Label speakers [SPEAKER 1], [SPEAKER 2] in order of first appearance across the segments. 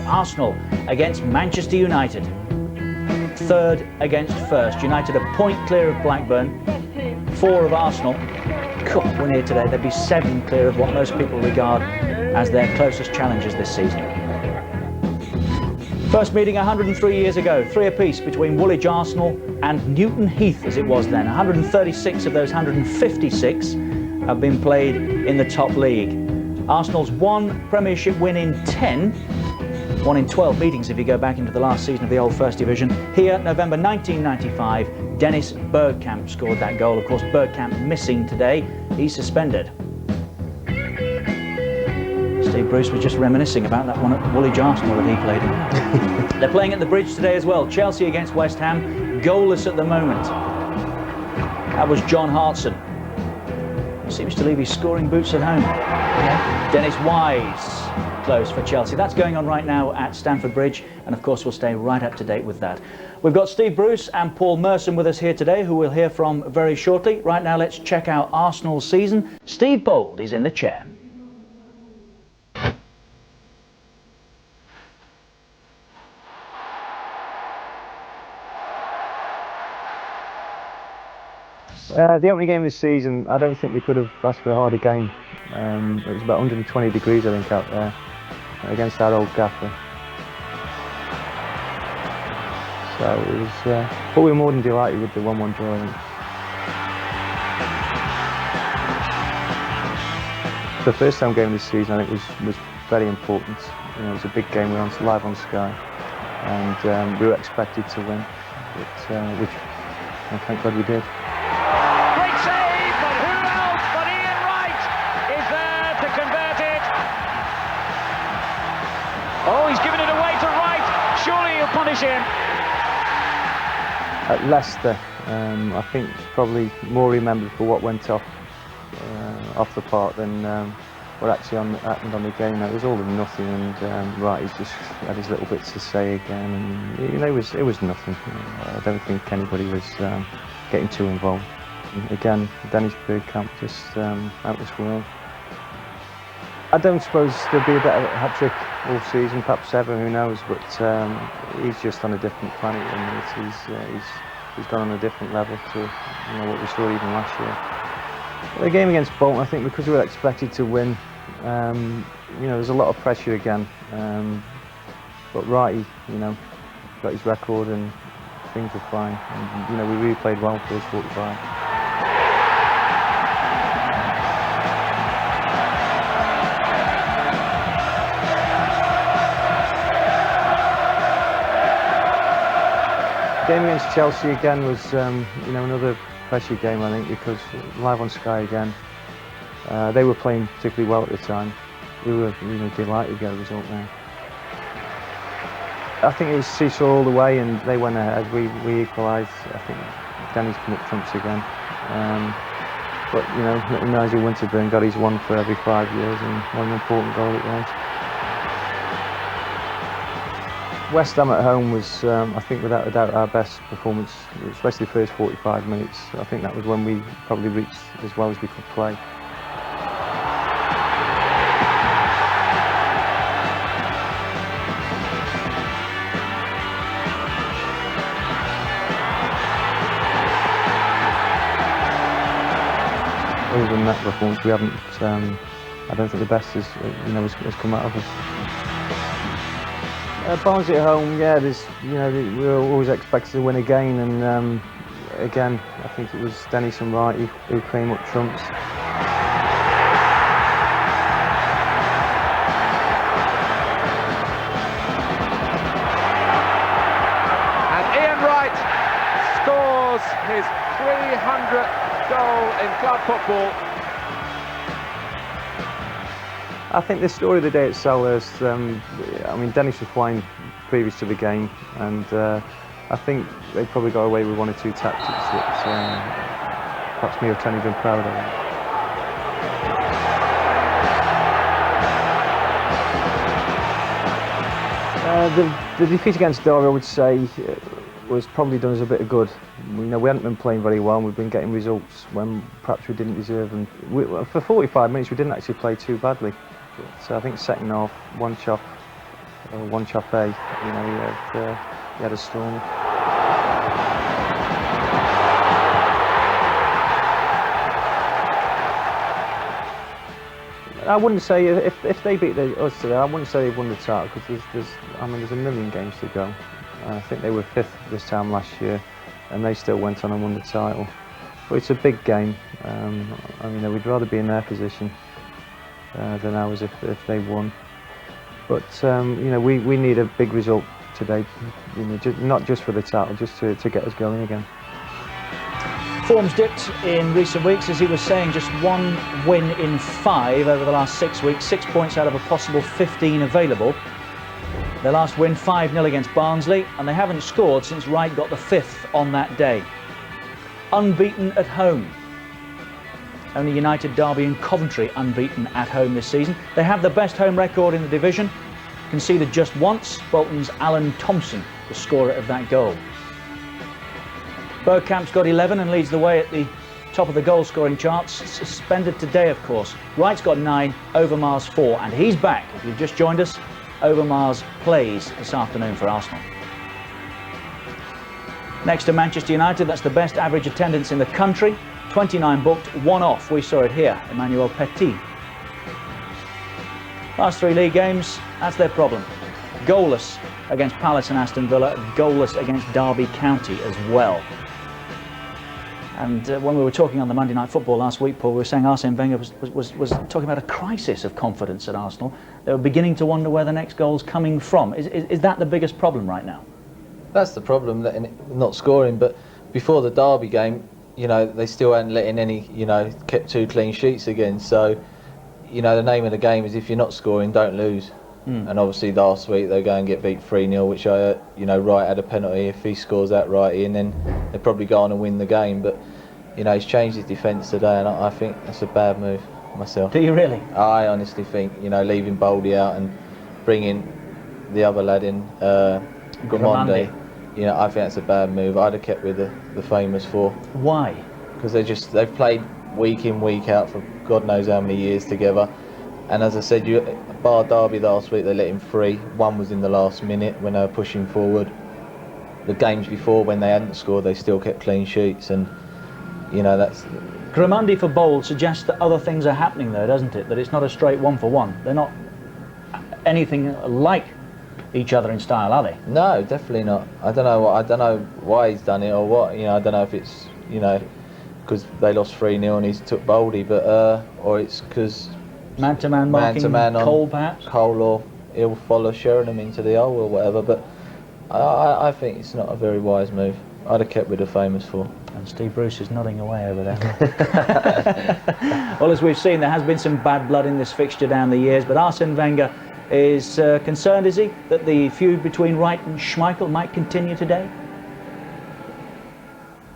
[SPEAKER 1] Arsenal against Manchester United. Third against first. United a point clear of Blackburn, 4 of Arsenal. Could win here today, they'd be 7 clear of what most people regard as their closest challengers this season. First meeting 103 years ago, 3 apiece between Woolwich Arsenal and Newton Heath as it was then. 136 of those 156 have been played in the top league. Arsenal's 1 Premiership win in 10, 1 in 12 meetings if you go back into the last season of the old First Division. Here, November 1995, Dennis Bergkamp scored that goal. Of course, Bergkamp missing today. He's suspended. Steve Bruce was just reminiscing about that one at Woolwich Arsenal that he played in. They're playing at the Bridge today as well. Chelsea against West Ham, goalless at the moment. That was John Hartson. Seems to leave his scoring boots at home. Yeah. Dennis Wise close for Chelsea. That's going on right now at Stamford Bridge, and of course we'll stay right up to date with that. We've got Steve Bruce and Paul Merson with us here today, who we'll hear from very shortly. Right now let's check out Arsenal's season. Steve Bold is in the chair.
[SPEAKER 2] The opening game of the season, I don't think we could have asked for a harder game. It was about 120 degrees, I think, out there against our old gaffer. So it was, but we were more than delighted with the 1-1 draw, I think. The first home game of the season, I think, was very important. You know, it was a big game. We were on, live on Sky, and we were expected to win, which thank God we did.
[SPEAKER 3] Oh, he's given it away to Wright. Surely he'll punish him.
[SPEAKER 2] At Leicester, I think probably more remembered for what went off the park than what actually happened on the game. It was all or nothing, and Wright just had his little bits to say again, and you know, it was nothing. I don't think anybody was getting too involved. And again, Dennis Bergkamp just out this world. I don't suppose there'll be a better hat-trick all season, perhaps ever, who knows, but he's just on a different planet, and he's gone on a different level to what we saw even last year. The game against Bolton, I think because we were expected to win, there's a lot of pressure again, but Wrighty, got his record and things were fine, and we really played well for us 45. Game against Chelsea again was, another pressure game, I think, because live on Sky again. They were playing particularly well at the time. We were, delighted to get a result there. I think it was seesaw all the way, and they went ahead. We equalised. I think Danny's come up trumps again. But little Nigel Winterburn got his one for every 5 years, and what an important goal it was. West Ham at home was, I think, without a doubt, our best performance, especially the first 45 minutes. I think that was when we probably reached as well as we could play. Other than that performance, we haven't. I don't think the best has come out of us. Barnsley at home, yeah, we were always expected to win again, and again, I think it was Dennis and Wright who came up trumps.
[SPEAKER 3] And Ian Wright scores his 300th goal in club football.
[SPEAKER 2] I think the story of the day at Selhurst, Dennis was flying previous to the game, and I think they probably got away with 1 or 2 tactics that perhaps me or Tony have been proud of. The defeat against Derby, I would say, was probably done us a bit of good. We hadn't been playing very well, and we've been getting results when perhaps we didn't deserve them. For 45 minutes, we didn't actually play too badly. So I think second half, one shot one Chappé, you know, he had a storm. I wouldn't say if they beat us today, I wouldn't say they won the title, because there's a million games to go. I think they were 5th this time last year, and they still went on and won the title. But it's a big game. I mean, we'd rather be in their position than ours if they won. But you know, we need a big result today, you know, not just for the title, just to get us going again.
[SPEAKER 1] Form's dipped in recent weeks, as he was saying, just 1 win in 5 over the last 6 weeks, 6 points out of a possible 15 available. Their last win 5-0 against Barnsley, and they haven't scored since Wright got the 5th on that day. Unbeaten at home. Only United, Derby and Coventry unbeaten at home this season. They have the best home record in the division. Conceded just once. Bolton's Alan Thompson, the scorer of that goal. Bergkamp's got 11 and leads the way at the top of the goal-scoring charts. Suspended today, of course. Wright's got 9, Overmars 4, and he's back. If you've just joined us, Overmars plays this afternoon for Arsenal. Next to Manchester United, that's the best average attendance in the country. 29 booked, 1 off. We saw it here, Emmanuel Petit. Last 3 league games, that's their problem. Goalless against Palace and Aston Villa, goalless against Derby County as well. And when we were talking on the Monday Night Football last week, Paul, we were saying Arsene Wenger was talking about a crisis of confidence at Arsenal. They were beginning to wonder where the next goal's coming from. Is that the biggest problem right now?
[SPEAKER 4] That's the problem, not scoring. But before the Derby game, you know, they still hadn't let in any, you know, kept 2 clean sheets again. So, you know, the name of the game is if you're not scoring, don't lose. And obviously last week they go and get beat 3-0, which you know, Wright had a penalty. If he scores that righty, and then they'll probably go on and win the game. But you know, he's changed his defence today, and I think that's a bad move myself.
[SPEAKER 1] Do you really?
[SPEAKER 4] I honestly think, you know, leaving Baldy out and bringing the other lad in, Grimandi, you know, I think that's a bad move. I'd have kept with the famous 4.
[SPEAKER 1] Why?
[SPEAKER 4] Because they've played week in, week out for God knows how many years together. And as I said, bar Derby last week, they let him free. 1 was in the last minute when they were pushing forward. The games before, when they hadn't scored, they still kept clean sheets, and you know, that's...
[SPEAKER 1] Grimandi for Bold suggests that other things are happening there, doesn't it? That it's not a straight 1-for-1. They're not anything like each other in style, are they?
[SPEAKER 4] No, definitely not. I don't know why he's done it or what. You know, I don't know if it's, you know, because they lost 3-0 and he's took Baldy, but or it's because
[SPEAKER 1] man-to-man marking, Cole perhaps?
[SPEAKER 4] Cole, or he'll follow Sheringham into the hole or whatever. But I think it's not a very wise move. I'd have kept with the famous 4.
[SPEAKER 1] And Steve Bruce is nodding away over there. Well, as we've seen, there has been some bad blood in this fixture down the years, but Arsene Wenger is concerned, is he, that the feud between Wright and Schmeichel might continue today?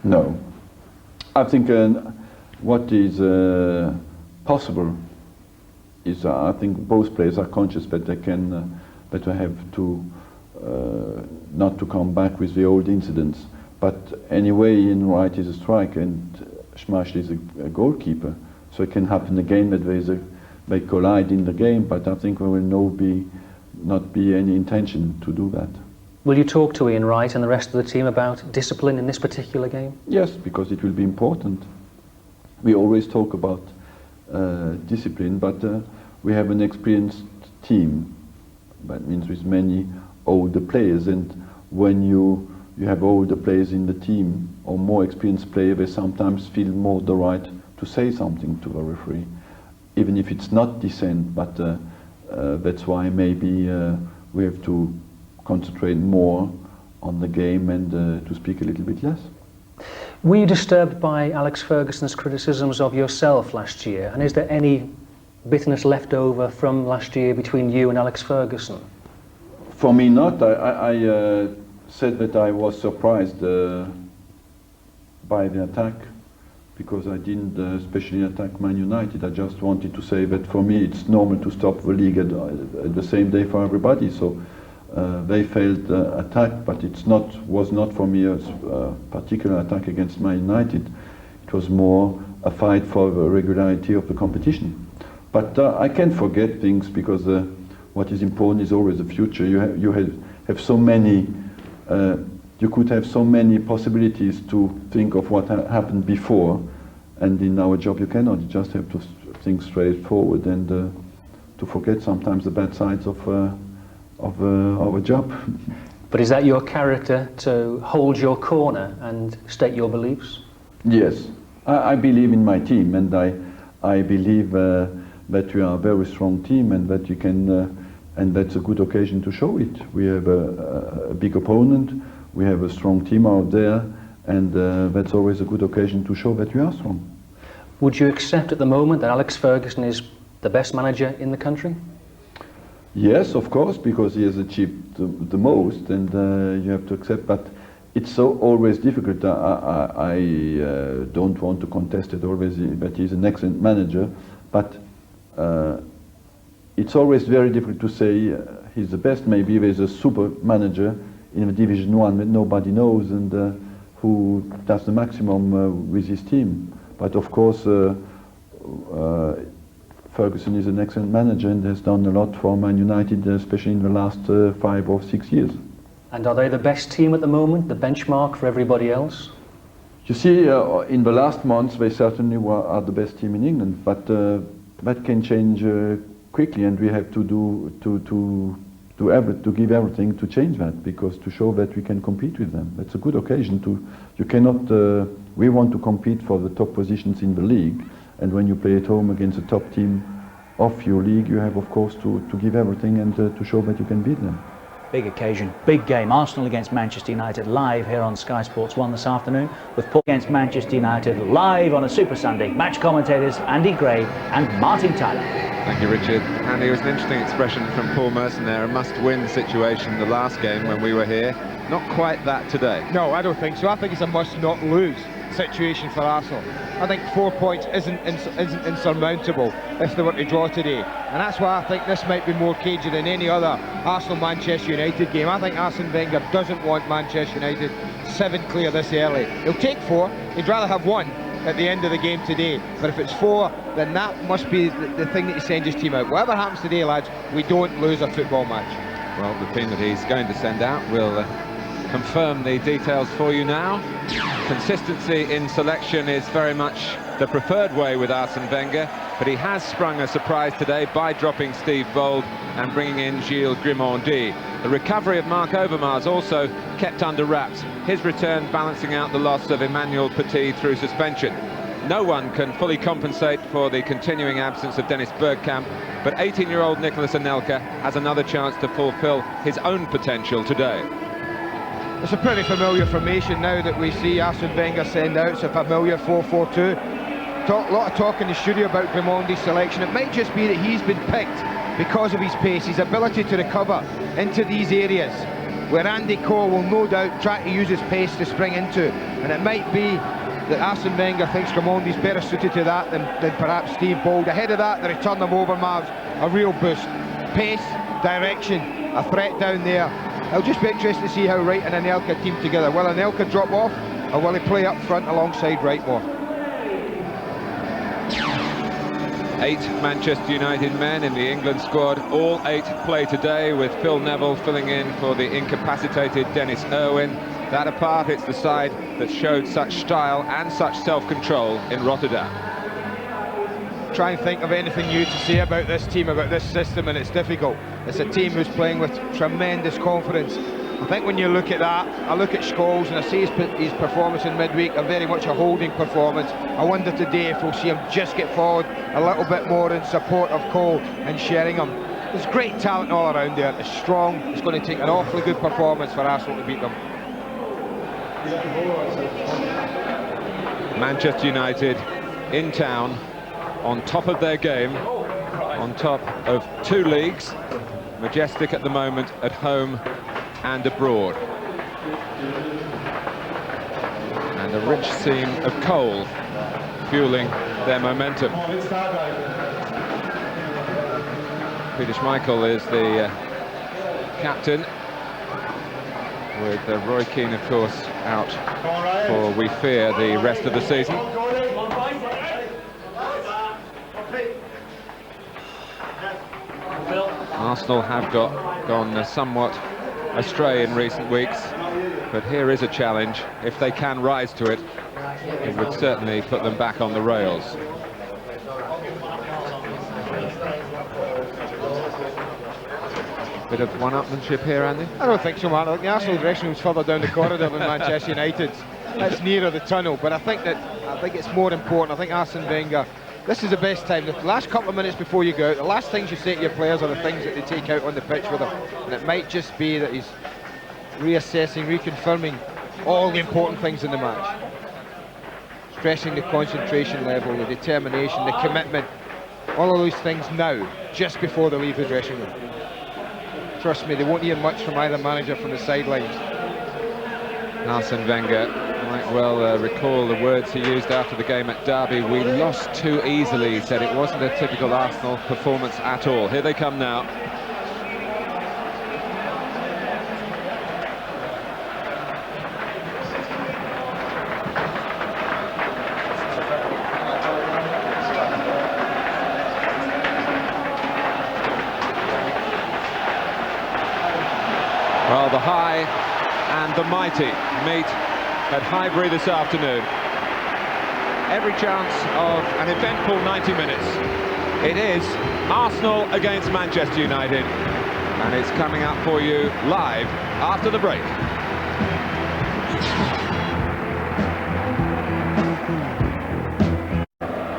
[SPEAKER 5] No. I think what is possible is I think both players are conscious that they can better have to not to come back with the old incidents. But anyway, Ian Wright is a striker and Schmeichel is a goalkeeper, so it can happen again that they collide in the game. But I think there will not be any intention to do that.
[SPEAKER 6] Will you talk to Ian Wright and the rest of the team about discipline in this particular game?
[SPEAKER 5] Yes, because it will be important. We always talk about discipline, but we have an experienced team. That means with many older players, and when you have older players in the team or more experienced players, they sometimes feel more the right to say something to the referee, even if it's not dissent. But that's why maybe we have to concentrate more on the game and to speak a little bit less.
[SPEAKER 6] Were you disturbed by Alex Ferguson's criticisms of yourself last year, and is there any bitterness left over from last year between you and Alex Ferguson?
[SPEAKER 5] For me, not. I said that I was surprised by the attack, because I didn't especially attack Man United. I just wanted to say that for me it's normal to stop the league at the same day for everybody. So they failed attack, but was not for me a particular attack against Man United. It was more a fight for the regularity of the competition. But I can't forget things, because what is important is always the future. You have so many, you could have so many possibilities to think of what happened before, and in our job you cannot. You just have to think straight forward and to forget sometimes the bad sides of our job.
[SPEAKER 6] But is that your character, to hold your corner and state your beliefs?
[SPEAKER 5] Yes, I believe in my team, and I believe that we are a very strong team, and that you can, and that's a good occasion to show it. We have a big opponent, we have a strong team out there, and that's always a good occasion to show that we are strong. Would
[SPEAKER 6] you accept at the moment that Alex Ferguson is the best manager in the country?
[SPEAKER 5] Yes, of course, because he has achieved the most, and you have to accept. But it's so always difficult. I don't want to contest it always that he's an excellent manager, but it's always very difficult to say he's the best. Maybe there's a super manager in the Division 1 that nobody knows, and who does the maximum with his team. But of course, Ferguson is an excellent manager and has done a lot for Man United, especially in the last 5 or 6 years.
[SPEAKER 6] And are they the best team at the moment, the benchmark for everybody else?
[SPEAKER 5] You see, in the last months they certainly are the best team in England, but that can change quickly, and we have to give everything to change that, because to show that we can compete with them. It's a good occasion to. You cannot. We want to compete for the top positions in the league. And when you play at home against a top team of your league, you have, of course, to give everything and to show that you can beat them.
[SPEAKER 1] Big occasion, big game. Arsenal against Manchester United live here on Sky Sports 1 this afternoon, with Paul against Manchester United live on a Super Sunday. Match commentators Andy Gray and Martin Tyler.
[SPEAKER 7] Thank you, Richard. Andy, it was an interesting expression from Paul Merson there, a must-win situation the last game when we were here. Not quite that today.
[SPEAKER 8] No, I don't think so. I think it's a must-not-lose situation for Arsenal. I think 4 points isn't insurmountable if they were to draw today, and that's why I think this might be more cagey than any other Arsenal-Manchester United game. I think Arsene Wenger doesn't want Manchester United 7 clear this early. He'll take 4, he'd rather have 1 at the end of the game today, but if it's 4, then that must be the thing that he sends his team out. Whatever happens today, lads, we don't lose a football match.
[SPEAKER 7] Well, the team that he's going to send out will confirm the details for you now. Consistency in selection is very much the preferred way with Arsene Wenger, but he has sprung a surprise today by dropping Steve Bold and bringing in Gilles Grimandi. The recovery of Marc Overmars also kept under wraps, his return balancing out the loss of Emmanuel Petit through suspension. No one can fully compensate for the continuing absence of Dennis Bergkamp, but 18-year-old Nicolas Anelka has another chance to fulfill his own potential today.
[SPEAKER 8] It's a pretty familiar formation now that we see Arsene Wenger send out. It's a familiar 4-4-2. A lot of talk in the studio about Grimandi's selection. It might just be that he's been picked because of his pace, his ability to recover into these areas where Andy Cole will no doubt try to use his pace to spring into. And it might be that Arsene Wenger thinks Grimandi's better suited to that than perhaps Steve Bold. Ahead of that, the return of Overmars, a real boost. Pace, direction, a threat down there. It'll just be interesting to see how Wright and Anelka team together. Will Anelka drop off, or will he play up front alongside Wrightmore?
[SPEAKER 7] 8 Manchester United men in the England squad. All 8 play today, with Phil Neville filling in for the incapacitated Dennis Irwin. That apart, it's the side that showed such style and such self-control in Rotterdam.
[SPEAKER 8] Try and think of anything new to say about this team, about this system, and it's difficult. It's a team who's playing with tremendous confidence. I think when you look at that, I look at Scholes and I see his performance in midweek, a very much a holding performance. I wonder today if we'll see him just get forward a little bit more in support of Cole and Sheringham. There's great talent all around there. It's strong. It's going to take an awfully good performance for Arsenal to beat them.
[SPEAKER 7] Manchester United in town, on top of their game, on top of 2 leagues, majestic at the moment at home and abroad. And a rich seam of coal fueling their momentum. Peter Schmeichel is the captain, with Roy Keane, of course, out for, we fear, the rest of the season. Arsenal have gone somewhat astray in recent weeks, but here is a challenge. If they can rise to it, it would certainly put them back on the rails. Bit of one-upmanship here, Andy?
[SPEAKER 8] I don't think so, man. I think the Arsenal dressing room's further down the corridor than Manchester United. It's nearer the tunnel, but I think it's more important. I think Arsene Wenger, this is the best time. The last couple of minutes before you go out, the last things you say to your players are the things that they take out on the pitch with them. And it might just be that he's reassessing, reconfirming all the important things in the match. Stressing the concentration level, the determination, the commitment, all of those things now, just before they leave the dressing room. Trust me, they won't hear much from either manager from the sidelines.
[SPEAKER 7] Arsene Wenger might well recall the words he used after the game at Derby. We lost too easily, he said. It wasn't a typical Arsenal performance at all. Here they come now. Well, the high and the mighty meet at Highbury this afternoon. Every chance of an eventful 90 minutes. It is Arsenal against Manchester United, and it's coming up for you live after the break.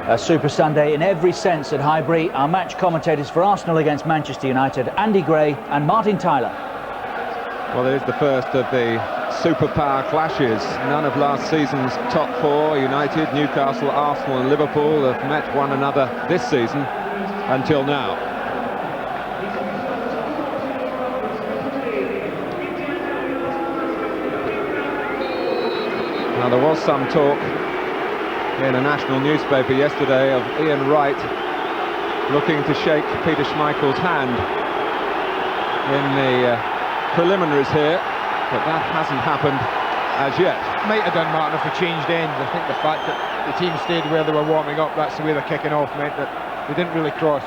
[SPEAKER 1] A Super Sunday in every sense at Highbury. Our match commentators for Arsenal against Manchester United, Andy Gray and Martin Tyler.
[SPEAKER 7] Well, it is the first of the superpower clashes. None of last season's top four, United, Newcastle, Arsenal and Liverpool, have met one another this season until now. Now, there was some talk in a national newspaper yesterday of Ian Wright looking to shake Peter Schmeichel's hand in the preliminaries here, but that hasn't happened as yet.
[SPEAKER 8] Might have done, Martin, if we changed ends. I think the fact that the team stayed where they were warming up, that's the way they're kicking off, meant that they didn't really cross.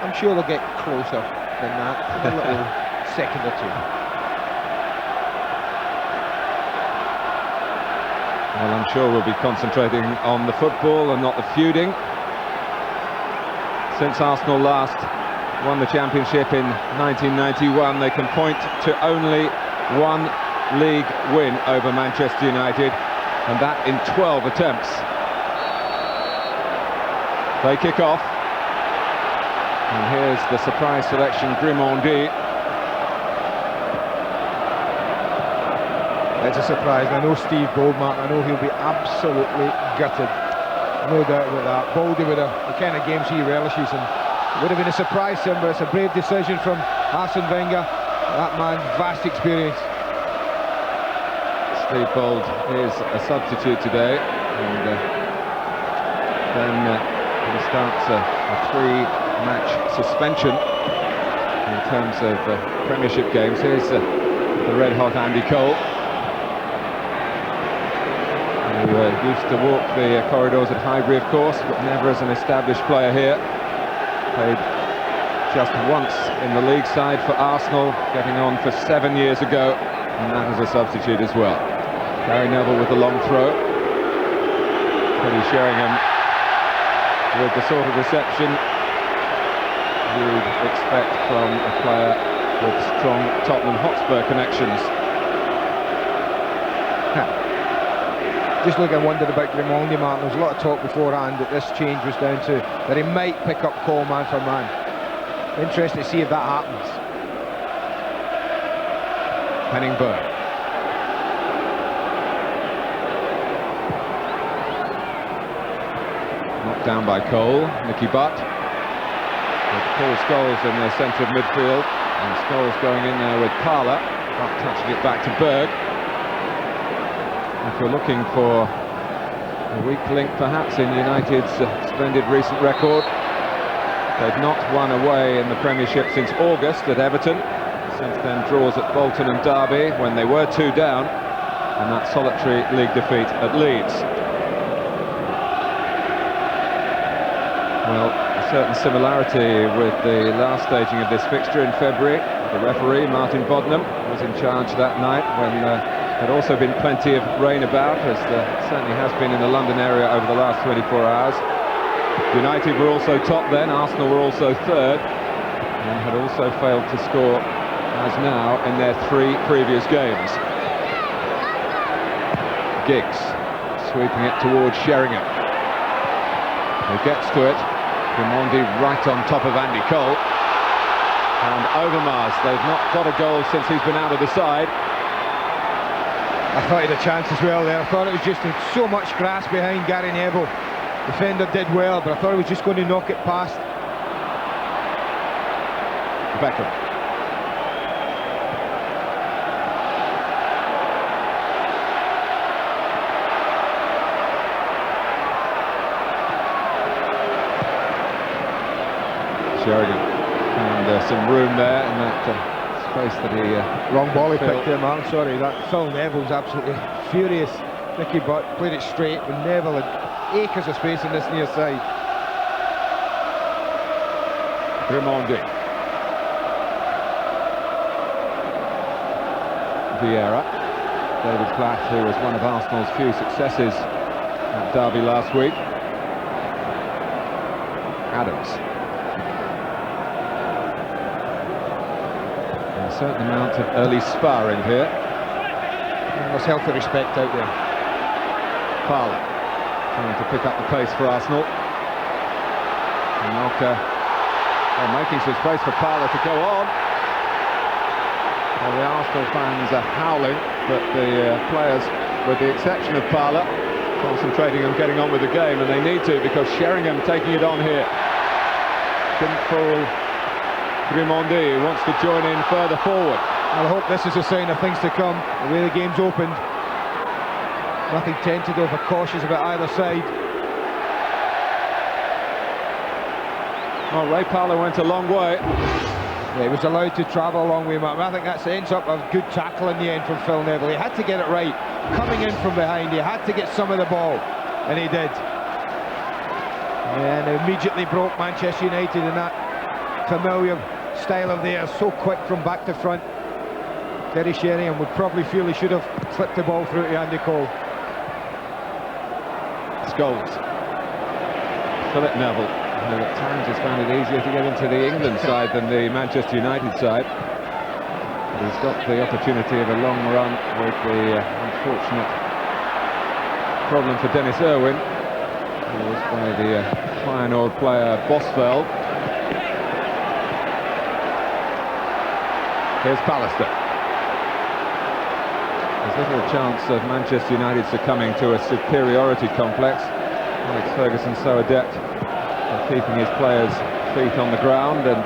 [SPEAKER 8] I'm sure they'll get closer than that, a little second or two.
[SPEAKER 7] Well, I'm sure we'll be concentrating on the football and not the feuding. Since Arsenal last won the championship in 1991, they can point to only one league win over Manchester United, and that in 12 attempts. They kick off, and here's the surprise selection, Grimandi.
[SPEAKER 8] It's a surprise. I know Steve Bold, Martin, I know he'll be absolutely gutted, no doubt about that. Baldy with the kind of games he relishes, and it would have been a surprise to him, but it's a brave decision from Arsene Wenger. That man, vast experience.
[SPEAKER 7] Steve Bold is a substitute today, and then he starts a three-match suspension in terms of Premiership games. Here's the red-hot Andy Cole, who used to walk the corridors at Highbury, of course, but never as an established player here. Played just once in the league side for Arsenal, getting on for 7 years ago, and that as a substitute as well. Gary Neville with the long throw. Teddy Sheringham with the sort of reception you'd expect from a player with strong Tottenham Hotspur connections.
[SPEAKER 8] Just look, I wondered about Grimandi, Martin. There was a lot of talk beforehand that this change was down to that he might pick up Cole man for man. Interesting to see if that happens.
[SPEAKER 7] Henning Berg. Knocked down by Cole. Nicky Butt. With Paul Scholes in the centre of midfield. And Scholes going in there with Parler. Butt touching it back to Berg. If you're looking for a weak link perhaps in United's splendid recent record, they've not won away in the Premiership since August at Everton. Since then draws at Bolton and Derby when they were 2 down, and that solitary league defeat at Leeds. Well, certain similarity with the last staging of this fixture in February. The referee, Martin Bodnam, was in charge that night when there had also been plenty of rain about, as there certainly has been in the London area over the last 24 hours. United were also top then, Arsenal were also third, and had also failed to score as now in their 3 previous games. Giggs sweeping it towards Sheringham, who gets to it. Grimandi right on top of Andy Cole. And Overmars, they've not got a goal since he's been out of the side.
[SPEAKER 8] I thought he had a chance as well there. I thought it was just so much grass behind Gary Neville. Defender did well, but I thought he was just going to knock it past.
[SPEAKER 7] Beckham. Sheringham found some room there in that space that he...
[SPEAKER 8] Wrong ball he picked him out, sorry. That Phil Neville's absolutely furious. Nicky Butt played it straight, but Neville had acres of space in this near side.
[SPEAKER 7] Grimandi. Vieira. David Platt, who was one of Arsenal's few successes at Derby last week. Adams. And a certain amount of early sparring here.
[SPEAKER 8] And there's healthy respect out there.
[SPEAKER 7] Parlour trying to pick up the pace for Arsenal. And Knocker making some space for Parlour to go on. Well, the Arsenal fans are howling, but the players, with the exception of Parlour, concentrating on getting on with the game, and they need to, because Sheringham taking it on here. Couldn't fool Grimandi, who wants to join in further forward.
[SPEAKER 8] I hope this is a sign of things to come, the way the game's opened. Nothing tentative or cautious about either side.
[SPEAKER 7] Well, Ray Parlour went a long way.
[SPEAKER 8] Yeah, he was allowed to travel a long way, Mark. I think that ends up a good tackle in the end from Phil Neville. He had to get it right. Coming in from behind, he had to get some of the ball, and he did. And immediately broke Manchester United in that familiar style of theirs, so quick from back to front. Terry Sheringham would probably feel he should have flipped the ball through to Andy Cole.
[SPEAKER 7] Scholes. Philip Neville, who at times has found it easier to get into the England side than the Manchester United side. But he's got the opportunity of a long run with the unfortunate problem for Dennis Irwin, caused by the Feyenoord player Bosveld. Here's Pallister. There's little chance of Manchester United succumbing to a superiority complex. Alex Ferguson so adept at keeping his players' feet on the ground and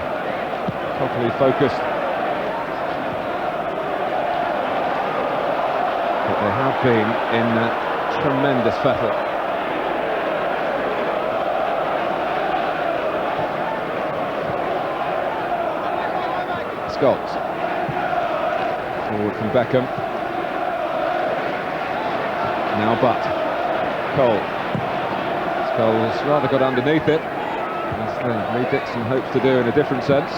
[SPEAKER 7] properly focused. But they have been in tremendous battle. Scholes. Forward from Beckham. Now Butt. Cole. Scholes rather got underneath it, as Lee Dixon hopes to do in a different sense.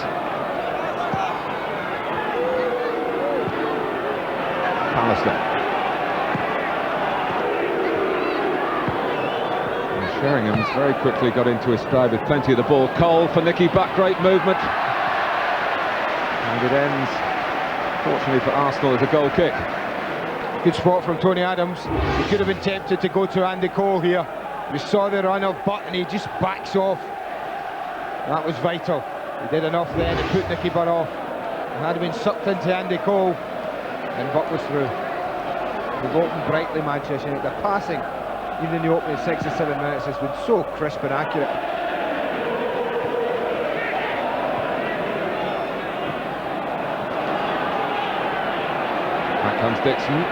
[SPEAKER 7] Pallister. And Sheringham's very quickly got into his stride with plenty of the ball. Cole for Nicky Butt, great movement. And it ends, fortunately for Arsenal, as a goal kick.
[SPEAKER 8] Good spot from Tony Adams. He could have been tempted to go to Andy Cole here. We saw the run of Butt and he just backs off. That was vital. He did enough there to put Nicky Butt off. And had he been sucked into Andy Cole, and Butt was through. They've opened brightly, Manchester United. Their passing, even in the opening 6 or 7 minutes, has been so crisp and accurate.
[SPEAKER 7] Back comes Dixon.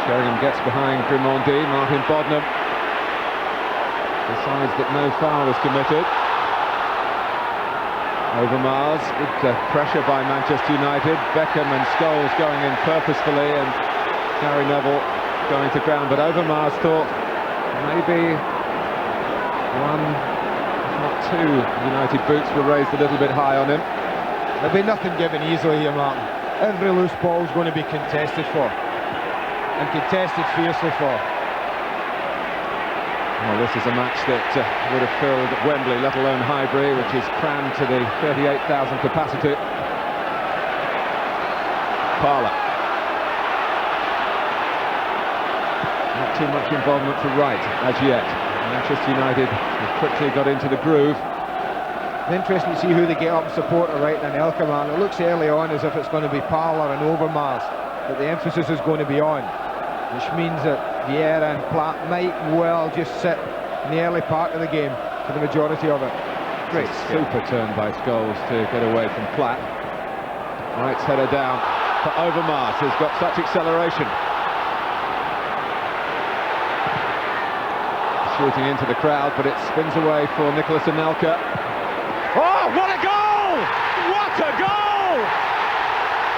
[SPEAKER 7] Sheringham gets behind Grimandi. Martin Bodnam decides that no foul was committed. Overmars, good pressure by Manchester United. Beckham and Scholes going in purposefully, and Gary Neville going to ground. But Overmars thought maybe one, if not 2 United boots were raised a little bit high on him.
[SPEAKER 8] There'll be nothing given easily here, Martin. Every loose ball is going to be contested for, and contested fiercely for.
[SPEAKER 7] Well, this is a match that would have filled Wembley, let alone Highbury, which is crammed to the 38,000 capacity. Parlour. Not too much involvement for Wright as yet. Manchester United have quickly got into the groove.
[SPEAKER 8] Interesting to see who they get up and support Wright and Anelka, man. It looks early on as if it's going to be Parlour and Overmars that the emphasis is going to be on, which means that Vieira and Platt might well just sit in the early part of the game for the majority of it. Great
[SPEAKER 7] Super turn by Scholes to get away from Platt. Wright's header down for Overmars, who's got such acceleration. Shooting into the crowd, but it spins away for Nicolas Anelka. Oh, what a goal! What a goal!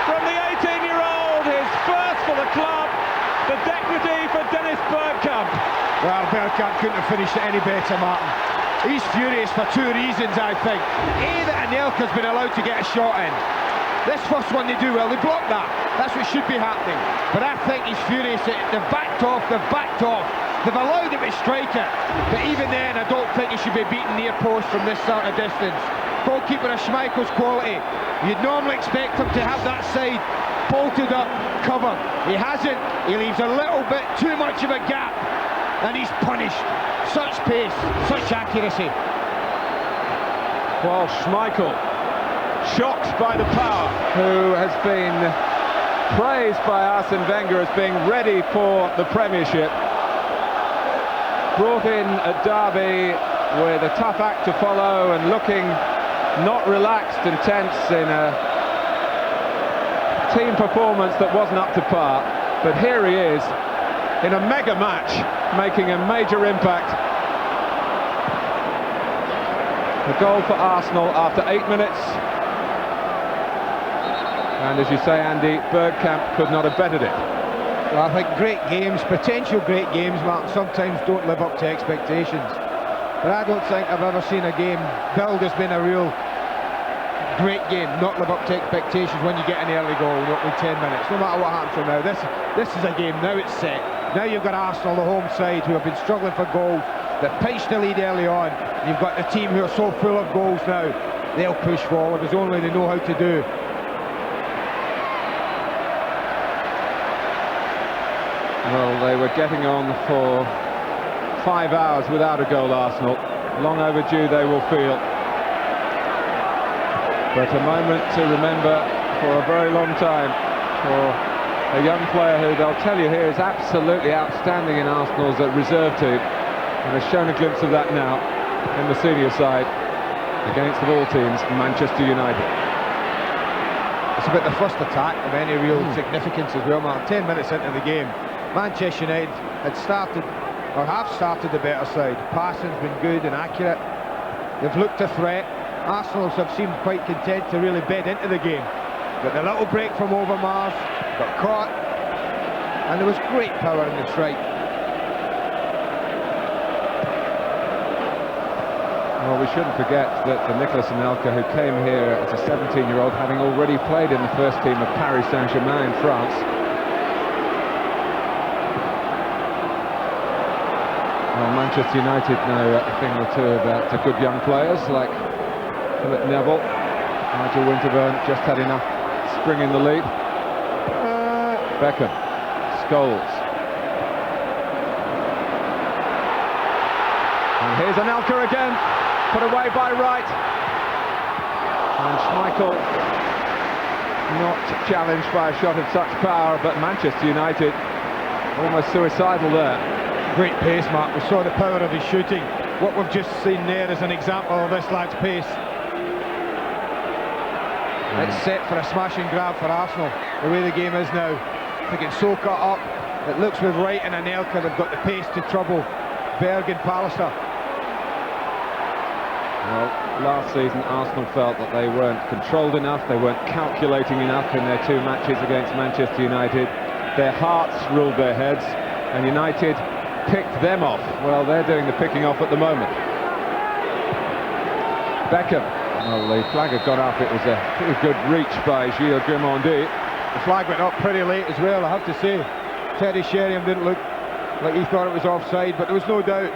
[SPEAKER 7] From the 18-year-old, his first for the club, the deputy for Dennis Bergkamp.
[SPEAKER 8] Well, Bergkamp couldn't have finished it any better, Martin. He's furious for 2 reasons, I think. A, that Anelka's been allowed to get a shot in. This first one they do well, they block that. That's what should be happening. But I think he's furious that they've backed off. They've allowed him to strike it. But even then, I don't think he should be beaten near post from this sort of distance. Goalkeeper of Schmeichel's quality. You'd normally expect him to have that side bolted up, covered. He hasn't. He leaves a little bit too much of a gap, and he's punished. Such pace, such accuracy.
[SPEAKER 7] Well, Schmeichel, shocked by the power, who has been praised by Arsene Wenger as being ready for the Premiership. Brought in at Derby with a tough act to follow and looking not relaxed and tense in a team performance that wasn't up to par. But here he is in a mega match, making a major impact. A goal for Arsenal after 8 minutes. And as you say, Andy, Bergkamp could not have bettered it.
[SPEAKER 8] Well, I think great games, potential great games, Martin, sometimes don't live up to expectations. But I don't think I've ever seen a game billed as being a real great game, not live up to expectations when you get an early goal in opening 10 minutes, no matter what happens from now. This is a game, now it's set. Now you've got Arsenal, the home side, who have been struggling for goals. They've pinched the lead early on. You've got the team who are so full of goals now. They'll push forward as only they know how to do.
[SPEAKER 7] Well, they were getting on for 5 hours without a goal, Arsenal. Long overdue, they will feel. But a moment to remember for a very long time for a young player who they'll tell you here is absolutely outstanding in Arsenal's reserve team, and has shown a glimpse of that now in the senior side against, of all teams, Manchester United.
[SPEAKER 8] It's about the first attack of any real significance as well, man. 10 minutes into the game, Manchester United had started, or have started, the better side. Passing's been good and accurate. They've looked a threat. Arsenal have seemed quite content to really bed into the game. But the little break from Overmars, got caught, and there was great power in the strike.
[SPEAKER 7] Well, we shouldn't forget that the Nicolas Anelka, who came here as a 17-year-old, having already played in the first team of Paris Saint-Germain in France. Well, Manchester United know a thing or two about good young players like Philip Neville. Nigel Winterburn just had enough spring in the lead. Beckham, Scholes. And here's Anelka again, put away by Wright. And Schmeichel not challenged by a shot of such power, but Manchester United almost suicidal there.
[SPEAKER 8] Great pace, Mark. We saw the power of his shooting. What we've just seen there is an example of this lad's pace. It's set for a smash and grab for Arsenal, the way the game is now. They get so cut up. It looks with Wright and Anelka, they've got the pace to trouble Berg and Pallister.
[SPEAKER 7] Well, last season Arsenal felt that they weren't controlled enough, they weren't calculating enough in their 2 matches against Manchester United. Their hearts ruled their heads, and United picked them off. Well, they're doing the picking off at the moment. Beckham. Well, the flag had gone up. It was a pretty good reach by Gilles Grimandi.
[SPEAKER 8] The flag went up pretty late as well, I have to say. Teddy Sheringham didn't look like he thought it was offside, but there was no doubt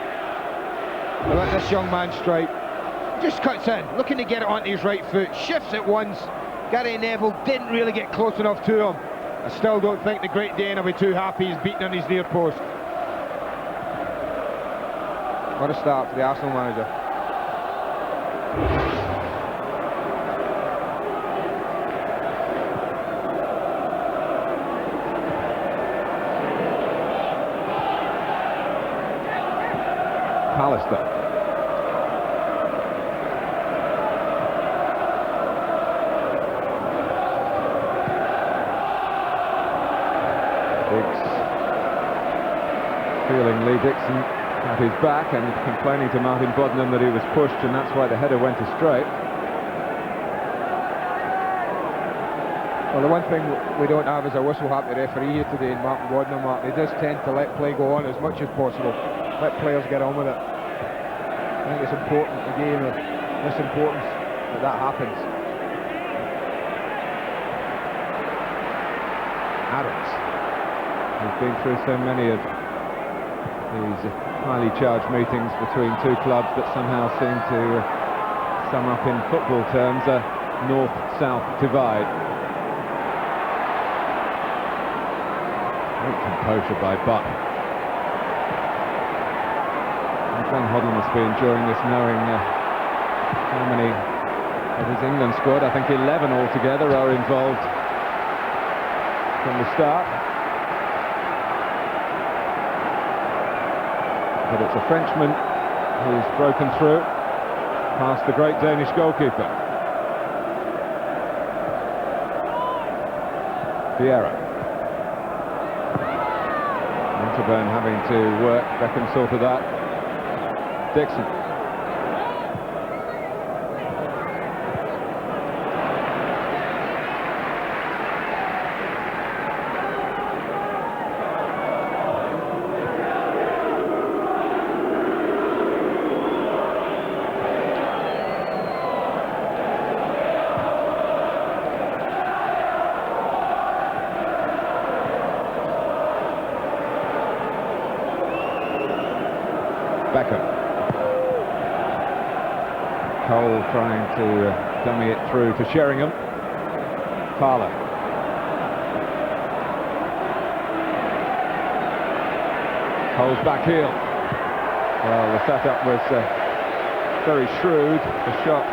[SPEAKER 8] about this young man's strike. Just cuts in, looking to get it onto his right foot, shifts it once. Gary Neville didn't really get close enough to him. I still don't think the Great Dane will be too happy he's beaten on his near post. What a start for the Arsenal manager.
[SPEAKER 7] Pallister. Diggs feeling Lee Dixon at his back and complaining to Martin Bodnam that he was pushed, and that's why the header went astray.
[SPEAKER 8] Well, the one thing we don't have is a whistle-happy referee here today in Martin Bodnam. He does tend to let play go on as much as possible. Let players get on with it. I think it's important, a game of this importance, that happens.
[SPEAKER 7] Adams. We've been through so many of these highly charged meetings between two clubs that somehow seem to sum up in football terms a north-south divide. Great composure by Butt. Glenn Hoddle must be enjoying this, knowing how many of his England squad, I think 11 altogether, are involved from the start. But it's a Frenchman who's broken through past the great Danish goalkeeper. Vieira. Winterburn having to work. Beckham sorted that. Dixon. Beckham. Cole trying to dummy it through to Sheringham. Parlour. Cole's back heel. Well, the setup was very shrewd. The shot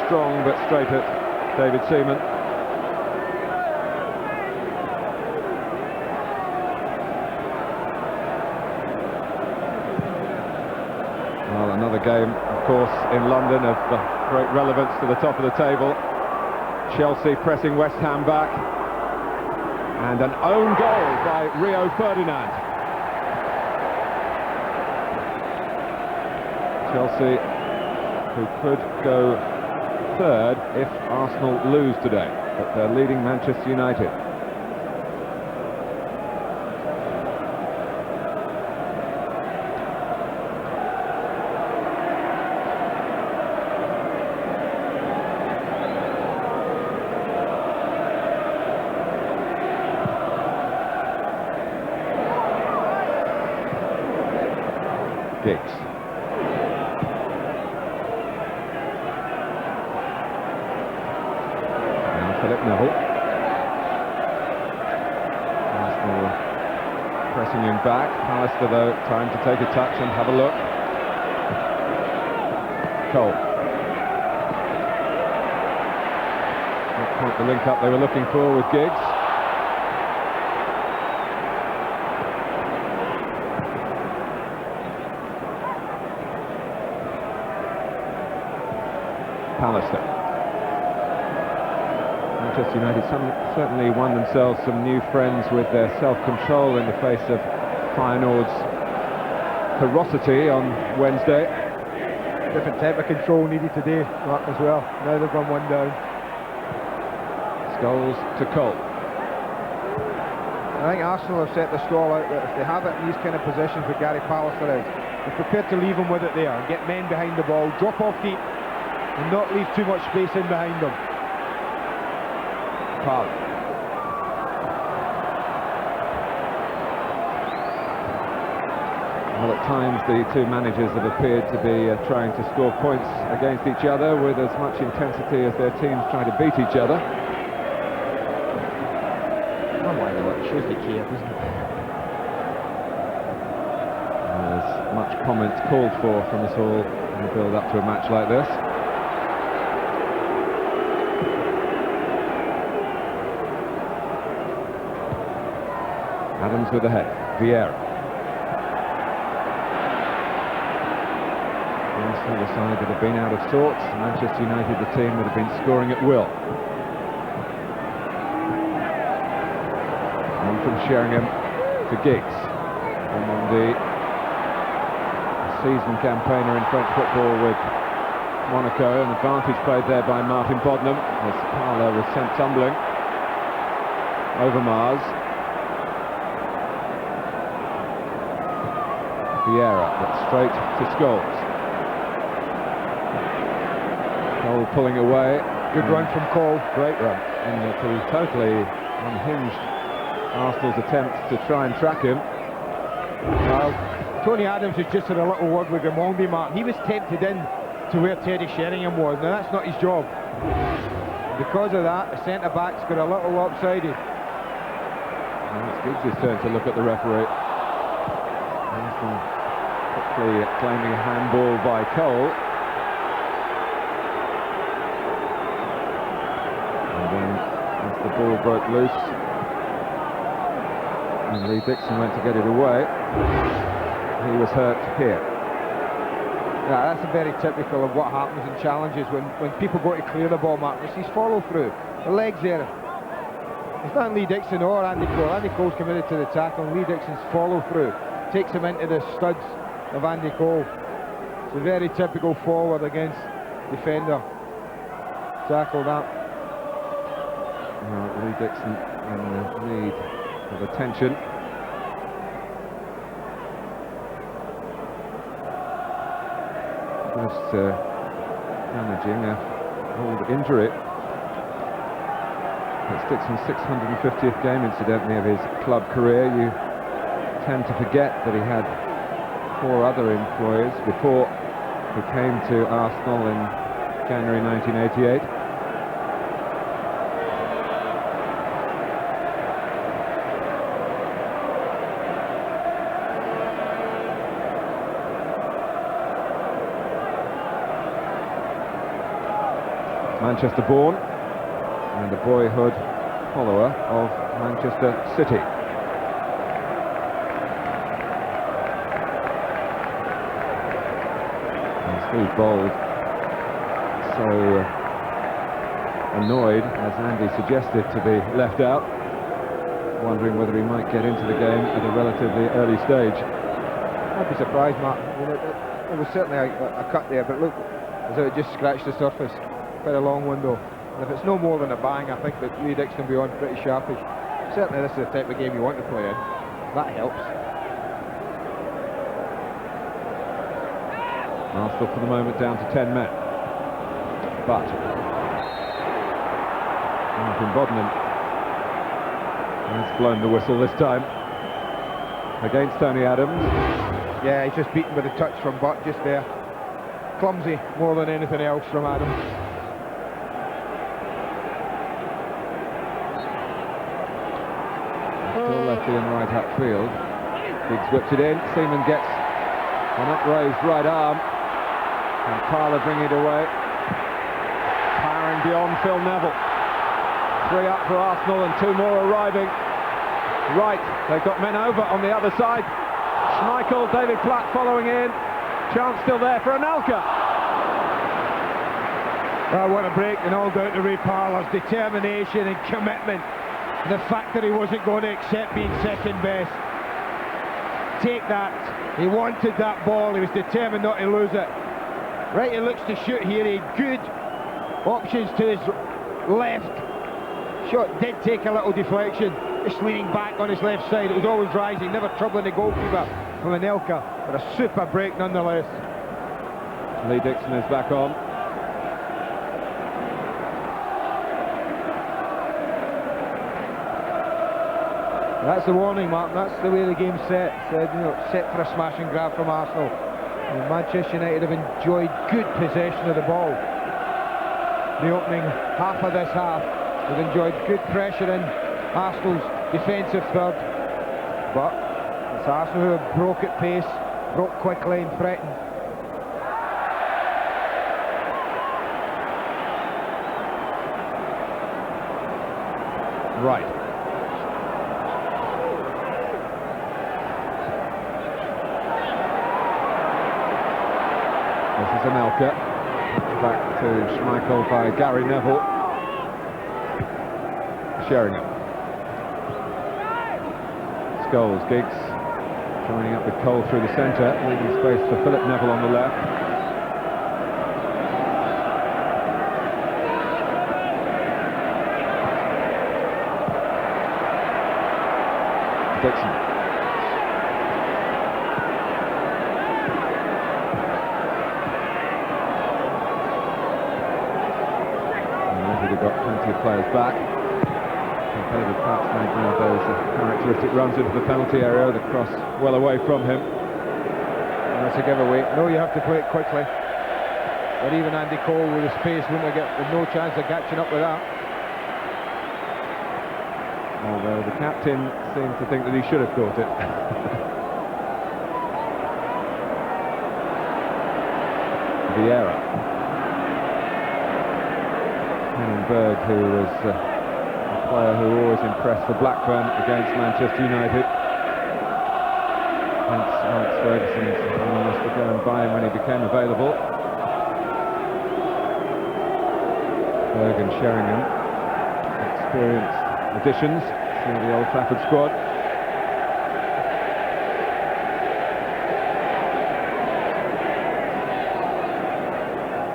[SPEAKER 7] strong but straight at David Seaman. Well, another game, of course, in London of great relevance to the top of the table. Chelsea pressing West Ham back. And an own goal by Rio Ferdinand. Chelsea, who could go third if Arsenal lose today, but they're leading Manchester United. Giggs. Now Philip Neville. Arsenal pressing him back. Pallister, though, time to take a touch and have a look. Cole. Not quite the link-up they were looking for with Giggs. Pallister. Manchester United certainly won themselves some new friends with their self-control in the face of Feyenoord's ferocity on Wednesday.
[SPEAKER 8] Different type of control needed today, Mark, as well. Now they've run one down.
[SPEAKER 7] Scholes to Cole.
[SPEAKER 8] I think Arsenal have set the stall out that if they have it in these kind of positions with Gary Pallister out, they're prepared to leave him with it there and get men behind the ball, drop off deep, and not leave too much space in behind them.
[SPEAKER 7] Park. Well, at times the two managers have appeared to be trying to score points against each other with as much intensity as their teams try to beat each other.
[SPEAKER 9] Oh my lord, it shows the key up, isn't it?
[SPEAKER 7] There's much comment called for from us all in the build up to a match like this. Adams with the head, Vieira. The side that have been out of sorts. Manchester United, the team that have been scoring at will. On from Sheringham to Giggs. Ormondi, a seasoned campaigner in French football with Monaco. An advantage played there by Martin Bodnam as Parlour was sent tumbling. Overmars. Vieira, but straight to Scholes. Cole pulling away.
[SPEAKER 8] Good run from Cole.
[SPEAKER 7] Great run. And he totally unhinged Arsenal's attempt to try and track him.
[SPEAKER 8] Well, Tony Adams has just had a little word with Raimondi, Martin. He was tempted in to where Teddy Sheringham was. Now that's not his job. Because of that, the centre-back's got a little lopsided.
[SPEAKER 7] Well, it's Giggs' turn to look at the referee. Arsenal quickly claiming a handball by Cole. The ball broke loose and Lee Dixon went to get it away. He was hurt here.
[SPEAKER 8] Yeah, that's very typical of what happens in challenges when people go to clear the ball, Mark. It's his follow through. The legs there. It's not Lee Dixon or Andy Cole. Andy Cole's committed to the tackle, and Lee Dixon's follow through takes him into the studs of Andy Cole. It's a very typical forward against defender. Tackle that.
[SPEAKER 7] Lee Dixon in need of attention. Most damaging old injury. It's Dixon's 650th game, incidentally, of his club career. You tend to forget that he had 4 other employers before he came to Arsenal in January 1988. Manchester born and a boyhood follower of Manchester City. And Steve Bold so annoyed, as Andy suggested, to be left out, wondering whether he might get into the game at a relatively early stage.
[SPEAKER 8] I'd be surprised, Matt. I mean, there was certainly a cut there, but look, as though it just scratched the surface. Quite a long window. And if it's no more than a bang, I think that Lee Dixon will be on pretty sharpish. Certainly this is the type of game you want to play in. That helps.
[SPEAKER 7] Arsenal for the moment down to 10 men. But Martin Bodnam has blown the whistle this time against Tony Adams.
[SPEAKER 8] Yeah, he's just beaten with a touch from Butt just there. Clumsy more than anything else from Adams.
[SPEAKER 7] Still lefty and right upfield. Giggs whips it in. Seaman gets an upraised right arm. And Parlour bringing it away. Powering beyond Phil Neville. 3 up for Arsenal and 2 more arriving. Right, they've got men over on the other side. Schmeichel, David Platt following in. Chance still there for Anelka.
[SPEAKER 8] Well, what a break, and all down to Ray Parlour's determination and commitment. The fact that he wasn't going to accept being second best. Take that. He wanted that ball. He was determined not to lose it. Right, he looks to shoot here. He had good options to his left. Shot did take a little deflection. Just leaning back on his left side. It was always rising, never troubling the goalkeeper from Anelka. But a super break nonetheless.
[SPEAKER 7] Lee Dixon is back on.
[SPEAKER 8] That's the warning, Martin. That's the way the game's set. Said, you know, set for a smash and grab from Arsenal. And Manchester United have enjoyed good possession of the ball. The opening half of this half, they've enjoyed good pressure in Arsenal's defensive third. But it's Arsenal who have broke at pace, broke quickly and threatened.
[SPEAKER 10] Right. This is Anelka. Back to Schmeichel by Gary Neville. Sheringham. Scholes, Giggs joining up with Cole through the centre, leaving space for Philip Neville on the left. Dixon. They've got plenty of players back. David Pat's made one of those characteristic runs into the penalty area, the cross well away from him.
[SPEAKER 8] And that's a giveaway. No, you have to play it quickly. But even Andy Cole with his pace wouldn't have no chance of catching up with that.
[SPEAKER 10] Although the captain seemed to think that he should have caught it. Vieira. Berg, who was a player who always impressed for Blackburn against Manchester United. Hence Alex Ferguson's willingness to go and buy him when he became available. Berg and Sheringham, experienced additions to the Old Trafford squad.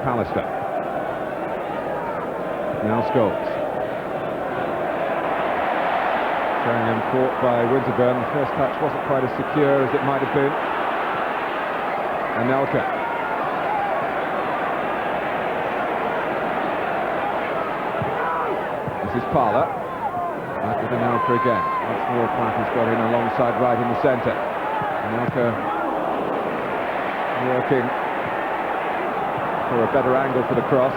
[SPEAKER 10] Pallister. Now Scholes. Sheringham caught by Winterburn. The first touch wasn't quite as secure as it might have been. Anelka. This is Parlour. Back with Anelka again. Once more, Parker's got in alongside right in the centre. Anelka working for a better angle for the cross.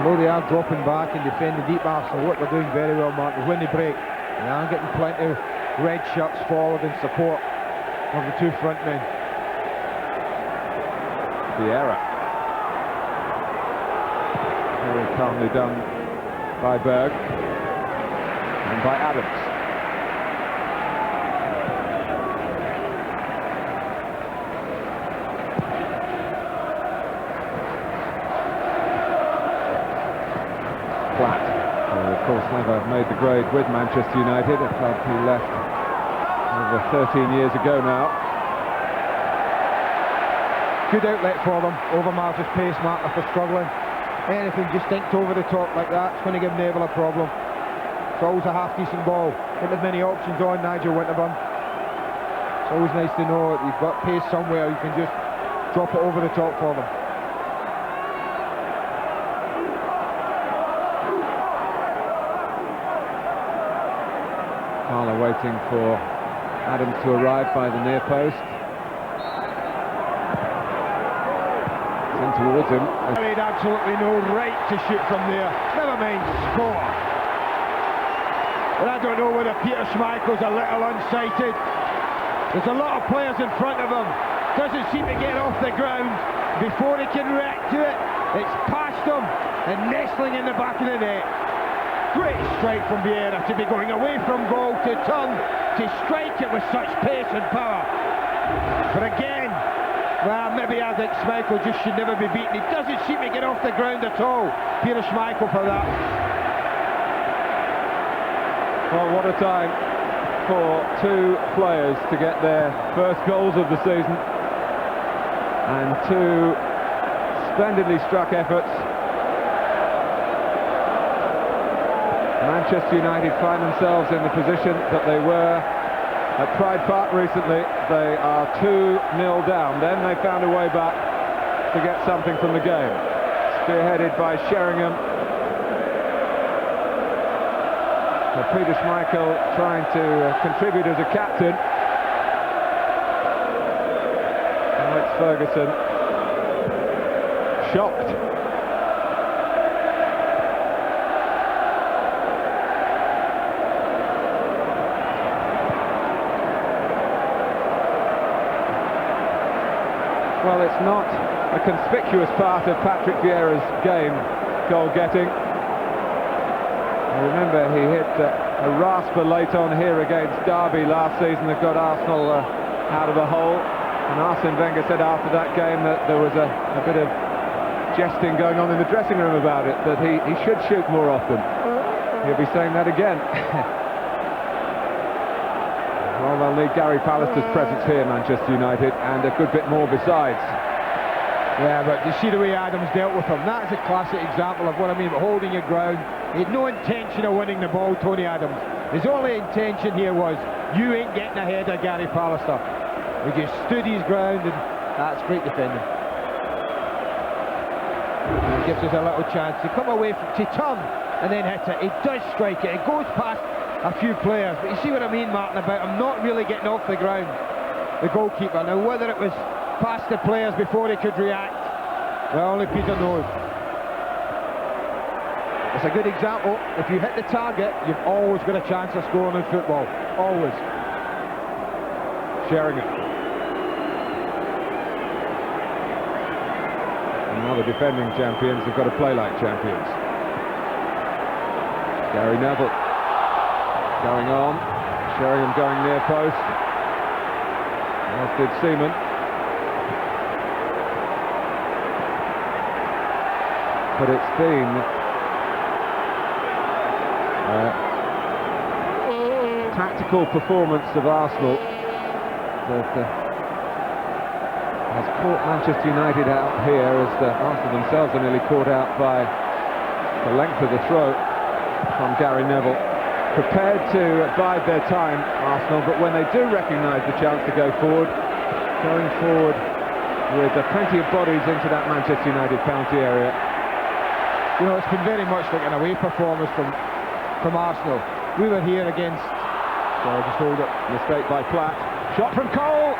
[SPEAKER 8] Although they are dropping back and defending deep, Arsenal, what they're doing very well, Mark, is when they break, they are getting plenty of red shirts forward in support of the two front men.
[SPEAKER 10] Vieira. Very calmly done by Berg and by Adams. Platt, who of course never made the grade with Manchester United, a club he left over 13 years ago now.
[SPEAKER 8] Good outlet for them, over Marsh's pace, Mark, if they're struggling. Anything just dinked over the top like that, it's going to give Neville a problem. It's always a half-decent ball. Don't have many options on Nigel Winterburn. It's always nice to know that you've got pace somewhere, you can just drop it over the top for them.
[SPEAKER 10] Parlour waiting for Adams to arrive by the near post. It's in towards him.
[SPEAKER 8] He had absolutely no right to shoot from there, never mind score. But I don't know whether Peter Schmeichel's a little unsighted. There's a lot of players in front of him, doesn't seem to get off the ground before he can react to it. It's past him and nestling in the back of the net. Great strike from Vieira to be going away from goal, to turn, to strike it with such pace and power. But again, well, maybe I think Schmeichel just should never be beaten. He doesn't seem to get off the ground at all. Peter Schmeichel for that.
[SPEAKER 10] Well, what a time for two players to get their first goals of the season, and two splendidly struck efforts. Manchester United find themselves in the position that they were at Pride Park recently. They are 2-0 down. Then they found a way back to get something from the game. spearheaded by Sheringham. So Peter Schmeichel trying to contribute as a captain. Alex Ferguson shocked. Well, it's not a conspicuous part of Patrick Vieira's game, goal-getting. Remember, he hit a rasper late on here against Derby last season that got Arsenal out of a hole. And Arsene Wenger said after that game that there was a bit of jesting going on in the dressing room about it, that he should shoot more often. He'll be saying that again. Well, they'll need Gary Pallister's presence here, Manchester United, and a good bit more besides.
[SPEAKER 8] Yeah, but you see the way Adams dealt with him. That's a classic example of what I mean about holding your ground. He had no intention of winning the ball, Tony Adams. His only intention here was, you ain't getting ahead of Gary Pallister. He just stood his ground, and that's great defending. And it gives us a little chance to come away, to turn, and then hit it. He does strike it. It goes past a few players, but you see what I mean, Martin, about him not really getting off the ground, the goalkeeper. Now, whether it was past the players before he could react, well, only Peter knows. It's a good example. If you hit the target, you've always got a chance of scoring in football. Always.
[SPEAKER 10] Sheringham. And now the defending champions have got to play like champions. Gary Neville going on. Sheringham going near post. As did Seaman. But it's been tactical performance of Arsenal that has caught Manchester United out here, as Arsenal themselves are nearly caught out by the length of the throw from Gary Neville. Prepared to bide their time, Arsenal, but when they do recognise the chance to go forward, going forward with plenty of bodies into that Manchester United penalty area.
[SPEAKER 8] You know, it's been very much like an away performance from Arsenal. We were here against... So just hold it.
[SPEAKER 10] Mistake by Platt. Shot from Cole!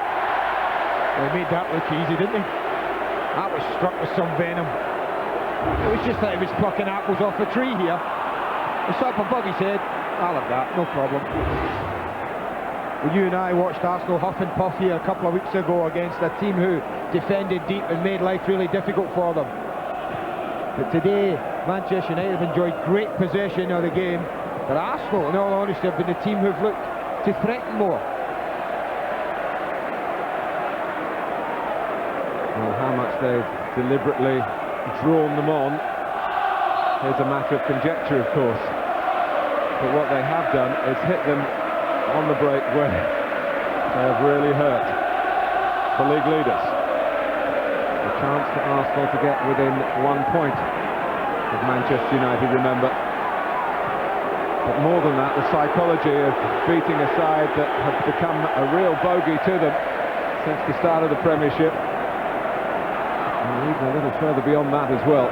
[SPEAKER 8] They made that look easy, didn't they? That was struck with some venom. It was just like he was plucking apples off a tree here. It's up above his head. I'll have that, no problem. Well, you and I watched Arsenal huff and puff here a couple of weeks ago against a team who defended deep and made life really difficult for them. But today, Manchester United have enjoyed great possession of the game. But Arsenal, in all honesty, have been the team who've looked to threaten more.
[SPEAKER 10] Well, how much they've deliberately drawn them on is a matter of conjecture, of course. But what they have done is hit them on the break where they have really hurt the league leaders. A chance for Arsenal to get within 1 point of Manchester United, remember. But more than that, the psychology of beating a side that have become a real bogey to them since the start of the Premiership. And even a little further beyond that as well.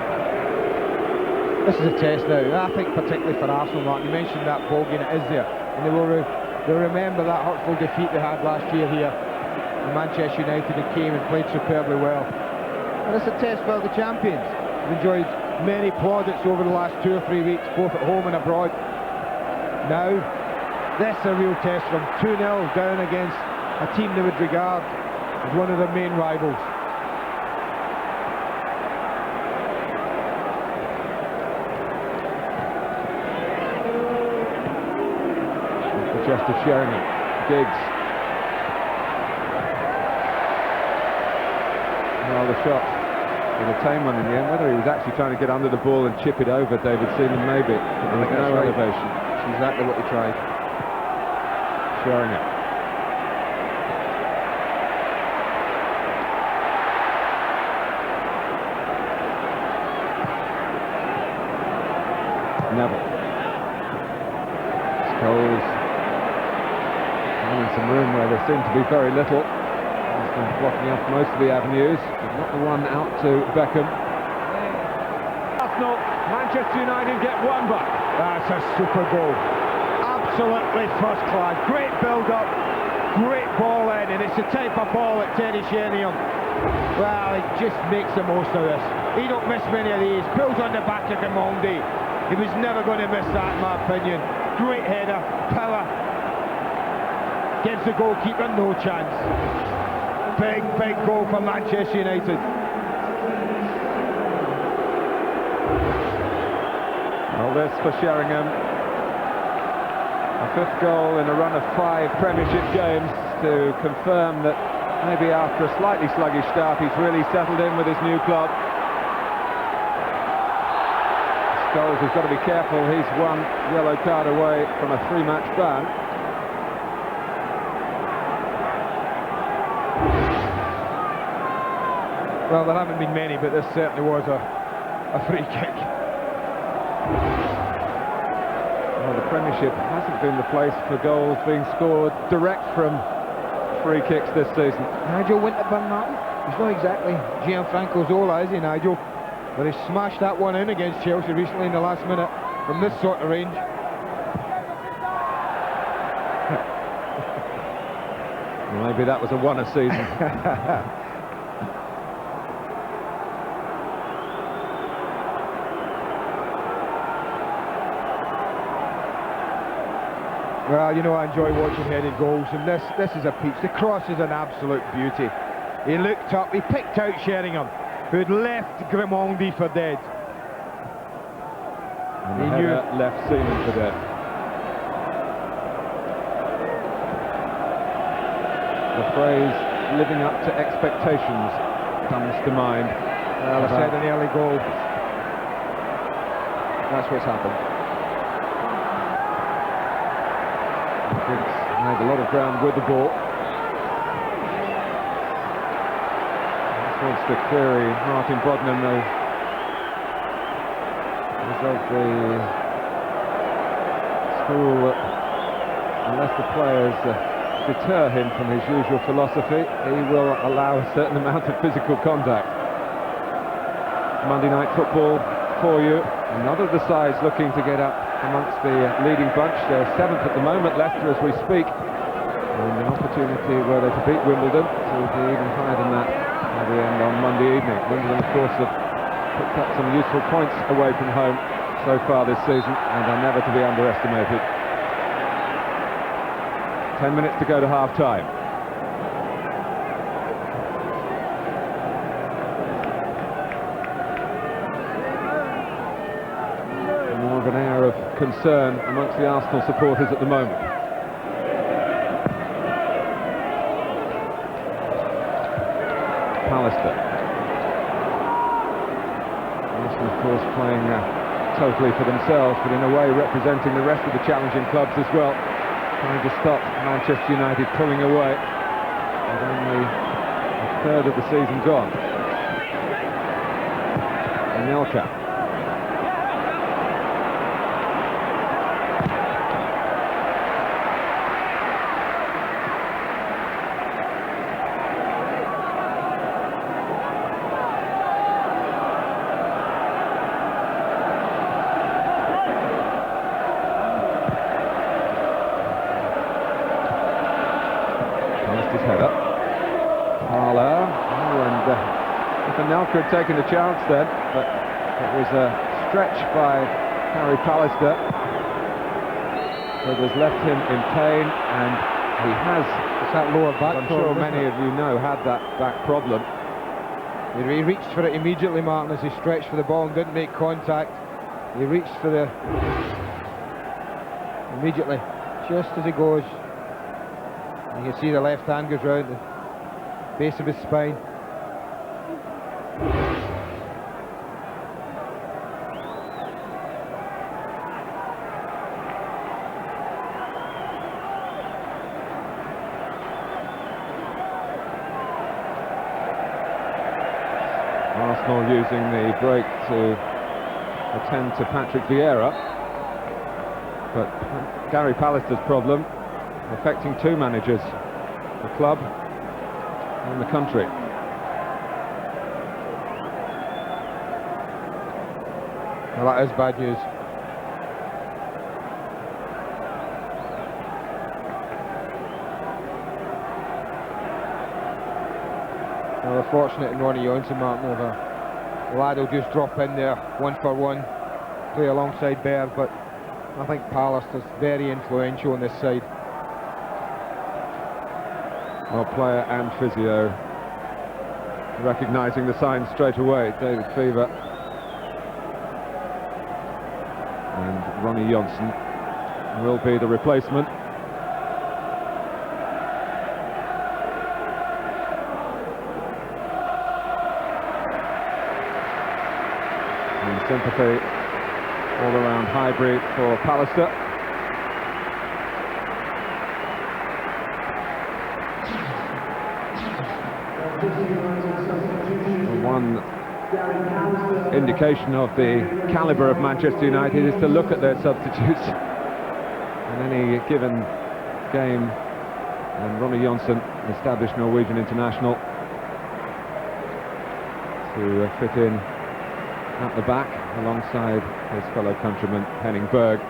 [SPEAKER 8] This is a test now, I think particularly for Arsenal, Martin. You mentioned that bogey, and it is there. And they'll remember that hurtful defeat they had last year here in Manchester United, and came and played superbly well. And it's a test for the champions. They've enjoyed many plaudits over the last 2 or 3 weeks, both at home and abroad. Now, that's a real test from 2-0 down against a team they would regard as one of their main rivals.
[SPEAKER 10] Just to Sheringham. Giggs. Well, the shot with a tame one in the end. Whether he was actually trying to get under the ball and chip it over David Seaman, maybe. But there was no elevation.
[SPEAKER 8] That's exactly what he tried.
[SPEAKER 10] Sheringham. Neville. Scholes. Some room where there seemed to be very little. He's been blocking up most of the avenues, but not the one out to Beckham. Arsenal. Manchester United get one back.
[SPEAKER 8] That's a super goal. Absolutely first class. Great build-up, great ball in, and it's the type of ball that Terry Sheringham, well, he just makes the most of this. He don't miss many of these. Pulls on the back of Gamondi. He was never going to miss that, in my opinion. Great header, power. Gives the goalkeeper no chance. Big, big goal for Manchester United.
[SPEAKER 10] Well, this for Sheringham. A fifth goal in a run of 5 Premiership games to confirm that maybe after a slightly sluggish start he's really settled in with his new club. Scholes has got to be careful. He's one yellow card away from a 3-match ban.
[SPEAKER 8] Well, there haven't been many, but this certainly was a free kick.
[SPEAKER 10] Well, the Premiership hasn't been the place for goals being scored direct from free kicks this season.
[SPEAKER 8] Nigel Winterburn, Martin. He's not exactly Gianfranco Zola, is he, Nigel? But he smashed that one in against Chelsea recently in the last minute from this sort of range.
[SPEAKER 10] Maybe that was a one a season.
[SPEAKER 8] Well, you know, I enjoy watching headed goals, and this is a peach. The cross is an absolute beauty. He looked up, he picked out Sheringham, who had left Grimandi for dead.
[SPEAKER 10] And he knew left Seaman for dead. The phrase "living up to expectations" comes to mind.
[SPEAKER 8] Well, I said an early goal. That's what's happened.
[SPEAKER 10] Made a lot of ground with the ball. Just wants to query Martin Bodnan, though, as of the school that unless the players deter him from his usual philosophy, he will allow a certain amount of physical contact. Monday night football for you. Another of the sides looking to get up amongst the leading bunch. They're 7th at the moment, Leicester, as we speak. And an opportunity were they to beat Wimbledon to be even higher than that at the end on Monday evening. Wimbledon, of course, have picked up some useful points away from home so far this season and are never to be underestimated. 10 minutes to go to half-time. More of an air of concern amongst the Arsenal supporters at the moment. Pallister. Arsenal, of course, playing totally for themselves, but in a way representing the rest of the challenging clubs as well, trying to stop Manchester United pulling away with only a third of the season gone. Anelka. Anelka had taken a chance then, but it was a stretch by Harry Pallister that has left him in pain, and he has,
[SPEAKER 8] it's that lower back
[SPEAKER 10] I'm sure many of you know, had that back problem.
[SPEAKER 8] He reached for it immediately, Martin, as he stretched for the ball and didn't make contact. He reached for the... immediately, just as he goes. You can see the left hand goes round the base of his spine.
[SPEAKER 10] Arsenal using the break to attend to Patrick Vieira, but Gary Pallister's problem affecting 2 managers, the club and the country.
[SPEAKER 8] Well, that is bad news. Well, they're fortunate in Ronnie Johnson, Martin. The lad will just drop in there, 1-for-1, play alongside Baird, but I think Pallister's very influential on this side.
[SPEAKER 10] Well, player and physio recognising the signs straight away. David Fever and Ronnie Johnson will be the replacement. And sympathy all around Highbury for Pallister. One indication of the calibre of Manchester United is to look at their substitutes in any given game, and Ronnie Johnson, established Norwegian international, to fit in at the back alongside his fellow countryman Henning Berg.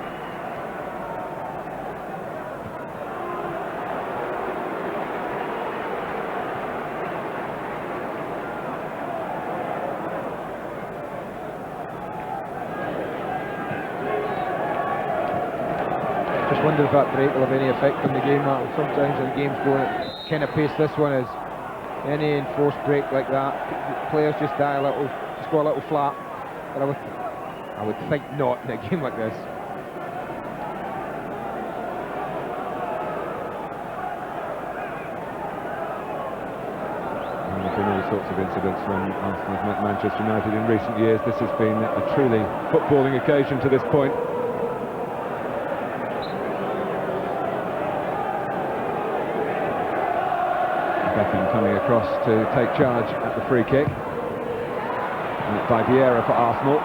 [SPEAKER 8] Just wonder if that break will have any effect on the game, Martin. Sometimes when the game's going at kind of pace this one is, any enforced break like that, players just die a little, just go a little flat. But I would think not in a game like this.
[SPEAKER 10] And there have been all sorts of incidents when Arsenal have met Manchester United in recent years. This has been a truly footballing occasion to this point. Beckham coming across to take charge at the free kick. By Vieira for Arsenal.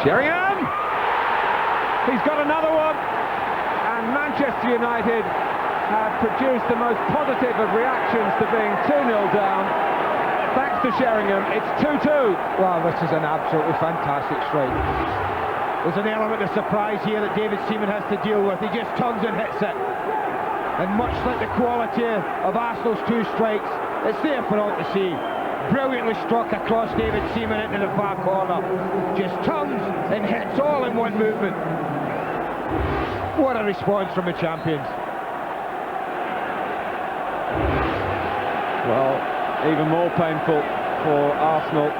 [SPEAKER 10] Sheringham! He's got another one, and Manchester United have produced the most positive of reactions to being 2-0 down. Thanks to Sheringham, it's 2-2.
[SPEAKER 8] Well, this is an absolutely fantastic strike. There's an element of surprise here that David Seaman has to deal with. He just tugs and hits it. And much like the quality of Arsenal's two strikes, it's there for all to see. Brilliantly struck across David Seaman into the far corner. Just tugs and hits all in one movement. What a response from the champions.
[SPEAKER 10] Well, even more painful for Arsenal,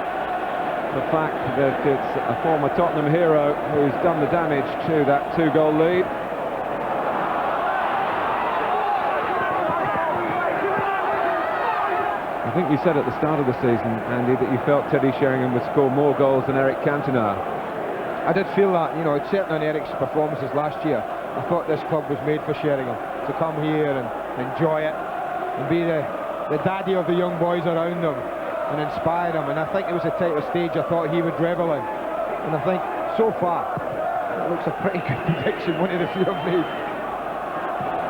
[SPEAKER 10] the fact that it's a former Tottenham hero who's done the damage to that 2-goal lead. I think you said at the start of the season, Andy, that you felt Teddy Sheringham would score more goals than Eric Cantona.
[SPEAKER 8] I did feel that, you know, certainly on Eric's performances last year. I thought this club was made for Sheringham, to come here and enjoy it and be the daddy of the young boys around them and inspire them, and I think it was the type of stage I thought he would revel in, and I think so far it looks a pretty good prediction, one of the few I've made.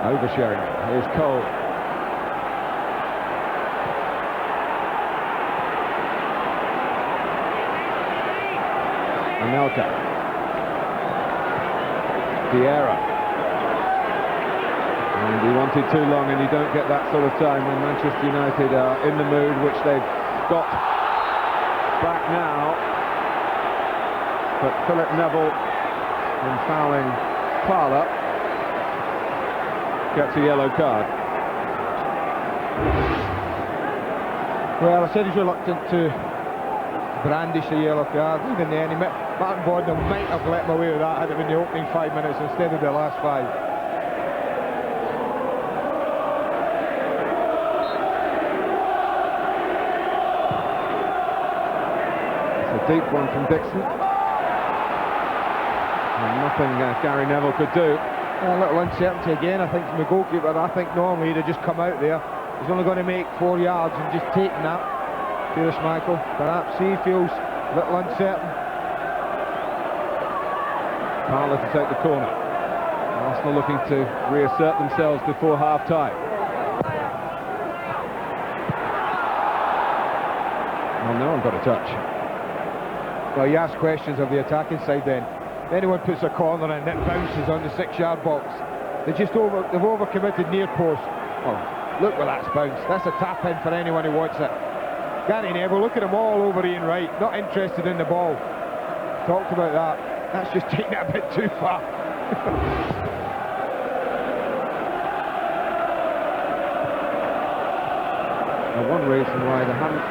[SPEAKER 10] Over Sheringham, here's Cole. Anelka. Vieira. And he wanted too long, and you don't get that sort of time when Manchester United are in the mood, which they've got back now. But Philip Neville, in fouling Parler, gets a yellow card.
[SPEAKER 8] Well, I said he's reluctant to brandish a yellow card. Even then, Martin Bodnam might have let him away with that had it been the opening 5 minutes instead of the last 5.
[SPEAKER 10] Deep one from Dixon, and nothing Gary Neville could do.
[SPEAKER 8] A little uncertainty again, I think, from the goalkeeper. I think normally he'd have just come out there. He's only going to make 4 yards and just taken that. Peter Schmeichel, perhaps he feels little uncertain.
[SPEAKER 10] Parlour to take the corner. Arsenal looking to reassert themselves before half-time. Well, no one got a touch.
[SPEAKER 8] Well, you ask questions of the attacking side then. If anyone puts a corner in, it bounces on the 6-yard box. They've overcommitted near post. Oh, look where that's bounced. That's a tap in for anyone who wants it. Gary Neville, look at him all over Ian Wright, not interested in the ball. Talked about that. That's just taking it a bit too far.
[SPEAKER 10] Now, one reason why there haven't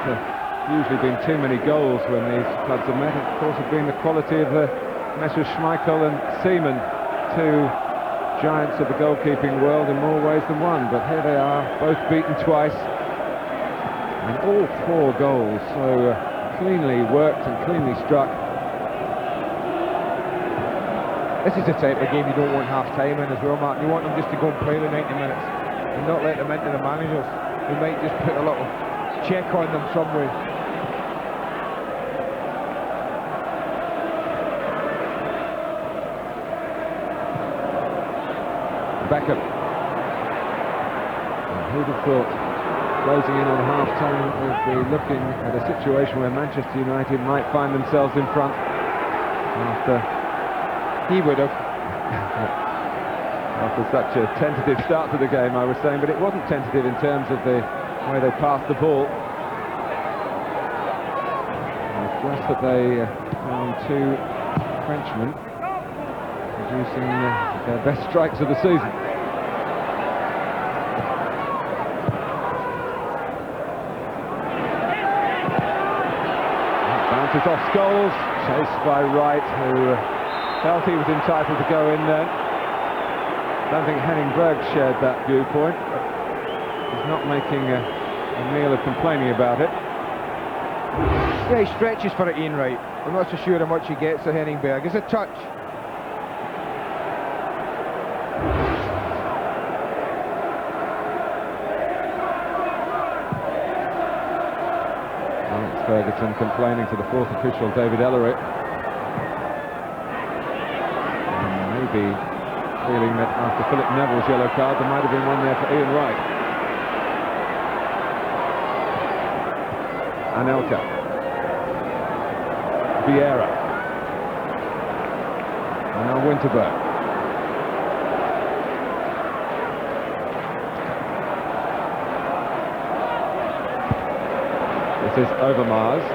[SPEAKER 10] usually been too many goals when these clubs have met, of course, has been the quality of Messrs Schmeichel and Seaman, two giants of the goalkeeping world in more ways than one. But here they are, both beaten twice, and all 4 goals so cleanly worked and cleanly struck.
[SPEAKER 8] This is the type of game you don't want half-time in as well, Mark. You want them just to go and play the 90 minutes and not let them into the managers who might just put a little check on them some way.
[SPEAKER 10] Beckham. And who'd have thought closing in on half-time would be looking at a situation where Manchester United might find themselves in front after...
[SPEAKER 8] He would have.
[SPEAKER 10] After such a tentative start to the game, I was saying, but it wasn't tentative in terms of the way they passed the ball. It's just that they found 2 Frenchmen producing their best strikes of the season. Bounces off Scholes, chased by Wright, who felt he was entitled to go in there. Don't think Henning Berg shared that viewpoint, but he's not making a meal of complaining about it.
[SPEAKER 8] Yeah, he stretches for it, Ian Wright. I'm not so sure how much he gets at Henning Berg. It's a touch.
[SPEAKER 10] Alex Ferguson complaining to the 4th official, David Ellery. Maybe feeling that after Philip Neville's yellow card there might have been one there for Ian Wright. Anelka, Vieira, and now Winterberg. This is Overmars.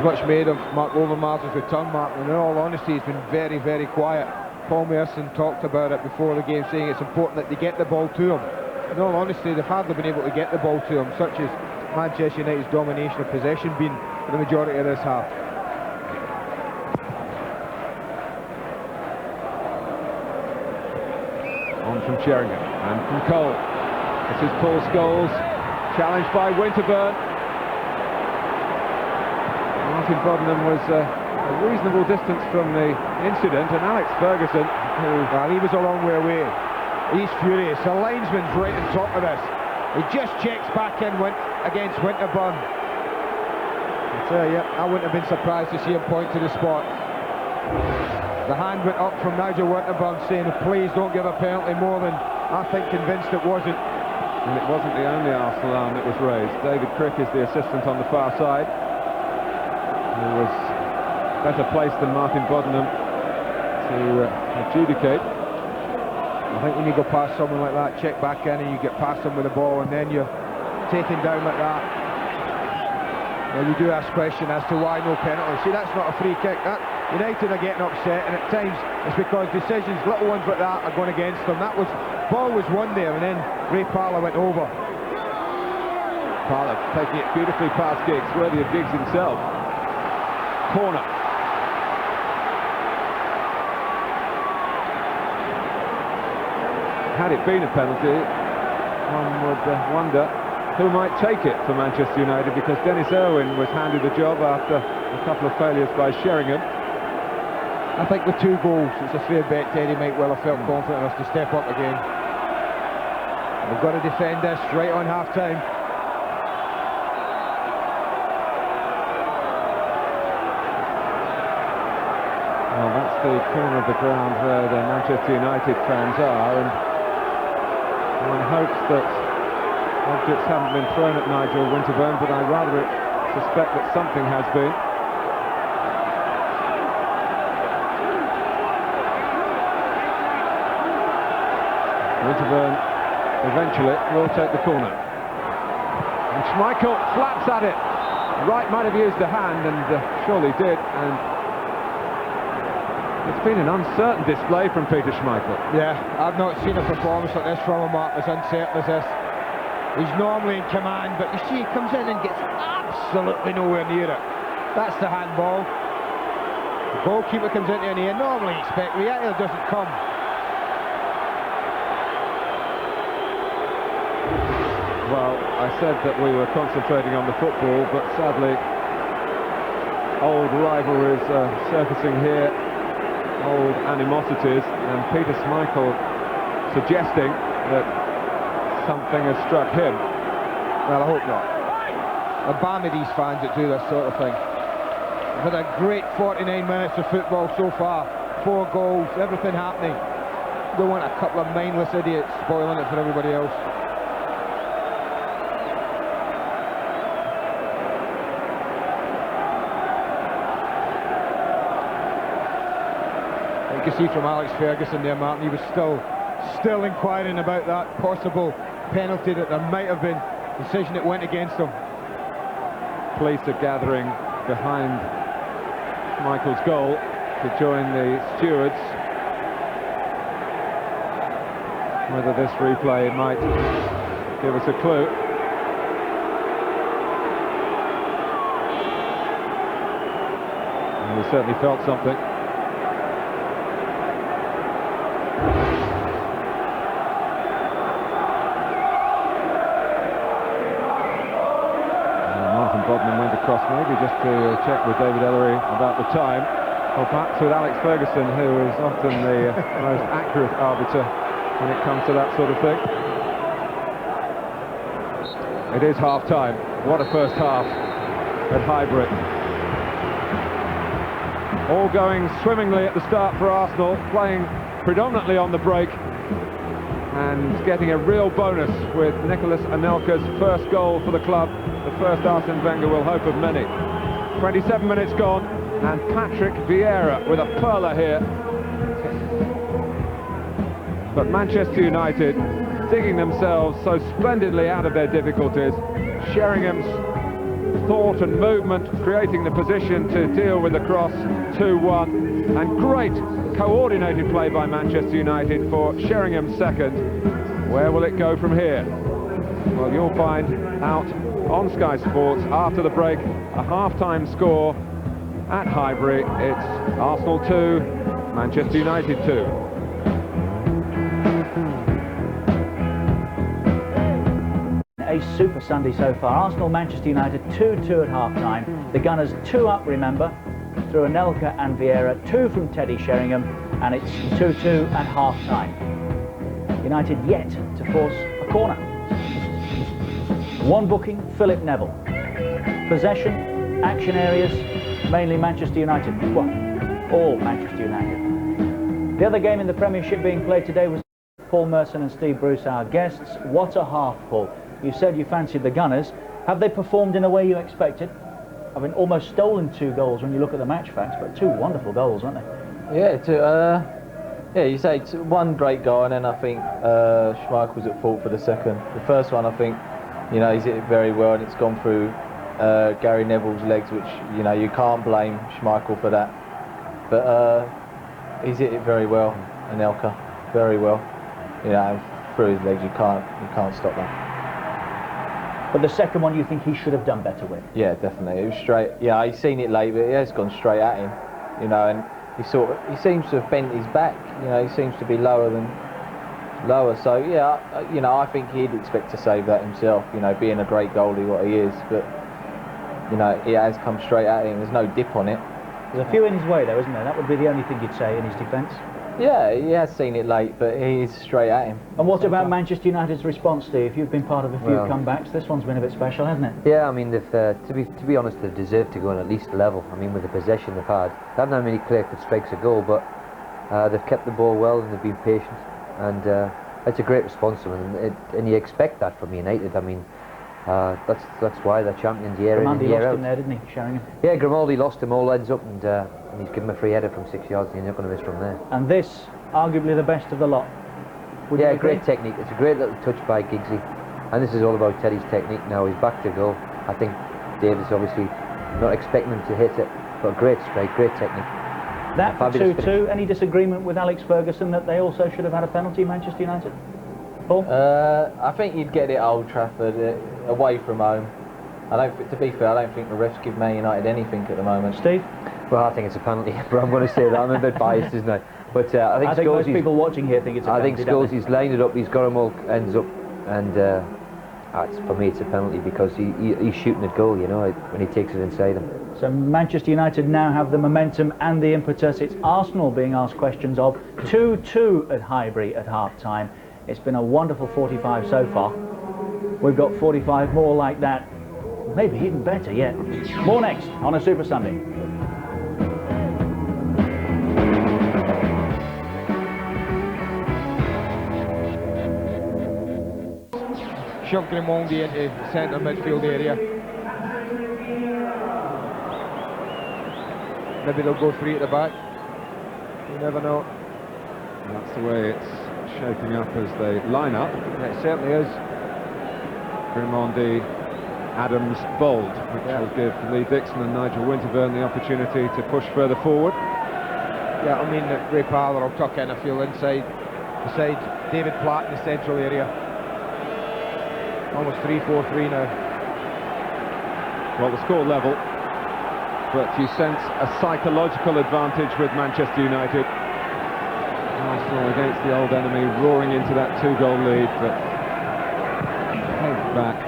[SPEAKER 8] Much made of Mark Overmars' return, Mark, and in all honesty he's been very, very quiet. Paul Merson talked about it before the game, saying it's important that they get the ball to him. In all honesty, they've hardly been able to get the ball to him, such as Manchester United's domination of possession been for the majority of this half.
[SPEAKER 10] On from Sheringham and from Cole. This is Paul Scholes, challenged by Winterburn. Martin Boddenham was a reasonable distance from the incident, and Alex Ferguson, who...
[SPEAKER 8] Well, he was a long way away. He's furious. The linesman's right on top of this. He just checks back in against Winterburn. I tell you, I wouldn't have been surprised to see him point to the spot. The hand went up from Nigel Winterburn saying, please don't give a penalty more than I think convinced it wasn't.
[SPEAKER 10] And it wasn't the only Arsenal arm that was raised. David Crick is the assistant on the far side, who was better placed than Martin Boddenham to adjudicate.
[SPEAKER 8] I think when you go past someone like that, check back in and you get past them with the ball and then you're taken down like that. Well, you do ask question as to why no penalty. See, that's not a free kick. United are getting upset, and at times it's because decisions, little ones like that, are going against them. Ball was won there, and then Ray Parlour went over.
[SPEAKER 10] Parlour taking it beautifully past Giggs, worthy of Giggs himself. Corner. Had it been a penalty, one would wonder who might take it for Manchester United, because Dennis Irwin was handed the job after a couple of failures by Sheringham.
[SPEAKER 8] I think with 2 goals, it's a fair bet Eddie might well have felt confident enough to step up again. We've got to defend this right on half-time.
[SPEAKER 10] Well, that's the corner of the ground where the Manchester United fans are, and one hopes that objects haven't been thrown at Nigel Winterburn, but I rather suspect that something has been. Winterburn eventually will take the corner. And Schmeichel flaps at it. Wright might have used the hand, and surely did. And it's been an uncertain display from Peter Schmeichel.
[SPEAKER 8] Yeah, I've not seen a performance like this from him, Mark, as uncertain as this. He's normally in command, but you see he comes in and gets absolutely nowhere near it. That's the handball. The goalkeeper comes into an air, normally expect reality doesn't come.
[SPEAKER 10] Well, I said that we were concentrating on the football, but sadly old rivalries are surfacing here, old animosities, and Peter Schmeichel suggesting that something has struck him.
[SPEAKER 8] Well, I hope not. I banner these fans that do this sort of thing. We've had a great 49 minutes of football so far. 4 goals, everything happening. Don't want a couple of mindless idiots spoiling it for everybody else. You can see from Alex Ferguson there, Martin, he was still inquiring about that possible penalty that there might have been, decision that went against him.
[SPEAKER 10] Police are gathering behind Michael's goal to join the stewards. Whether this replay might give us a clue. And we certainly felt something. Bodman went across maybe just to check with David Ellery about the time, or perhaps with Alex Ferguson, who is often the most accurate arbiter when it comes to that sort of thing. It is half-time. What a first half at Highbury. All going swimmingly at the start for Arsenal, playing predominantly on the break and getting a real bonus with Nicolas Anelka's first goal for the club. The first Arsene Wenger will hope of many. 27 minutes gone, and Patrick Vieira with a perler here. But Manchester United digging themselves so splendidly out of their difficulties. Sheringham's thought and movement creating the position to deal with the cross. 2-1, and great coordinated play by Manchester United for Sheringham's second. Where will it go from here? Well, you'll find out on Sky Sports after the break. A half-time score at Highbury. It's Arsenal 2, Manchester United 2.
[SPEAKER 1] A super Sunday so far. Arsenal, Manchester United 2-2 at half-time. The Gunners 2 up, remember, through Anelka and Vieira, 2 from Teddy Sheringham, and it's 2-2 at half-time. United yet to force a corner. One booking, Philip Neville. Possession, action areas, mainly Manchester United. Well, all Manchester United. The other game in the Premiership being played today was Paul Merson and Steve Bruce, our guests. What a half, Paul. You said you fancied the Gunners. Have they performed in a way you expected? I mean, almost stolen 2 goals when you look at the match facts, but 2 wonderful goals, aren't they?
[SPEAKER 4] Yeah, you say 1 great goal, and then I think Schmeichel was at fault for the second. The first one, I think, you know, he's hit it very well, and it's gone through Gary Neville's legs, which, you know, you can't blame Schmeichel for that. But he's hit it very well, Anelka, very well. You know, through his legs, you can't stop that.
[SPEAKER 1] But the second one you think he should have done better with?
[SPEAKER 4] Yeah, definitely. It was straight. Yeah, he's seen it late, but it has gone straight at him. You know, and he seems to have bent his back. You know, he seems to be lower than Lower, so yeah, you know, I think he'd expect to save that himself, you know, being a great goalie what he is, but you know, it has come straight at him, there's no dip on it.
[SPEAKER 1] There's a few in his way though, isn't there? That would be the only thing you'd say in his defence.
[SPEAKER 4] Yeah, he has seen it late, but he's straight at him.
[SPEAKER 1] And what about Manchester United's response, Steve? You've been part of a few
[SPEAKER 2] Well,
[SPEAKER 1] comebacks. This one's been a bit special, hasn't it?
[SPEAKER 9] Yeah, I mean, they've, to be honest, they've deserved to go on at least level. I mean, with the possession they've had. They haven't had many clear-cut strikes a goal, but they've kept the ball well and they've been patient. And it's a great response to them. And you expect that from United. I mean, that's why they're champions year in and
[SPEAKER 1] Grimaldi
[SPEAKER 9] year
[SPEAKER 1] lost
[SPEAKER 9] out.
[SPEAKER 1] him there, didn't he, Sheringham?
[SPEAKER 9] Yeah, Grimaldi lost him all ends up, and he's given him a free header from 6 yards, and he's not going to miss from there.
[SPEAKER 1] And this, arguably the best of the lot. Would you
[SPEAKER 9] Yeah,
[SPEAKER 1] agree?
[SPEAKER 9] great technique. It's a great little touch by Giggsy. And this is all about Teddy's technique now. He's back to goal. I think Davis obviously not expecting him to hit it, but great strike, great technique.
[SPEAKER 1] That for
[SPEAKER 9] Fabulous
[SPEAKER 1] 2-2.
[SPEAKER 9] finish.
[SPEAKER 1] Any disagreement with Alex Ferguson that they also should have had a penalty, Manchester United? Paul?
[SPEAKER 4] I think you'd get it at Old Trafford, away from home. To be fair, I don't think the refs give Man United anything at the moment.
[SPEAKER 1] Steve?
[SPEAKER 9] Well, I think it's a penalty, but I'm going to say that. I'm a bit biased, isn't I? But I think
[SPEAKER 1] most people watching here think it's a
[SPEAKER 9] I
[SPEAKER 1] penalty.
[SPEAKER 9] think Scholes's lined it up, he's got them all ends up, and for me it's a penalty because he's shooting at goal, you know, when he takes it inside him.
[SPEAKER 1] So Manchester United now have the momentum and the impetus. It's Arsenal being asked questions of. 2-2 at Highbury at half-time. It's been a wonderful 45 so far. We've got 45 more like that. Maybe even better yet. More next on a Super Sunday.
[SPEAKER 8] Shove Grimaldi into centre midfield area. Maybe they'll go free at the back. You never know.
[SPEAKER 10] That's the way it's shaping up as they line up.
[SPEAKER 8] It certainly is.
[SPEAKER 10] Grimaldi, Adams, Bold, which will give Lee Dixon and Nigel Winterburn the opportunity to push further forward.
[SPEAKER 8] Yeah, I mean, Ray Parlour will tuck in a few inside, beside David Platt in the central area. Almost 3-4-3 now.
[SPEAKER 10] Well, the score level, but you sense a psychological advantage with Manchester United. Arsenal against the old enemy, roaring into that 2-goal lead, but held back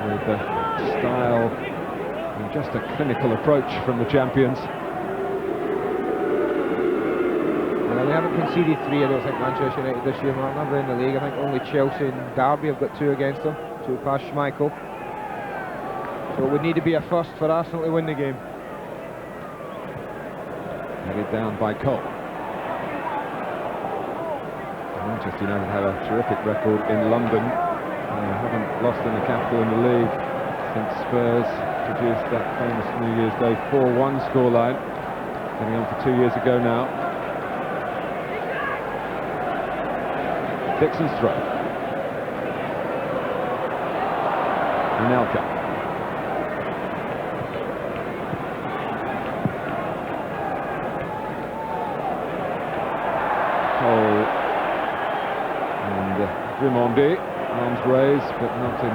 [SPEAKER 10] with the style and just a clinical approach from the champions.
[SPEAKER 8] Well, they haven't conceded 3, I don't think, Manchester United this year, Mark. Never in the league. I think only Chelsea and Derby have got 2 against them, 2 past Schmeichel. So it would need to be a first for Arsenal to win the game.
[SPEAKER 10] Headed down by Cole. Manchester United have a terrific record in London. They haven't lost in the capital in the league since Spurs produced that famous New Year's Day 4-1 scoreline, getting on for 2 years ago now. Dixon's throw. Anelka. Cole and Grimaldi, arms raised, but not in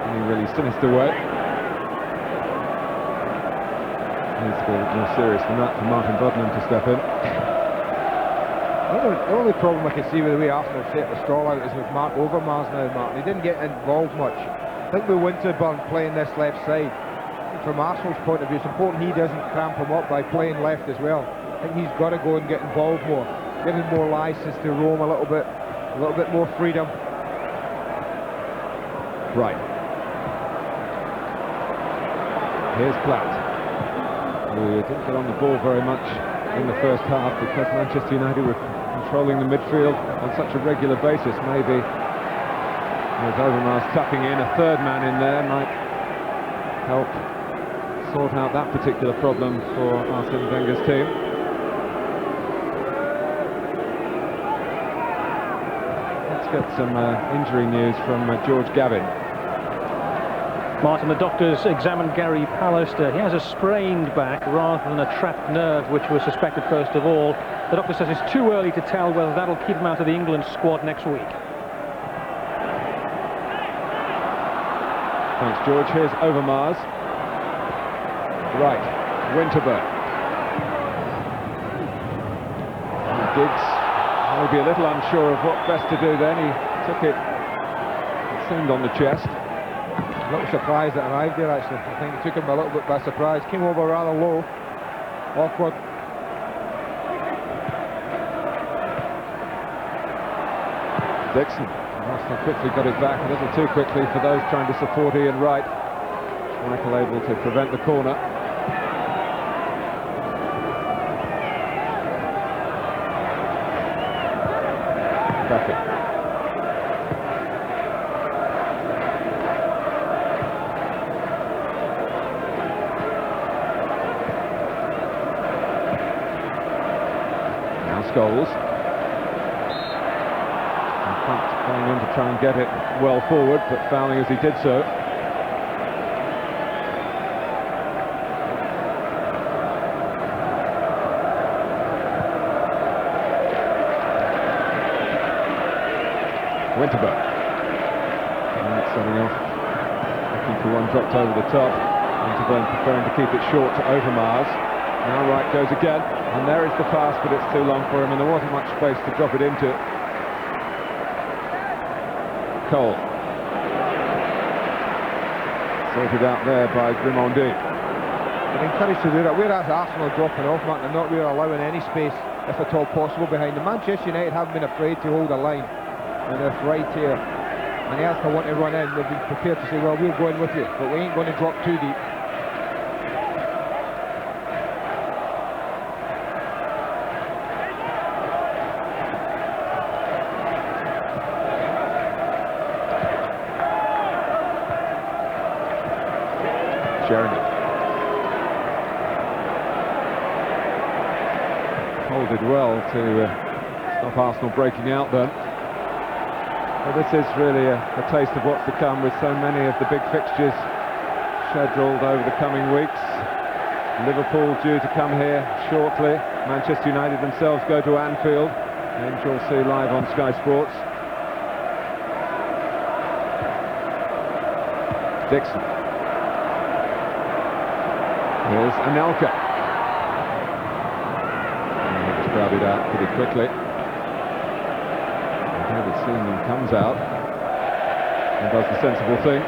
[SPEAKER 10] any really sinister way. Needs to be a bit more serious than that for Martin Budman to step in.
[SPEAKER 8] The only problem I can see with the way Arsenal set the stall out is with Mark Overmars now, Martin. He didn't get involved much. I think with Winterburn playing this left side, from Arsenal's point of view, it's important he doesn't cramp him up by playing left as well. I think he's got to go and get involved more, give him more license to roam a little bit more freedom.
[SPEAKER 10] Right. Here's Platt, who didn't get on the ball very much in the first half because Manchester United were controlling the midfield on such a regular basis. Maybe with Overmars tucking in, a third man in there might help sort out that particular problem for Arsene Wenger's team. Let's get some injury news from George Gavin.
[SPEAKER 6] Martin, the doctors examined Gary Pallister. He has a sprained back rather than a trapped nerve, which was suspected first of all. The doctor says it's too early to tell whether that'll keep him out of the England squad next week.
[SPEAKER 10] Thanks, George. Here's Overmars. Right, Winterburn. Giggs Maybe a little unsure of what best to do then. He took it, it seemed, on the chest.
[SPEAKER 8] A little surprised that arrived there, actually. I think it took him a little bit by surprise. Came over rather low. Awkward.
[SPEAKER 10] Dixon. Arsenal quickly got it back, a little too quickly for those trying to support Ian Wright. Michael able to prevent the corner. Beckett. Now Scholes. Going in to try and get it well forward, but fouling as he did so. Winterburn. Setting off. Looking for one dropped over the top. Winterburn preferring to keep it short to Overmars. Now Wright goes again, and there is the pass, but it's too long for him, and there wasn't much space to drop it into. Cole. Sorted out there by Grimandi.
[SPEAKER 8] They're encouraged to do that. Whereas Arsenal dropping off, Martin, they're not really allowing any space, if at all possible, behind them. Manchester United haven't been afraid to hold a line. And if Wright here and Arsenal want to run in, they've been prepared to say, well, we're going with you, but we ain't going to drop too deep.
[SPEAKER 10] Sheringham. Holded well to stop Arsenal breaking out then. Well, this is really a taste of what's to come, with so many of the big fixtures scheduled over the coming weeks. Liverpool due to come here shortly. Manchester United themselves go to Anfield, and you'll see live on Sky Sports. Dixon. Here's Anelka. And he's grabbed it out pretty quickly. David Seaman comes out and does the sensible thing.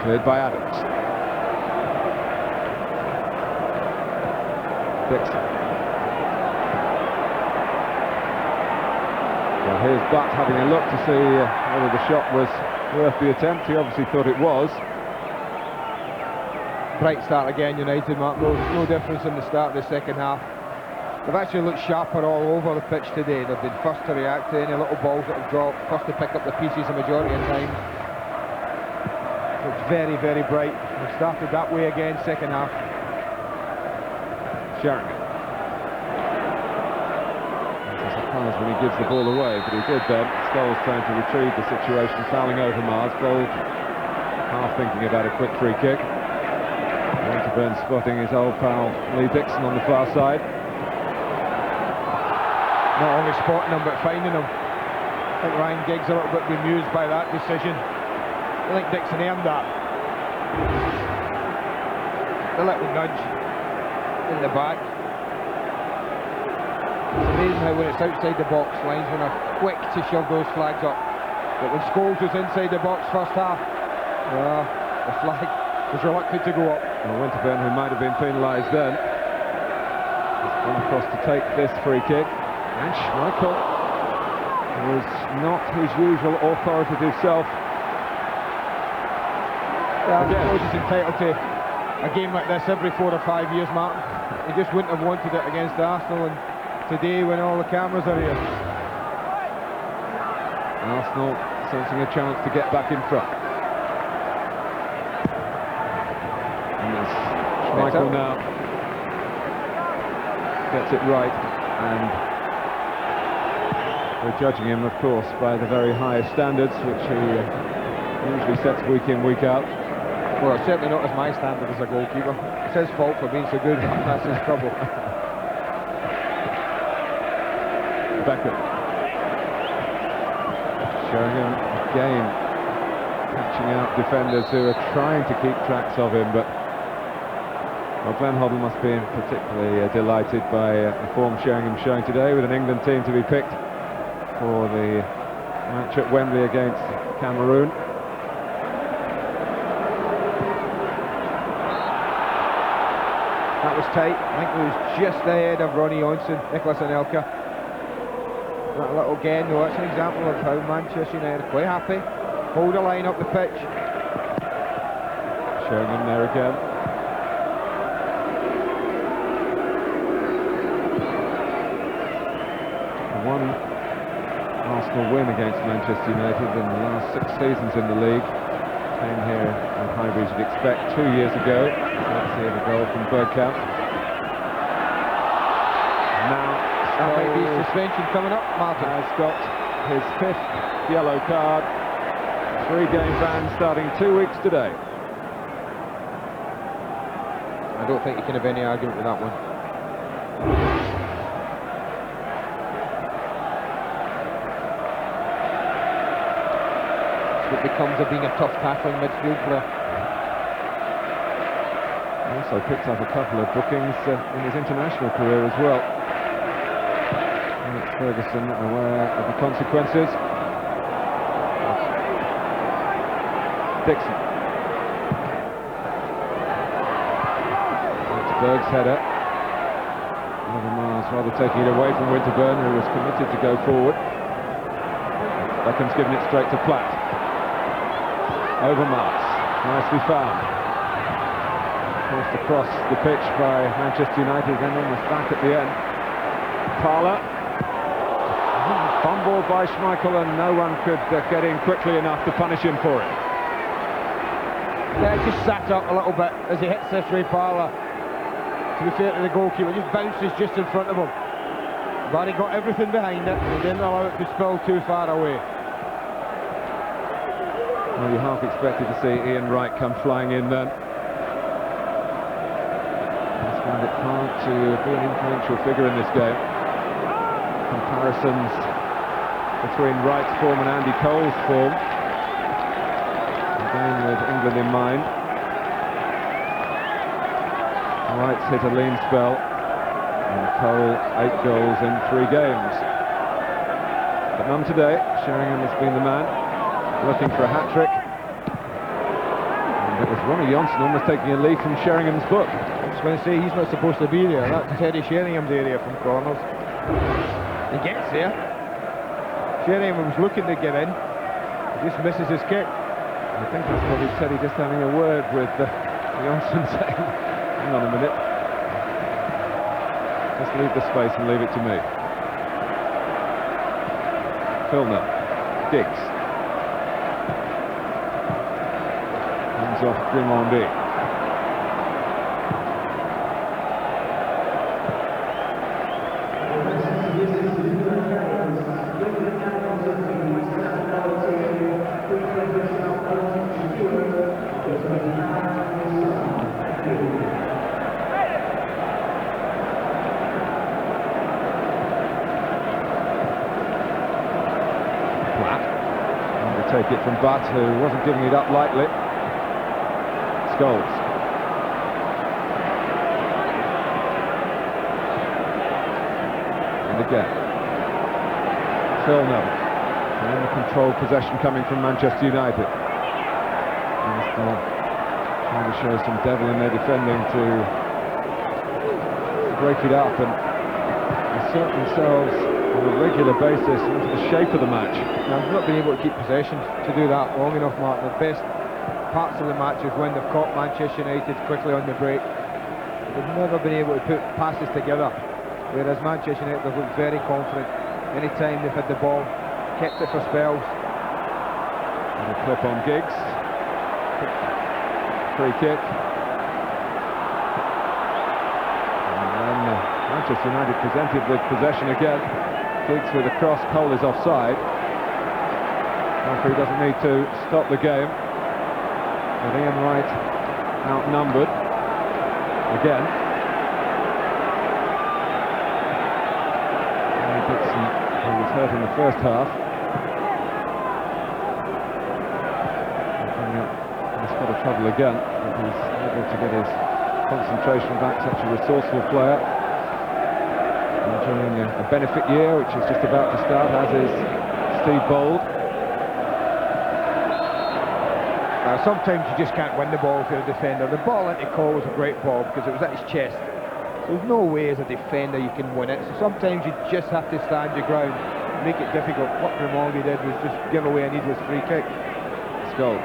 [SPEAKER 10] Cleared by Adams. Dixon. Well, here's Butt having a look to see whether the shot was worth the attempt. He obviously thought it was.
[SPEAKER 8] Bright start again, United, Mark. No difference in the start of the second half. They've actually looked sharper all over the pitch today. They've been first to react to any little balls that have dropped, first to pick up the pieces the majority of times. Looks very, very bright. They've started that way again, second half.
[SPEAKER 10] Sheringham. It's a surprise when he gives the ball away, but he did then. Scholes trying to retrieve the situation, fouling Overmars. Bold, half thinking about a quick free kick. Winterburn spotting his old pal Lee Dixon on the far side.
[SPEAKER 8] Not only spotting him, but finding him. I think Ryan Giggs a little bit bemused by that decision. I think Dixon earned that. A little nudge in the back. It's amazing how when it's outside the box, linesmen are quick to shove those flags up. But when Scholes was inside the box first half, the flag was reluctant to go up.
[SPEAKER 10] Well, Winterburn, who might have been penalised then, has gone across to take this free kick. And Schmeichel was not his usual authoritative self.
[SPEAKER 8] Yeah, Scholes is entitled to a game like this every 4 or 5 years, Martin. He just wouldn't have wanted it against Arsenal, and today when all the cameras are here.
[SPEAKER 10] Arsenal sensing a chance to get back in front. And as Schmeichel now gets it right, and we're judging him, of course, by the very highest standards which he usually sets week in, week out.
[SPEAKER 8] Well, it's certainly not as my standard as a goalkeeper. It's his fault for being so good. That's his trouble.
[SPEAKER 10] Beckham. Sheringham again catching out defenders who are trying to keep tracks of him, but well, Glenn Hoddle must be particularly delighted by the form Sheringham showing today, with an England team to be picked for the match at Wembley against Cameroon.
[SPEAKER 8] That was tight. I think it was just ahead of Ronnie Johnson, Nicholas Anelka. That little again, though, that's an example of how Manchester United are quite happy. Hold a line up the pitch.
[SPEAKER 10] Sheringham there again. One Arsenal win against Manchester United in the last 6 seasons in the league. Came here on Highbury, you'd expect, 2 years ago. Let's see the goal from Bergkamp. Now,
[SPEAKER 8] that might be suspension coming up. Martin
[SPEAKER 10] has got his 5th yellow card. 3-game ban starting 2 weeks today.
[SPEAKER 8] I don't think you can have any argument with that one. It becomes of being a tough tackling midfield player.
[SPEAKER 10] Also picked up a couple of bookings in his international career as well. Alex Ferguson aware of the consequences. Dixon. That's Berg's header. Oliver Mars rather taking it away from Winterburn, who was committed to go forward. Beckham's given it straight to Platt. Overmars, nicely found. Forced across the pitch by Manchester United, then almost back at the end. Parlour. Fumbled by Schmeichel, and no one could get in quickly enough to punish him for it.
[SPEAKER 8] Yeah, just sat up a little bit as he hits this Ray Parlour. To be fair to the goalkeeper, just bounces just in front of him. But he got everything behind it, and he didn't allow it to spill too far away.
[SPEAKER 10] Well, you half expected to see Ian Wright come flying in then. He's found it hard to be an influential figure in this game. Comparisons between Wright's form and Andy Cole's form. Again with England in mind. Wright's hit a lean spell, and Cole 8 goals in 3 games. But none today. Sheringham has been the man, looking for a hat-trick. And it was Ronnie Johnson almost taking a leaf from Sheringham's book.
[SPEAKER 8] I was going to say, he's not supposed to be there. That's Teddy Sheringham's area from corners. He gets there. Sheringham was looking to get in. He just misses his kick.
[SPEAKER 10] I think that's probably Teddy just having a word with Johnson, saying, hang on a minute. Just leave the space and leave it to me. Filner. Diggs. Hands off Grimondi. Take it from Butt, who wasn't giving it up lightly. Scholes. And again. Filner. And then the controlled possession coming from Manchester United. Trying to show some devil in their defending to break it up and insert themselves on a regular basis into the shape of the match.
[SPEAKER 8] Now, they've not been able to keep possession to do that long enough, Martin. The best parts of the match is when they've caught Manchester United quickly on the break. They've never been able to put passes together, whereas Manchester United have looked very confident. Any time they've had the ball, kept it for spells.
[SPEAKER 10] And a clip on Giggs. Free kick. And then Manchester United presented with possession again. Giggs with a cross, Cole is offside. Referee doesn't need to stop the game. with Ian Wright outnumbered again. Harry Dixon, who was hurt in the first half, coming up in a spot of trouble again, but he's able to get his concentration back. Such a resourceful player, enjoying a benefit year which is just about to start, as is Steve Bold.
[SPEAKER 8] Sometimes you just can't win the ball if you're a defender. The ball into Cole was a great ball because it was at his chest. So there's no way as a defender you can win it. So sometimes you just have to stand your ground, make it difficult. What Raimondi did was just give away a needless free kick.
[SPEAKER 10] Scholes,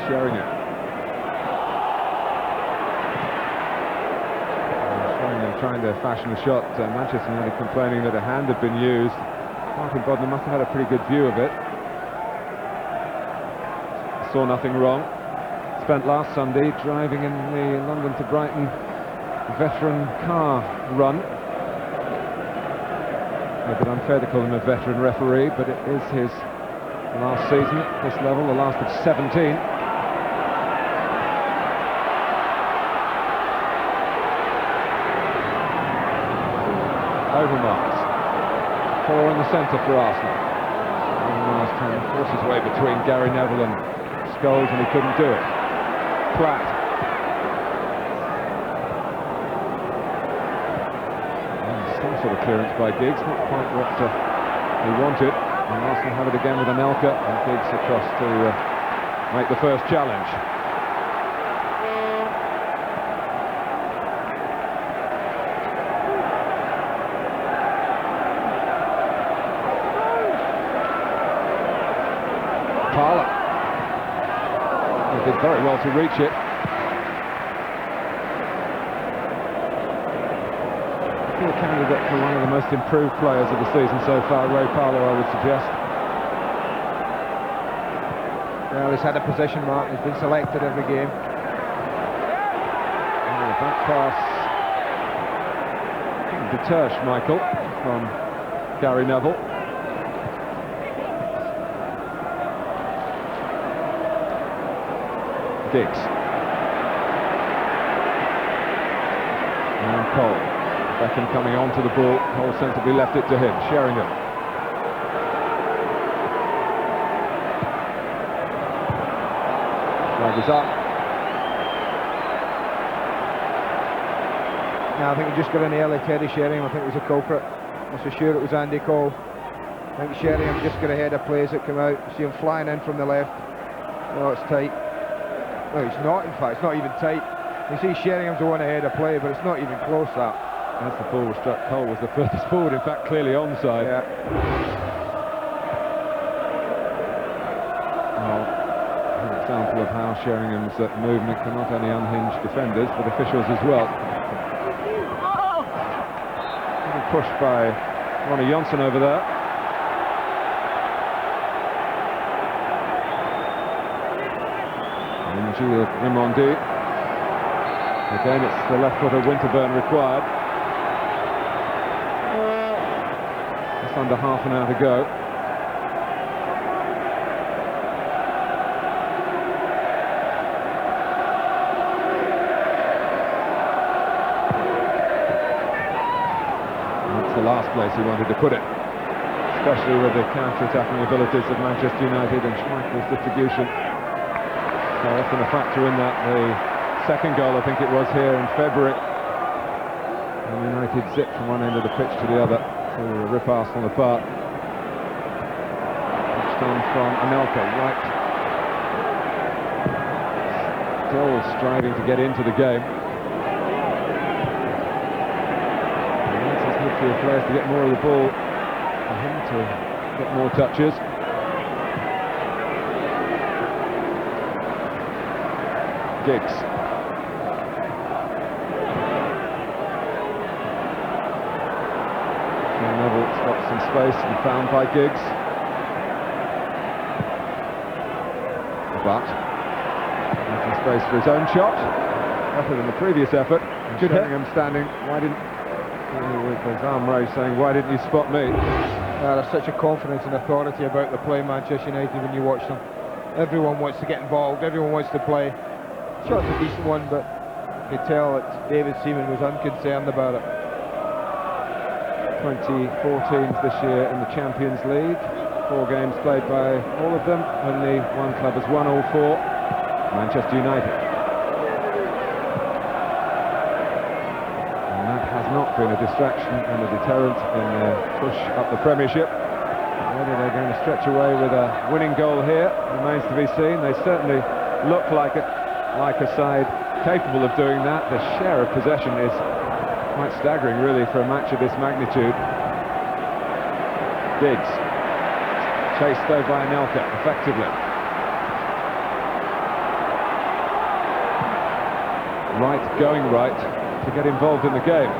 [SPEAKER 10] Sheringham. Sheringham trying to fashion a shot. Manchester United complaining that a hand had been used. Martin Bodmer must have had a pretty good view of it. Saw nothing wrong. Spent last Sunday driving in the London to Brighton veteran car run. A bit unfair to call him a veteran referee, but it is his last season at this level, the last of 17. Overmars. 4 in the centre for Arsenal. Overmars trying to force his way between Gary Neville and Scholes, and he couldn't do it. Platt. Some sort of clearance by Giggs, not quite what he wanted. And Arsenal have it again with Anelka, and Giggs across to make the first challenge. Parlour. He did very well to reach it. Still a candidate for one of the most improved players of the season so far, Ray Parlour, I would suggest.
[SPEAKER 8] Well, he's had a position mark, he's been selected every game.
[SPEAKER 10] And the back pass deters Michael from Gary Neville. Giggs. And Cole. Beckham coming onto the ball. Cole sensibly left it to him. Sheringham. Flag is up.
[SPEAKER 8] Now I think we just got an early Teddy Sheringham. I think it was a culprit. I'm so sure it was Andy Cole. I think Sheringham just got ahead of plays that come out. You see him flying in from the left. Oh, it's tight. No, it's not, in fact, it's not even tight. You see Sheringham's the one ahead of play, but it's not even close, that.
[SPEAKER 10] As the ball was struck, Cole was the furthest forward, in fact, clearly onside.
[SPEAKER 8] Yeah.
[SPEAKER 10] Well, an example of how Sheringham's movement can not only unhinge defenders, but officials as well. Pushed by Ronnie Johnson over there. Gilles Raimondi. Again, it's the left footer Winterburn required. Just under half an hour to go. That's the last place he wanted to put it, especially with the counter-attacking abilities of Manchester United and Schmeichel's distribution. So often a factor in that. The second goal, I think it was, here in February, and United zipped from one end of the pitch to the other to rip Arsenal apart. Touched on from Anelka, right. Still striving to get into the game. He wants his midfield players to get more of the ball, for him to get more touches. Giggs. Neville spots some space and found by Giggs. But making space for his own shot. Better than the previous effort.
[SPEAKER 8] Good hit.
[SPEAKER 10] Sheringham standing. Why didn't, with his arm raised, saying, "Why didn't you spot me?"
[SPEAKER 8] There's such a confidence and authority about the play, Manchester United, when you watch them. Everyone wants to get involved, everyone wants to play. Shot's a decent one, but you can tell that David Seaman was unconcerned about it.
[SPEAKER 10] 24 teams this year in the Champions League. 4 games played by all of them. Only one club has won all 4. Manchester United. And that has not been a distraction and a deterrent in their push up the Premiership. Whether they're going to stretch away with a winning goal here remains to be seen. They certainly look like a side capable of doing that. The share of possession is quite staggering, really, for a match of this magnitude. Giggs, chased though by Anelka, effectively. Right, going right to get involved in the game.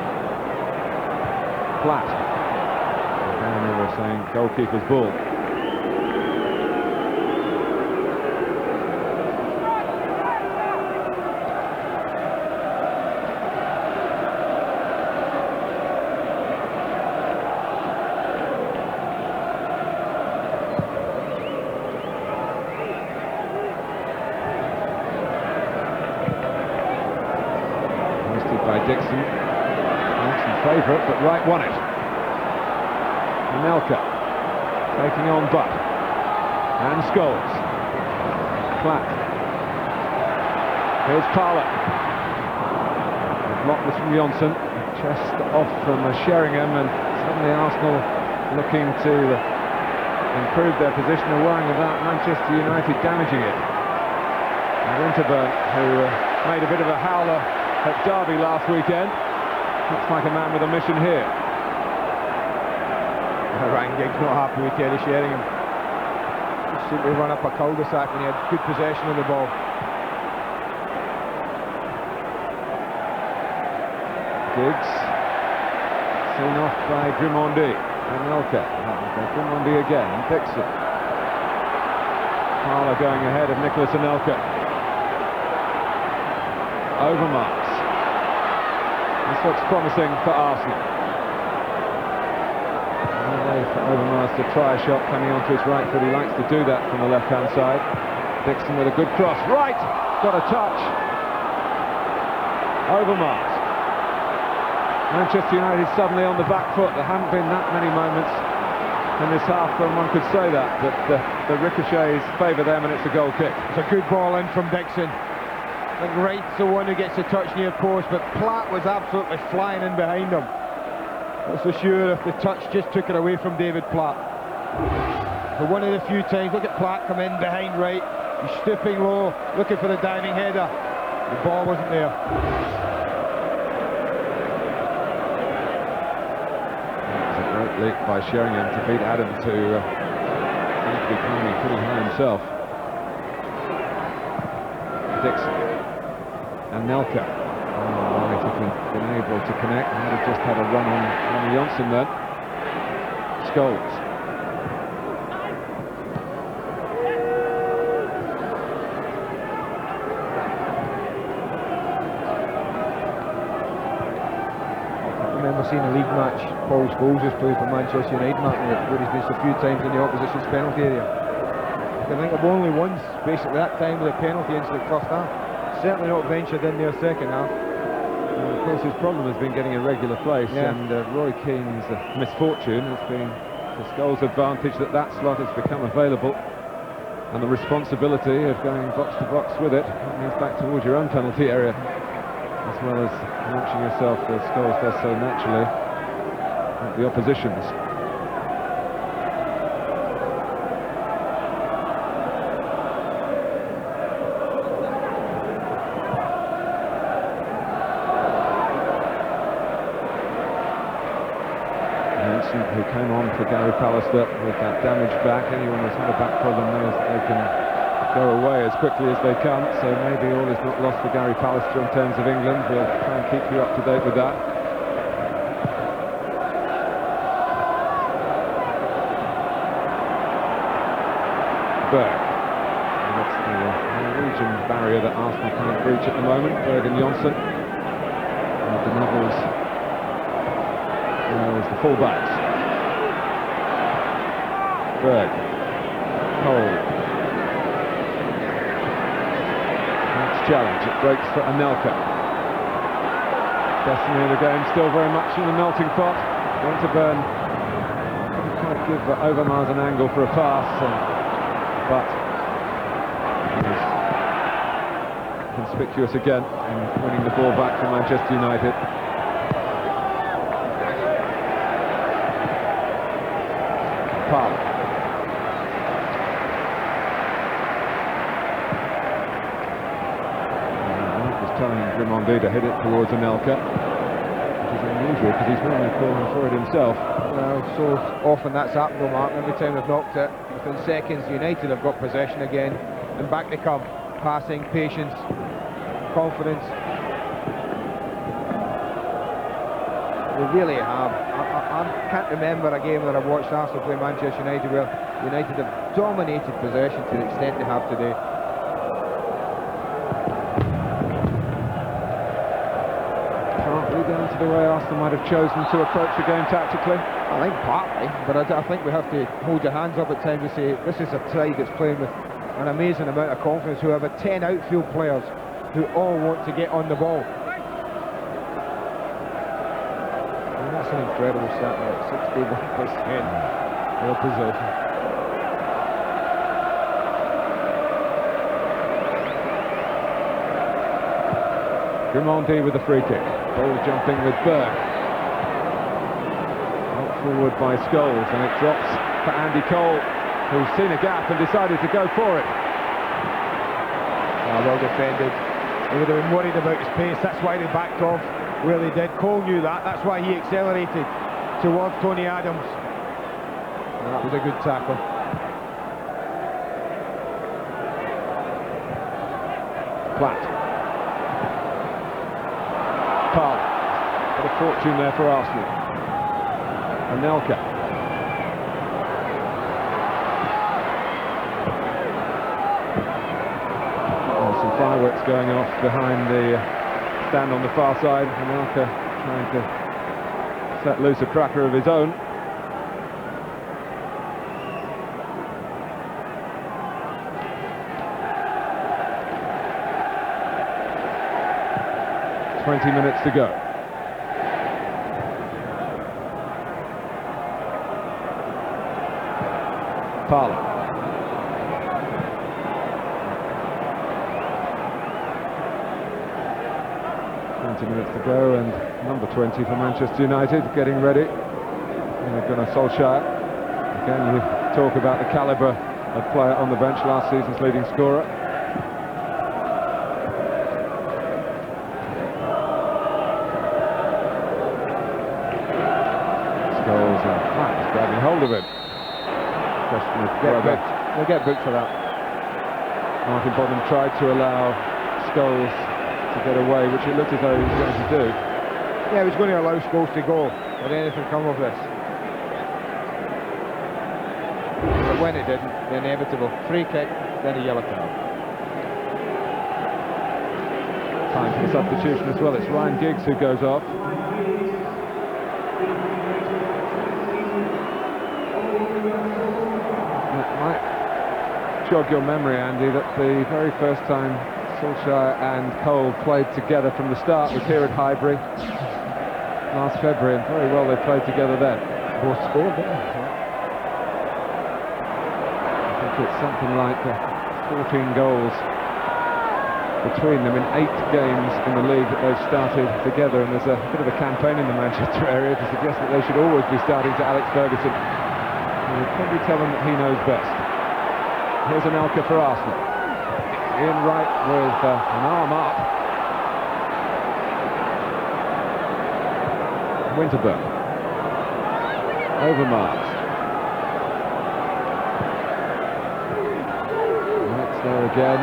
[SPEAKER 10] Platt. And they were saying goalkeeper's ball. Dixon, favourite, but Wright won it. Anelka taking on Butt and Scholes. Platt. Here's Parlour. Blocked this from Johnson. Chest off from Sheringham, and suddenly Arsenal looking to improve their position and worrying about Manchester United damaging it. And Winterburn, who made a bit of a howler at Derby last weekend, looks like a man with a mission here.
[SPEAKER 8] Ryan Giggs not happy with Terry Sheringham. He seemed to run up a cul-de-sac and he had good possession of the ball.
[SPEAKER 10] Giggs seen off by Grimandi and Anelka. Grimandi again, and Dixon. Parlour going ahead of Nicholas Anelka. Overmars. This looks promising for Arsenal. No way for Overmars to try a shot coming onto his right foot. He likes to do that from the left-hand side. Dixon with a good cross. Right! Got a touch. Overmars. Manchester United suddenly on the back foot. There haven't been that many moments in this half when one could say that, but the ricochets favour them and it's a goal kick.
[SPEAKER 8] It's a good ball in from Dixon. I think Wright's the one who gets the touch near post, but Platt was absolutely flying in behind him. Not so sure if the touch just took it away from David Platt. For one of the few times, look at Platt come in behind Wright. He's stooping low, looking for the diving header. The ball wasn't there.
[SPEAKER 10] It's a great leap by Sheringham to beat Adam to seems to be climbing pretty high himself. Dixon. Anelka. Oh, right, if he'd been able to connect, he would have just had a run on Johnson then. Scholes.
[SPEAKER 8] I remember seeing a league match Paul Scholes has played for Manchester United, where he's missed a few times in the opposition's penalty area. I think I've only once, basically that time with a penalty into the first half. Certainly not ventured in their second half.
[SPEAKER 10] Of course, his problem has been getting a regular place, and Roy Keane's misfortune has been to Scholes' advantage that slot has become available, and the responsibility of going box to box with it. That means back towards your own penalty area, as well as launching yourself, as Scholes does so naturally, at the opposition's. Who came on for Gary Pallister with that damage back. Anyone who's had a back problem knows that they can go away as quickly as they come, so maybe all is not lost for Gary Pallister in terms of England. We'll try and keep you up to date with that. Berg. That's the Norwegian barrier that Arsenal can't breach at the moment. Berg and Johnson. And the Neville's as the fullbacks. Berg. Cole. challenge. It breaks for Anelka. Destiny of the game still very much in the melting pot. Winterburn couldn't quite give Overmars an angle for a pass, but he was conspicuous again in winning the ball back for Manchester United. Parlour. Telling Grimondi to hit it towards Anelka, which is unusual because he's normally calling for it himself.
[SPEAKER 8] Well, so often that's happened, Mark. Every time they've knocked it, within seconds, United have got possession again, and back they come. Passing, patience, confidence. They really have. I can't remember a game that I've watched Arsenal play Manchester United where United have dominated possession to the extent they have today.
[SPEAKER 10] Down to the way Arsenal might have chosen to approach the game tactically?
[SPEAKER 8] I think partly, but I think we have to hold your hands up at times and say this is a side that's playing with an amazing amount of confidence, who have 10 outfield players who all want to get on the ball. And that's an incredible stat, 61% real possession.
[SPEAKER 10] Grimondi with the free kick. Ball jumping with Berg. Out forward by Scholes, and it drops for Andy Cole, who's seen a gap and decided to go for it.
[SPEAKER 8] Well defended. They would have been worried about his pace. That's why they backed off where they did. Cole knew that. That's why he accelerated towards Tony Adams. And that was a good tackle.
[SPEAKER 10] Platt. Parlour. What a fortune there for Arsenal. Anelka. Some fireworks going off behind the stand on the far side. Anelka trying to set loose a cracker of his own. "20 minutes to go. Parlour. Minutes to go, and number 20 for Manchester United getting ready. Gunnar Solskjaer. Again, you talk about the calibre of player on the bench, last season's leading scorer. Scholes and Platt is grabbing hold of him. Question of whether
[SPEAKER 8] they'll get booked for that.
[SPEAKER 10] Martin Bodden tried to allow Scholes to get away, which it looked as though he was going to do.
[SPEAKER 8] Yeah, he was going to allow Scholes to go, but anything come of this. But when it didn't, the inevitable free kick, then a yellow card.
[SPEAKER 10] Time for the substitution as well. It's Ryan Giggs who goes off. It might jog your memory, Andy, that the very first time Solskjaer and Cole played together from the start was here at Highbury last February, and very well they played together then.
[SPEAKER 8] Both scored, didn't they?
[SPEAKER 10] I think it's something like 14 goals between them in 8 games in the league that they've started together, and there's a bit of a campaign in the Manchester area to suggest that they should always be starting to Alex Ferguson. You would probably tell them that he knows best. Here's Anelka for Arsenal. Ian Wright with an arm up. Winterburn. Overmars. Wright's there again.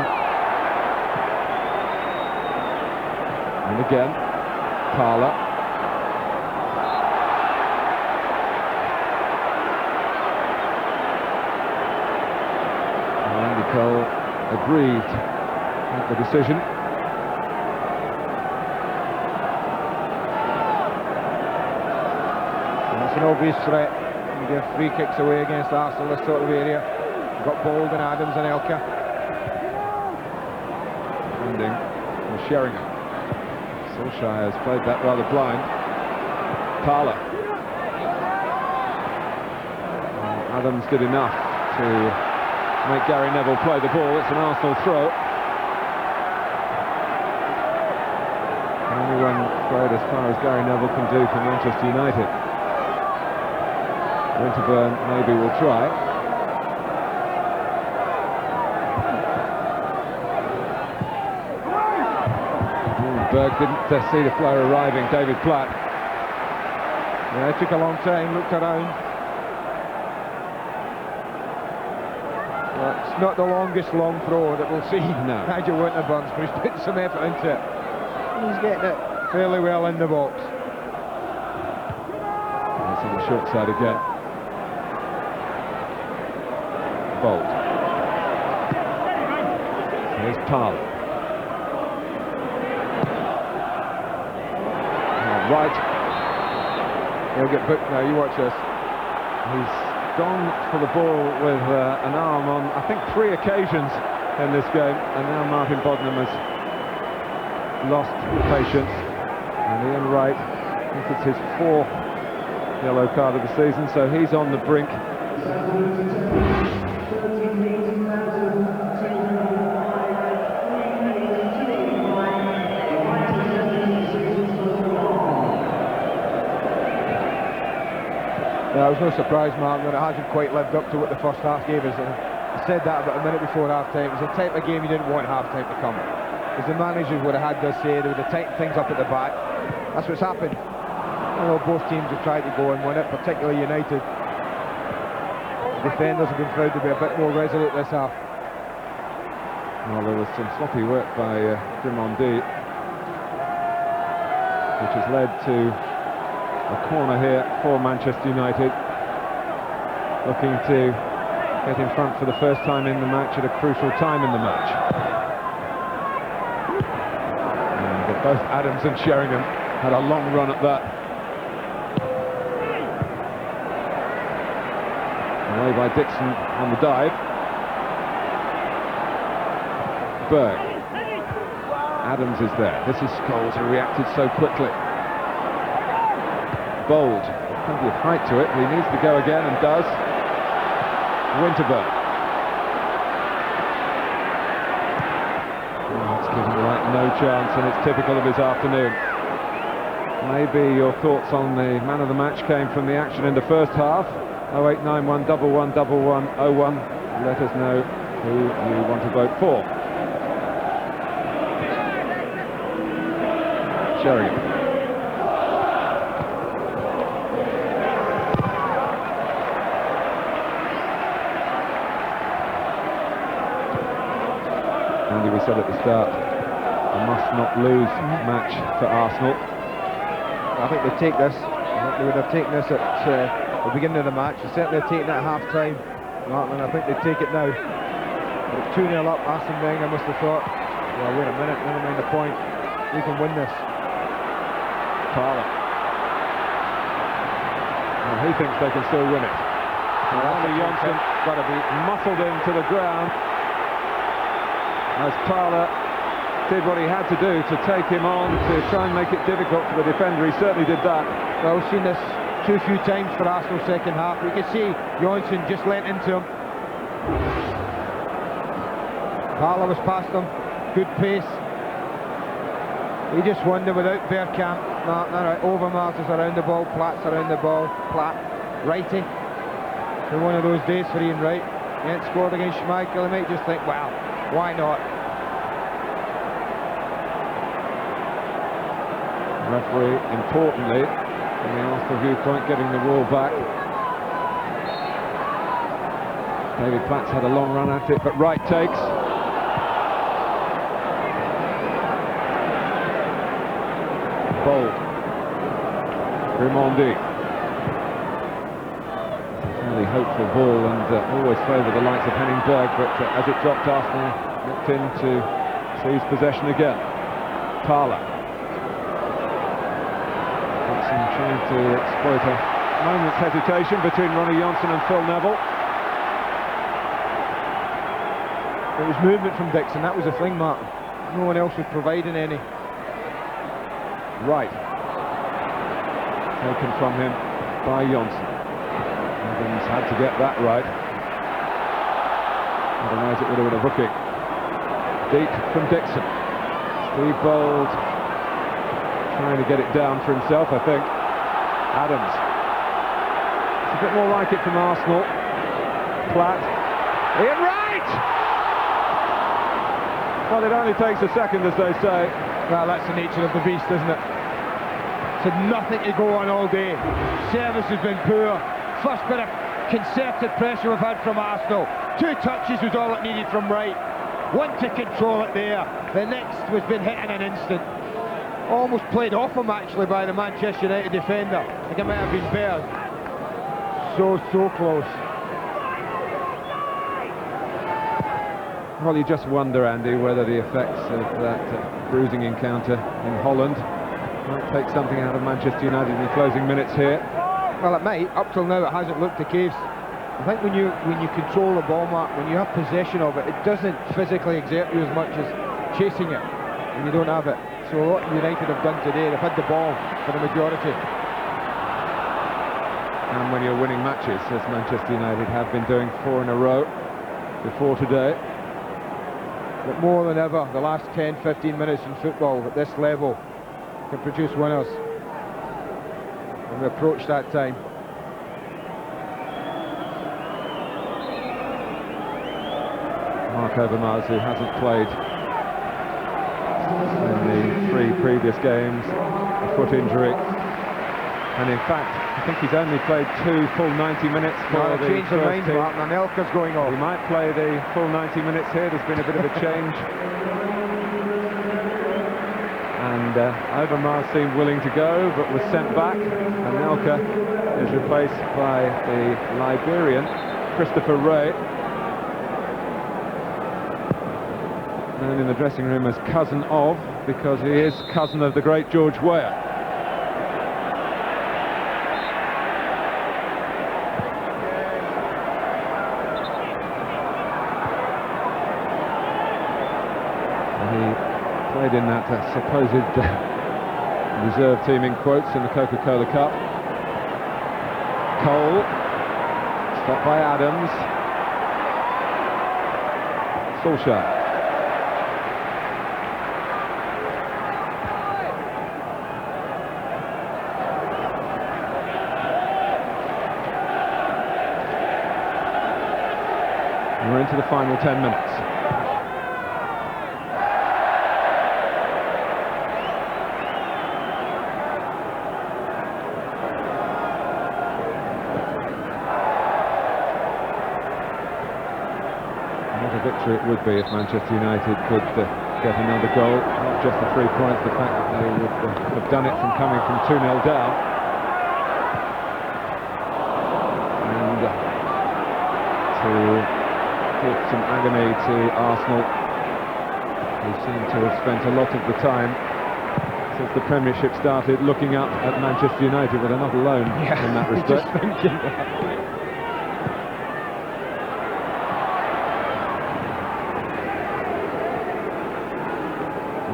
[SPEAKER 10] And again. Parlour. Andy Cole agreed with the decision.
[SPEAKER 8] That's an obvious threat. You give free kicks away against Arsenal, this sort of area. You've got Bold and Adams and Elka.
[SPEAKER 10] Finding for Sheringham. Solskjaer has played that rather blind. Parlour. Adams did enough to make Gary Neville play the ball. It's an Arsenal throw. Only one played as far as Gary Neville can do for Manchester United. Winterburn maybe will try. Berg didn't see the player arriving, David Platt.
[SPEAKER 8] Yeah, it took a long time, looked around. Well, it's not the longest long throw that we'll see.
[SPEAKER 10] No.
[SPEAKER 8] Nigel Winterburn, but he's putting some effort into it. And he's getting it fairly well in the box.
[SPEAKER 10] It's on the short side again. Bolt. Here's Parlour. Right.
[SPEAKER 8] He'll get booked now, you watch this.
[SPEAKER 10] He's gone for the ball with an arm on, I think, 3 occasions in this game, and now Martin Bodnam has lost patience. And Ian Wright, I think it's his 4th yellow card of the season, so he's on the brink.
[SPEAKER 8] Yeah, it was no surprise, Martin, that it hasn't quite lived up to what the first half gave us. I said that about a minute before half-time. It was the type of game you didn't want half-time to come. Because the managers would have had their say, they would have tightened things up at the back. That's what's happened. Although both teams have tried to go and win it, particularly United. The defenders have been found to be a bit more resolute this half.
[SPEAKER 10] Well, there was some sloppy work by Grimondi, which has led to a corner here for Manchester United, looking to get in front for the first time in the match at a crucial time in the match. And both Adams and Sheringham had a long run at that. Away by Dixon on the dive. Berg. Adams is there. This is Scholes, who reacted so quickly. Bold, plenty of height to it, but he needs to go again and does. Winterburn. Oh, it's given Wright no chance, and it's typical of his afternoon. Maybe your thoughts on the man of the match came from the action in the first half. 0891 11 11 01. Let us know who you want to vote for. Sheringham. Andy, we said at the start, a must-not-lose match for Arsenal.
[SPEAKER 8] I think they take this. I think they would have taken this at the beginning of the match. They certainly have taken it at half-time, Martin, and I think they take it now. 2-0 up, Arsene Wenger must have thought, well, wait a minute, never mind the point. We can win this.
[SPEAKER 10] Parlour. Well, he thinks they can still win it. Ronnie Johnson got to be muffled into the ground as Parlour did what he had to do to take him on, to try and make it difficult for the defender. He certainly did that.
[SPEAKER 8] Well, we've seen this too few times for Arsenal second half. We can see Johnson just lent into him. Parlour was past him, good pace. He just won there without Bergkamp. Overmars is around the ball, Platt's around the ball. Platt, righty. So one of those days for Ian Wright. He ain't scored against Schmeichel. He might just think, well, why not?
[SPEAKER 10] Referee, importantly, from the Arsenal viewpoint, getting the ball back. David Platt's had a long run at it, but Wright takes. Bold. Grimondi. Fairly hopeful ball and always favour the likes of Henning Berg, but as it dropped, Arsenal looked in to seize possession again. Parlour. Dixon trying to exploit a moment's hesitation between Ronnie Johnson and Phil Neville.
[SPEAKER 8] It was movement from Dixon, that was the thing, Mark. No one else was providing any.
[SPEAKER 10] Right. Taken from him by Johnson. Evans had to get that right. Otherwise it would have been a booking. Deep from Dixon. Steve Bold trying to get it down for himself, I think. Adams. It's a bit more like it from Arsenal. Platt. Ian Wright! Well, it only takes a second, as they say.
[SPEAKER 8] Well, that's the nature of the beast, isn't it? It's had nothing to go on all day. Service has been poor. First bit of concerted pressure we've had from Arsenal. 2 touches was all it needed from Wright. One to control it there. The next was been hit in an instant. Almost played off him actually by the Manchester United defender. I think it might have been Baird. So close.
[SPEAKER 10] Well, you just wonder, Andy, whether the effects of that bruising encounter in Holland might take something out of Manchester United in the closing minutes here.
[SPEAKER 8] Well, it might. Up till now, it hasn't looked the case. I think when you control the ball, Mark, when you have possession of it, it doesn't physically exert you as much as chasing it when you don't have it. So what United have done today, they've had the ball for the majority.
[SPEAKER 10] And when you're winning matches, as Manchester United have been doing 4 in a row before today.
[SPEAKER 8] But more than ever, the last 10-15 minutes in football at this level can produce winners. And we approach that time.
[SPEAKER 10] Mark Overmars, who hasn't played in the 3 previous games, a foot injury. And in fact, I think he's only played 2 full 90 minutes for the
[SPEAKER 8] change the
[SPEAKER 10] first
[SPEAKER 8] mind,
[SPEAKER 10] team.
[SPEAKER 8] Martin, and Elka's going off.
[SPEAKER 10] He might play the full 90 minutes here. There's been a bit of a change. And Overmars seemed willing to go, but was sent back. And Elka is replaced by the Liberian, Christopher Ray. Known in the dressing room as cousin of, because he is cousin of the great George Weah. Played in that supposed reserve team in quotes in the Coca-Cola Cup. Cole, stopped by Adams. Solskjaer. And we're into the final 10 minutes. It would be if Manchester United could get another goal, not just the 3 points, the fact that they would have done it from coming from 2-0 down. And to give some agony to Arsenal, who seem to have spent a lot of the time since the Premiership started looking up at Manchester United, with another loan in that respect.
[SPEAKER 8] Just thinking that.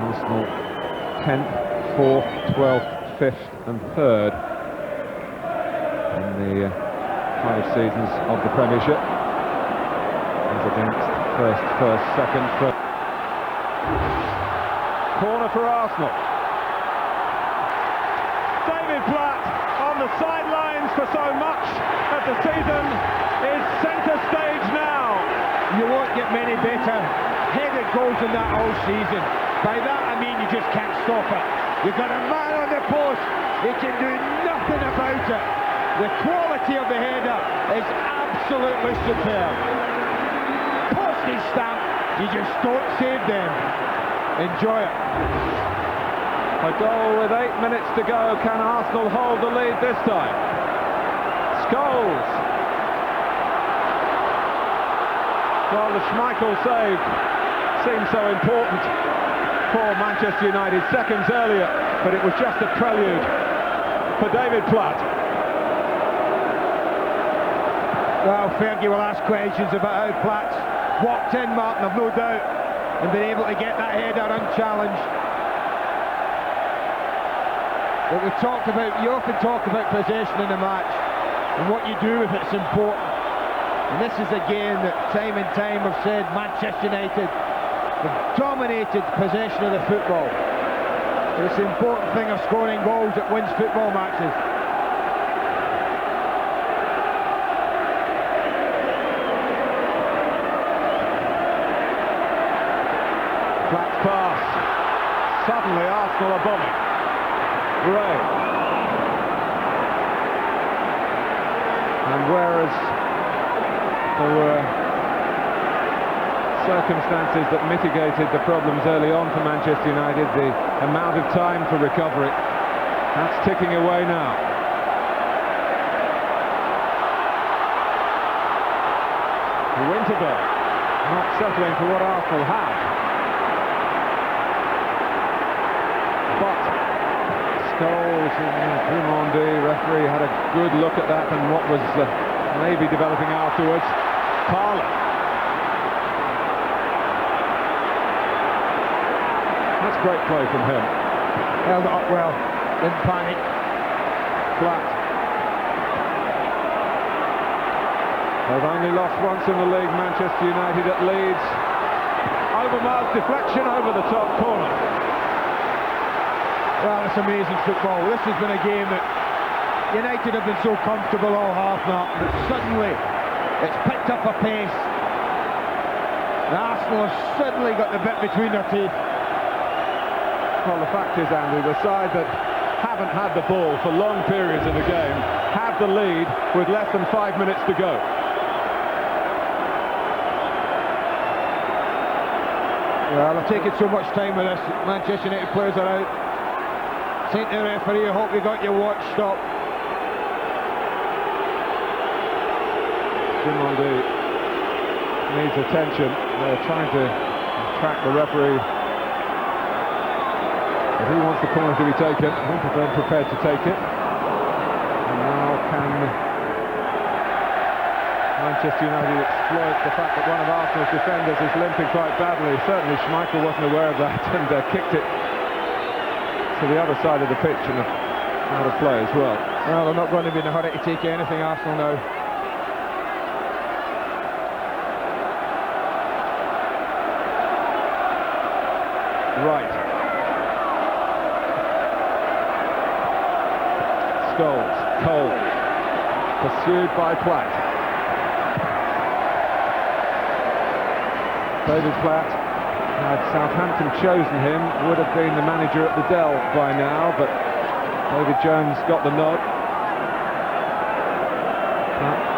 [SPEAKER 10] Arsenal 10th, 4th, 12th, 5th and 3rd in the 5 seasons of the Premiership, as against first, 2nd, 3rd. Corner for Arsenal.
[SPEAKER 3] David Platt on the sidelines for so much of the season is centre stage now.
[SPEAKER 8] You won't get many better headed goals than that all season. By that I mean you just can't stop it. You've got a man on the post, he can do nothing about it. The quality of the header is absolutely superb. Postage stamp, you just don't save them. Enjoy it.
[SPEAKER 10] A goal with 8 minutes to go. Can Arsenal hold the lead this time? Scholes. Well, the Schmeichel save seemed so important for Manchester United seconds earlier, but it was just a prelude for David Platt.
[SPEAKER 8] Well, Fergie will ask questions about how Platt's walked in, Martin, I've no doubt. and been able to get that header unchallenged. But we talked about, you often talk about possession in a match, and what you do with it's important. And this is a game that time and time have said Manchester United have dominated possession of the football. It's the important thing of scoring goals that wins football matches.
[SPEAKER 3] Flat pass. Suddenly Arsenal are bombing. Ray.
[SPEAKER 10] And whereas there were circumstances that mitigated the problems early on for Manchester United, the amount of time for recovery, that's ticking away now. Winterburn not settling for what Arsenal have. But Scholes and Drummond, referee, had a good look at that and what was maybe developing afterwards. Parlour. That's great play from him.
[SPEAKER 8] Held it up well, didn't panic.
[SPEAKER 10] Flat. They've only lost once in the league, Manchester United at Leeds.
[SPEAKER 3] Overmars deflection over the top corner.
[SPEAKER 8] Well, it's amazing football. This has been a game that United have been so comfortable all half now, but suddenly it's picked up a pace. And Arsenal have suddenly got the bit between their teeth.
[SPEAKER 10] Well, the fact is, Andy, the side that haven't had the ball for long periods in the game have the lead with less than 5 minutes to go.
[SPEAKER 8] Well, they've taken so much time with this. Manchester United players are out. Saying to the referee, I hope you got your watch stopped.
[SPEAKER 10] Drummond needs attention. They're trying to track the referee. But he wants the corner to be taken. Winterburn prepared to take it. And now can Manchester United exploit the fact that one of Arsenal's defenders is limping quite badly. Certainly Schmeichel wasn't aware of that and kicked it to the other side of the pitch and out of play as well.
[SPEAKER 8] Well, they're not going to be in a hurry to take anything, Arsenal now.
[SPEAKER 10] Right. Scholes, Cole, pursued by Platt. David Platt, had Southampton chosen him, would have been the manager at the Dell by now, but David Jones got the nod.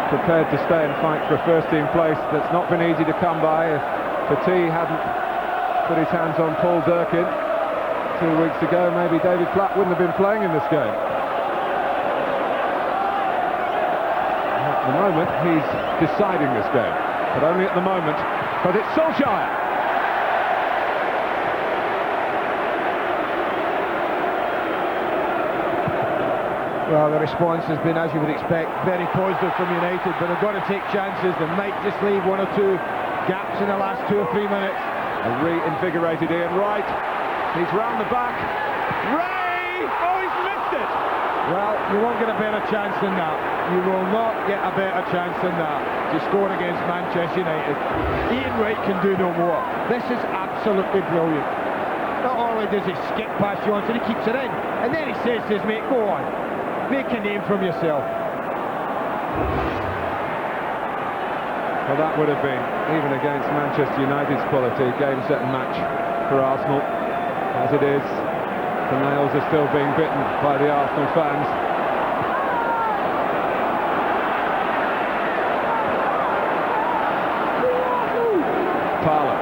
[SPEAKER 10] Prepared to stay and fight for a first-team place that's not been easy to come by. If Petit hadn't put his hands on Paul Durkin 2 weeks ago, maybe David Platt wouldn't have been playing in this game. At the moment, he's deciding this game, but only at the moment. But it's Solskjaer.
[SPEAKER 8] Well, the response has been, as you would expect, very positive from United, but they've got to take chances. They might just leave one or two gaps in the last 2 or 3 minutes.
[SPEAKER 10] A reinvigorated Ian Wright. He's round the back. Ray! Oh, he's missed it!
[SPEAKER 8] Well, you won't get a better chance than that. You will not get a better chance than that to score against Manchester United. Ian Wright can do no more. This is absolutely brilliant. Not only does he skip past Johnson, he keeps it in, and then he says to his mate, go on, make a name from yourself.
[SPEAKER 10] Well, that would have been, even against Manchester United's quality, game, set and match for Arsenal. As it is, the nails are still being bitten by the Arsenal fans. Parlour.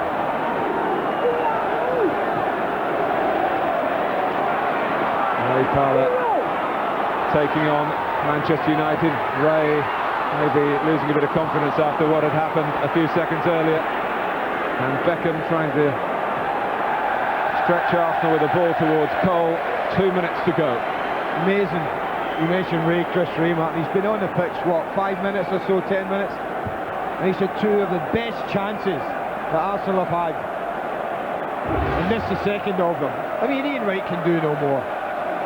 [SPEAKER 10] Ray Parlour taking on Manchester United. Ray maybe losing a bit of confidence after what had happened a few seconds earlier. And Beckham trying to stretch Arsenal with the ball towards Cole. 2 minutes to go.
[SPEAKER 8] Amazing. You mentioned Ray, Chris Ray, Martin. He's been on the pitch, what, 5 minutes or so, 10 minutes? And he's had 2 of the best chances that Arsenal have had. And this is the second of them. I mean, Ian Wright can do no more.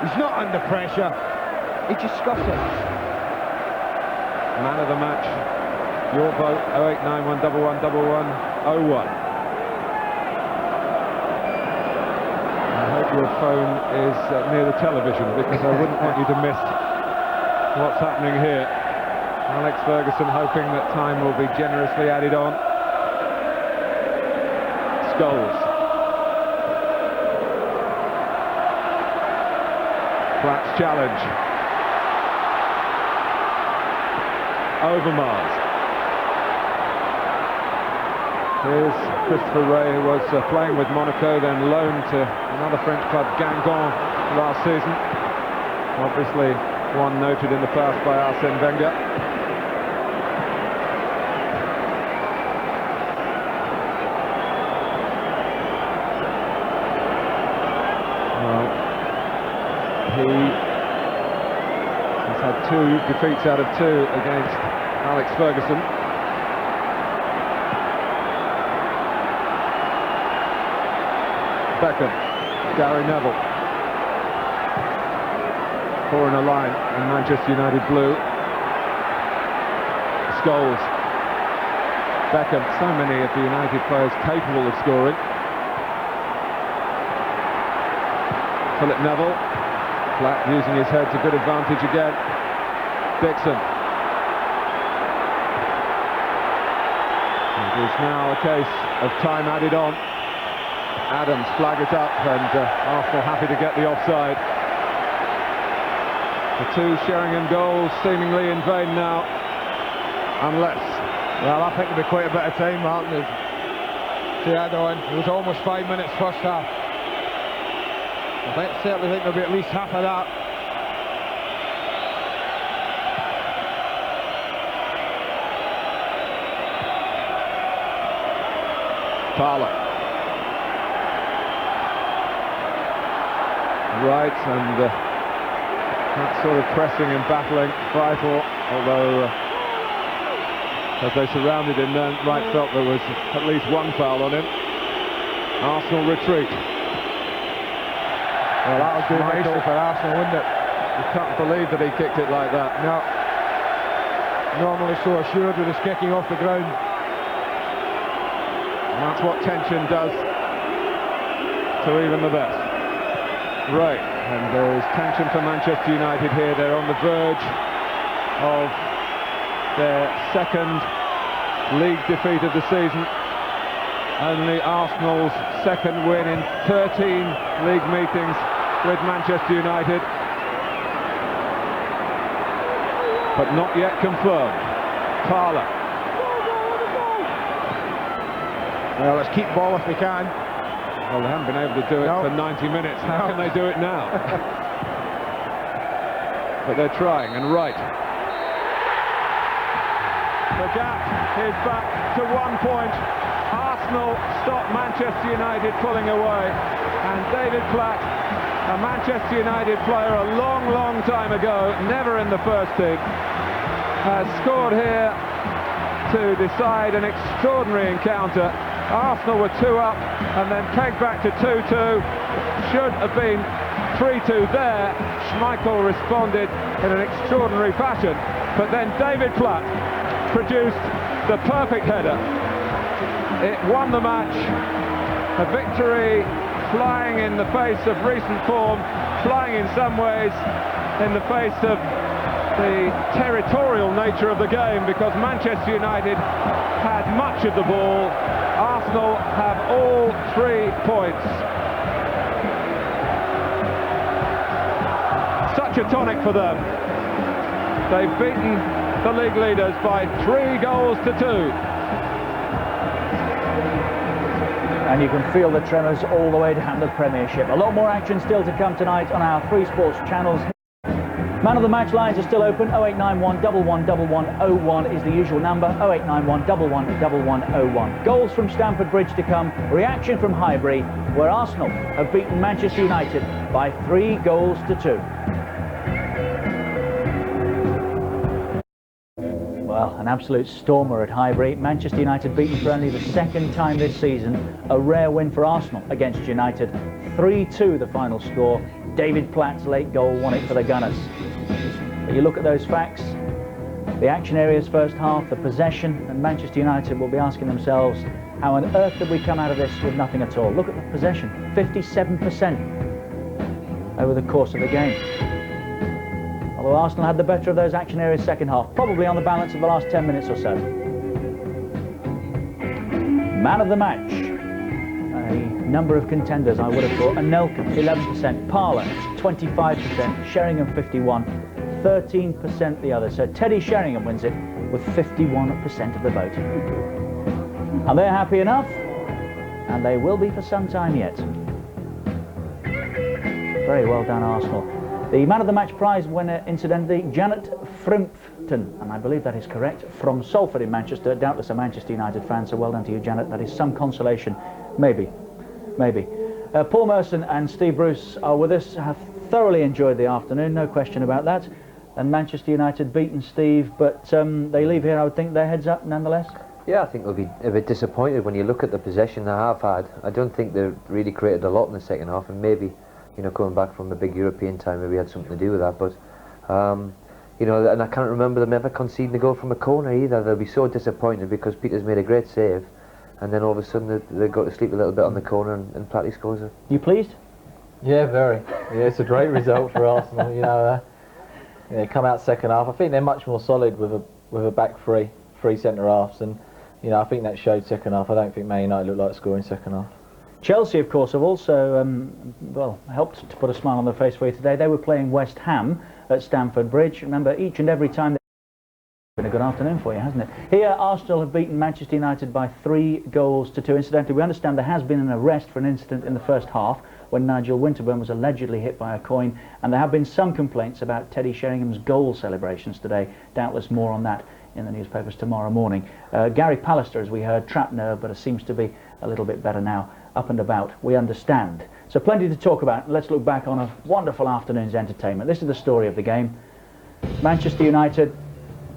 [SPEAKER 8] He's not under pressure. He just scuffs it.
[SPEAKER 10] Man of the match, your vote, 0891 111101. I hope your phone is near the television, because I wouldn't want you to miss what's happening here. Alex Ferguson hoping that time will be generously added on. Scholes. Platt's challenge. Overmars. Here's Christopher Ray, who was playing with Monaco, then loaned to another French club, Guingamp, last season. Obviously one noted in the past by Arsène Wenger. Well, he has had 2 defeats out of 2 against Alex Ferguson. Beckham, Gary Neville. 4 in a line in Manchester United blue. Scholes. Beckham, so many of the United players capable of scoring. Philip Neville. Platt using his head to good advantage again. Dixon. It is now a case of time added on. Adams flag it up, and Arsenal happy to get the offside. The 2 Sheringham goals seemingly in vain now, unless...
[SPEAKER 8] Well, I think there'll be quite a bit of time, Martin, to add on. It was almost 5 minutes first half. I certainly think there'll be at least half of that.
[SPEAKER 10] Parlour. Right, and that sort of pressing and battling vital, although as they surrounded him then, Wright felt there was at least 1 foul on him. Arsenal retreat.
[SPEAKER 8] Well, that would do nicely for Arsenal, wouldn't it?
[SPEAKER 10] You can't believe that he kicked it like that.
[SPEAKER 8] No. Normally so assured with his kicking off the ground.
[SPEAKER 10] And that's what tension does to even the best. Right, and there is tension for Manchester United here. They're on the verge of their 2nd league defeat of the season. Only Arsenal's 2nd win in 13 league meetings with Manchester United. But not yet confirmed. Parlour.
[SPEAKER 8] Well, let's keep ball if we can.
[SPEAKER 10] Well, they haven't been able to do it for 90 minutes. How can they do it now? But they're trying, and right.
[SPEAKER 3] The gap is back to 1 point. Arsenal stop Manchester United pulling away. And David Platt, a Manchester United player a long, long time ago, never in the first team, has scored here to decide an extraordinary encounter. Arsenal were 2 up and then pegged back to 2-2. Should have been 3-2 there. Schmeichel responded in an extraordinary fashion, but then David Platt produced the perfect header. It won the match. A victory flying in the face of recent form, flying in some ways in the face of the territorial nature of the game, because Manchester United had much of the ball. Arsenal have all 3 points. Such a tonic for them. They've beaten the league leaders by 3 goals to 2.
[SPEAKER 1] And you can feel the tremors all the way down the Premiership. A lot more action still to come tonight on our Free Sports channels. Man of the match lines are still open. 0891 111101 is the usual number. 0891 111101. Goals from Stamford Bridge to come. Reaction from Highbury, where Arsenal have beaten Manchester United by 3 goals to 2. Well, Well, an absolute stormer at Highbury. Manchester United beaten for only the second time this season. A rare win for Arsenal against United. 3-2 the final score. David Platt's late goal won it for the Gunners. But you look at those facts, the action areas first half, the possession, and Manchester United will be asking themselves, how on earth did we come out of this with nothing at all? Look at the possession, 57% over the course of the game. Although Arsenal had the better of those action areas second half, probably on the balance of the last 10 minutes or so. Man of the match. A number of contenders, I would have thought. Anelka, 11%. Parlour, 25%. Sheringham, 51%. 13% the others. So Teddy Sheringham wins it with 51% of the vote. And they're happy enough, and they will be for some time yet. Very well done, Arsenal. The Man of the Match prize winner, incidentally, Janet Frimpton, and I believe that is correct, from Salford in Manchester, doubtless a Manchester United fan, so well done to you, Janet. That is some consolation. Maybe. Paul Merson and Steve Bruce are with us, have thoroughly enjoyed the afternoon, no question about that. And Manchester United beaten, Steve, but they leave here, I would think, their heads up nonetheless.
[SPEAKER 9] Yeah, I think they'll be a bit disappointed when you look at the possession they have had. I don't think they've really created a lot in the second half, and maybe, you know, coming back from the big European time, maybe had something to do with that. But, you know, and I can't remember them ever conceding a goal from a corner either. They'll be so disappointed because Peter's made a great save, and then all of a sudden they go to sleep a little bit on the corner, and Platty scores it.
[SPEAKER 1] You pleased?
[SPEAKER 4] Yeah, very. Yeah, it's a great result for Arsenal. You know, they come out second half. I think they're much more solid with a back three centre halves, and you know, I think that showed second half. I don't think Man United looked like scoring second half.
[SPEAKER 1] Chelsea, of course, have also well, helped to put a smile on their face for you today. They were playing West Ham at Stamford Bridge. Remember, each and every time. Been a good afternoon for you, hasn't it? Here, Arsenal have beaten Manchester United by 3-2. Incidentally, we understand there has been an arrest for an incident in the first half when Nigel Winterburn was allegedly hit by a coin, and there have been some complaints about Teddy Sheringham's goal celebrations today. Doubtless more on that in the newspapers tomorrow morning. Gary Pallister, as we heard, trapped nerve, but it seems to be a little bit better now, up and about. We understand. So plenty to talk about. Let's look back on a wonderful afternoon's entertainment. This is the story of the game. Manchester United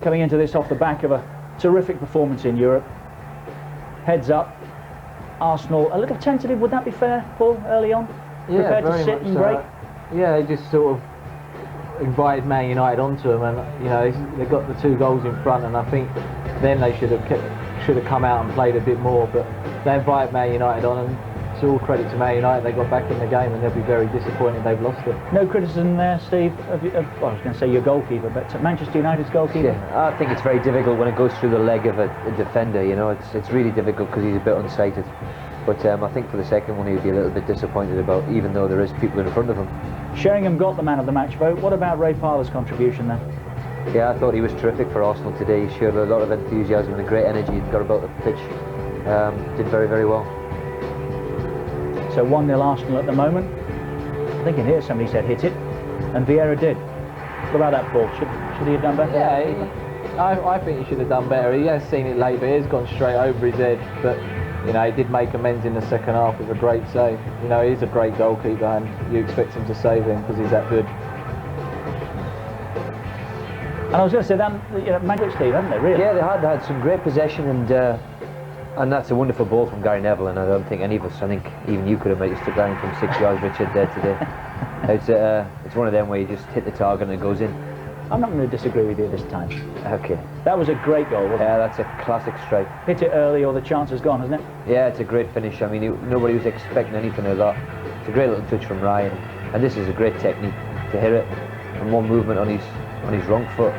[SPEAKER 1] coming into this off the back of a terrific performance in Europe. Heads up. Arsenal a little tentative, would that be fair, Paul, early on?
[SPEAKER 4] Yeah,
[SPEAKER 1] prepared to
[SPEAKER 4] very
[SPEAKER 1] sit
[SPEAKER 4] much
[SPEAKER 1] and
[SPEAKER 4] so.
[SPEAKER 1] break?
[SPEAKER 4] Yeah, they just sort of invited Man United onto them, and you know, they got the 2 goals in front, and I think then they should have come out and played a bit more, but they invited Man United on, and it's all credit to Man United. They got back in the game, and they'll be very disappointed they've lost it.
[SPEAKER 1] No criticism there, Steve, well, I was going to say your goalkeeper, but Manchester United's goalkeeper?
[SPEAKER 9] Yeah, I think it's very difficult when it goes through the leg of a defender, you know. It's really difficult because he's a bit unsighted. But I think for the second one he'd be a little bit disappointed about, even though there is people in front of him.
[SPEAKER 1] Sheringham got the man of the match vote. What about Ray Parlour's contribution then?
[SPEAKER 9] Yeah, I thought he was terrific for Arsenal today. He showed a lot of enthusiasm and a great energy. He got about the pitch. Did very, very well.
[SPEAKER 1] So 1-0 Arsenal at the moment. I think in here somebody said hit it, and Vieira did. What about that, Paul? Should he have done better?
[SPEAKER 4] Yeah, I think he should have done better. He has seen it late, but he's gone straight over his head. But you know, he did make amends in the second half with a great save. You know, he's a great goalkeeper, and you expect him to save him because he's that good.
[SPEAKER 1] And I was going to say that, you know, magic, Steve, haven't they, really?
[SPEAKER 9] Yeah, they had some great possession, and that's a wonderful ball from Gary Neville, and I don't think any of us, I think even you could have made a stick line from 6 yards, Richard, there today. It's one of them where you just hit the target and it goes in.
[SPEAKER 1] I'm not going to disagree with you this time.
[SPEAKER 9] Okay.
[SPEAKER 1] That was a great goal, wasn't it?
[SPEAKER 9] Yeah, that's a classic strike.
[SPEAKER 1] Hit it early or the chance is gone, isn't it?
[SPEAKER 9] Yeah, it's a great finish. I mean, nobody was expecting anything of that. It's a great little touch from Ryan, and this is a great technique to hit it, and one movement on his wrong foot.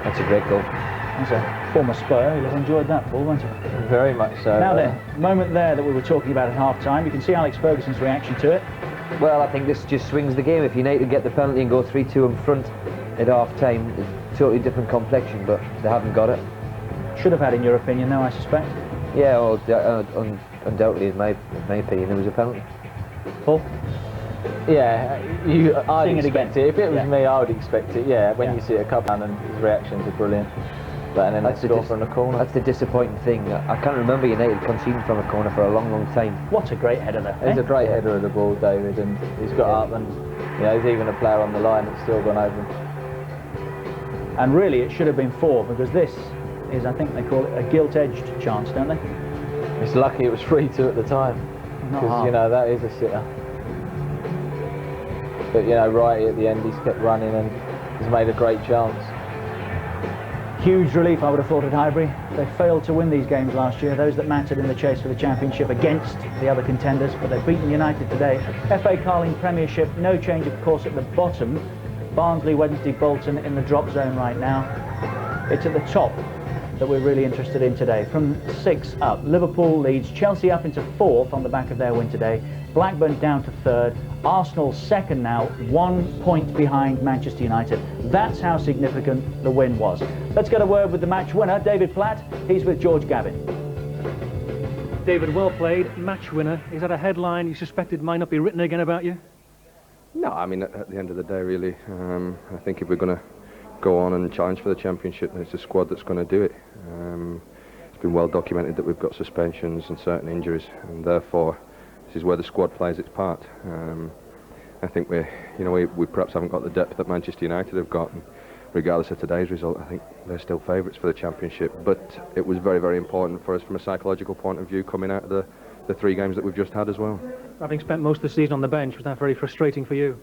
[SPEAKER 9] That's a great goal.
[SPEAKER 1] That's a former Spur. You'll have enjoyed that, Paul, won't you?
[SPEAKER 4] Very much so.
[SPEAKER 1] Now then, moment there that we were talking about at half-time. You can see Alex Ferguson's reaction to it.
[SPEAKER 9] Well, I think this just swings the game. If United get the penalty and go 3-2 in front at half-time, it's a totally different complexion, but they haven't got it.
[SPEAKER 1] Should have had, in your opinion, though, I suspect.
[SPEAKER 9] Yeah, well, undoubtedly, in my opinion, it was a penalty.
[SPEAKER 1] Paul?
[SPEAKER 4] Yeah, I'd expect it. If it was me, I would expect it. Yeah, when you see a couple and his reactions are brilliant. But and then that's score from the corner.
[SPEAKER 9] That's the disappointing thing. I can't remember United conceding from a corner for a long, long time.
[SPEAKER 1] What a great header there.
[SPEAKER 4] He's a great header of the ball, David, and he's got up, and you know, there's even a player on the line that's still gone over him.
[SPEAKER 1] And really, it should have been 4, because this is, I think they call it a gilt-edged chance, don't they?
[SPEAKER 4] It's lucky it was 3-2 at the time,
[SPEAKER 1] Not
[SPEAKER 4] because
[SPEAKER 1] half.
[SPEAKER 4] you know that is a sitter. But you know, right at the end, he's kept running and he's made a great chance.
[SPEAKER 1] Huge relief, I would have thought, at Highbury. They failed to win these games last year, those that mattered in the chase for the championship against the other contenders, but they've beaten United today. FA Carling Premiership, no change of course at the bottom. Barnsley, Wednesday, Bolton in the drop zone right now. It's at the top that we're really interested in today. From 6 up, Liverpool leads, Chelsea up into 4th on the back of their win today. Blackburn down to 3rd, Arsenal 2nd now, 1 point behind Manchester United. That's how significant the win was. Let's get a word with the match winner, David Platt. He's with George Gavin.
[SPEAKER 6] David, well played, match winner. Is that a headline you suspected might not be written again about you?
[SPEAKER 11] No, I mean, at the end of the day, really, I think if we're going to go on and challenge for the championship, then it's the squad that's going to do it. It's been well documented that we've got suspensions and certain injuries, and therefore this is where the squad plays its part. I think we perhaps haven't got the depth that Manchester United have got, and regardless of today's result, I think they're still favourites for the championship. But it was very, very important for us from a psychological point of view coming out of the 3 games that we've just had as well.
[SPEAKER 6] Having spent most of the season on the bench, was that very frustrating for you?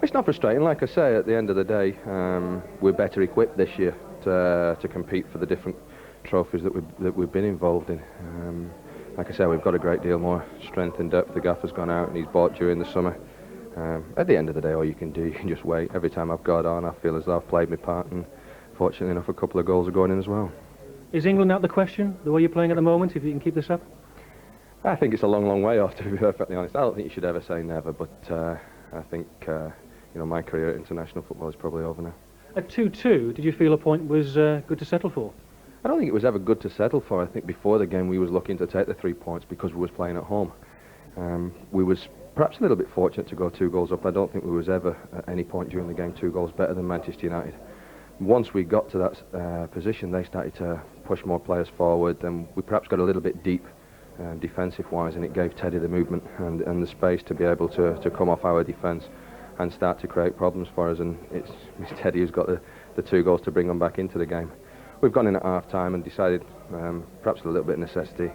[SPEAKER 11] It's not frustrating. Like I say, at the end of the day, we're better equipped this year to compete for the different trophies that we've been involved in. Like I say, we've got a great deal more strength and depth. The gaffer's gone out and he's bought during the summer. At the end of the day, all you can do, you can just wait. Every time I've got on, I feel as though I've played my part, and fortunately enough, a couple of goals are going in as well.
[SPEAKER 6] Is England out the question, the way you're playing at the moment, if you can keep this up?
[SPEAKER 11] I think it's a long, long way off, to be perfectly honest. I don't think you should ever say never, but I think my career at international football is probably over now.
[SPEAKER 6] At 2-2, did you feel a point was good to settle for?
[SPEAKER 11] I don't think it was ever good to settle for. I think before the game we was looking to take the 3 points because we was playing at home. We was perhaps a little bit fortunate to go 2 goals up. I don't think we was ever at any point during the game 2 goals better than Manchester United. Once we got to that position, they started to push more players forward, and we perhaps got a little bit deep defensive-wise, and it gave Teddy the movement and the space to be able to come off our defence and start to create problems for us, and it's Teddy who's got the 2 goals to bring them back into the game. We've gone in at half-time and decided, perhaps a little bit of necessity,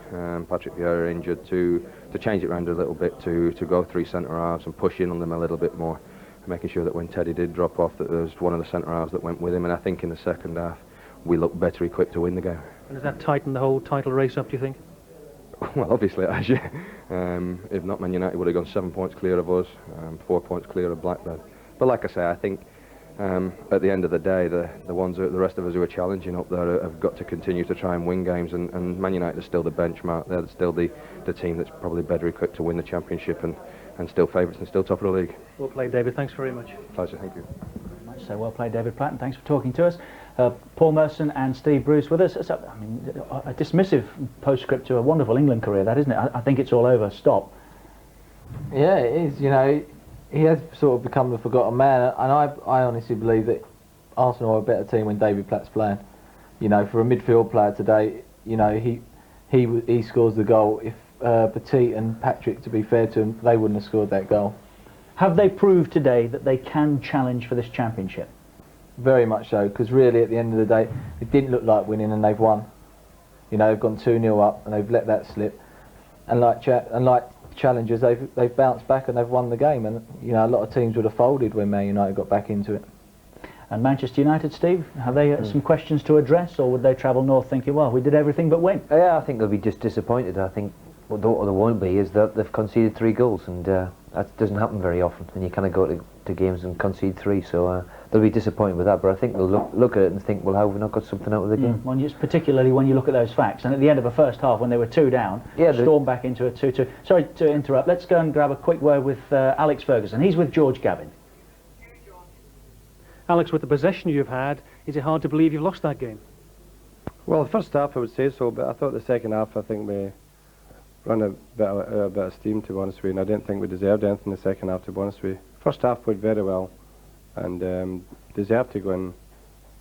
[SPEAKER 11] Patrick Vieira injured, to change it around a little bit, to go 3 centre-halves and push in on them a little bit more, making sure that when Teddy did drop off that there was one of the centre-halves that went with him, and I think in the second half we looked better equipped to win the game.
[SPEAKER 6] And does that tighten the whole title race up, do you think?
[SPEAKER 11] Well, obviously it has, yeah. If not, Man United would have gone 7 points clear of us, 4 points clear of Blackburn. But like I say, I think at the end of the day, the rest of us who are challenging up there have got to continue to try and win games, and Man United is still the benchmark. They're still the team that's probably better equipped to win the championship, and still favourites and still top of the league.
[SPEAKER 6] Well played, David. Thanks very much.
[SPEAKER 11] Pleasure, thank you.
[SPEAKER 1] So well played, David Platt, and thanks for talking to us. Paul Merson and Steve Bruce with us. So, I mean, a dismissive postscript to a wonderful England career, that, isn't it? I think it's all over. Stop.
[SPEAKER 4] Yeah, it is. You know, he has sort of become the forgotten man, and I honestly believe that Arsenal are a better team when David Platt's playing. You know, for a midfield player today, you know, he scores the goal. If Petit and Patrick, to be fair to them, they wouldn't have scored that goal.
[SPEAKER 1] Have they proved today that they can challenge for this championship?
[SPEAKER 4] Very much so, because really at the end of the day, it didn't look like winning, and they've won. You know, they've gone 2-0 up, and they've let that slip. And like challengers, they've bounced back and they've won the game. And you know, a lot of teams would have folded when Man United got back into it.
[SPEAKER 1] And Manchester United, Steve, have they some questions to address, or would they travel north thinking, well, we did everything but win?
[SPEAKER 9] Yeah, I think they'll be just disappointed. I think what they won't be is that they've conceded 3 goals, and that doesn't happen very often. And you kind of go to games and concede 3, so they'll be disappointed with that. But I think they'll look at it and think, well, how have we not got something out of the game?
[SPEAKER 1] Particularly when you look at those facts. And at the end of the first half, when they were 2 down, stormed back into a 2-2. Sorry to interrupt. Let's go and grab a quick word with Alex Ferguson. He's with George Gavin.
[SPEAKER 6] Alex, with the possession you've had, is it hard to believe you've lost that game?
[SPEAKER 12] Well, the first half I would say so, but I thought the second half, I think we run a bit of steam, to be honest with you, and I didn't think we deserved anything in the second half, to be honest with you. First half played very well, and deserved to go in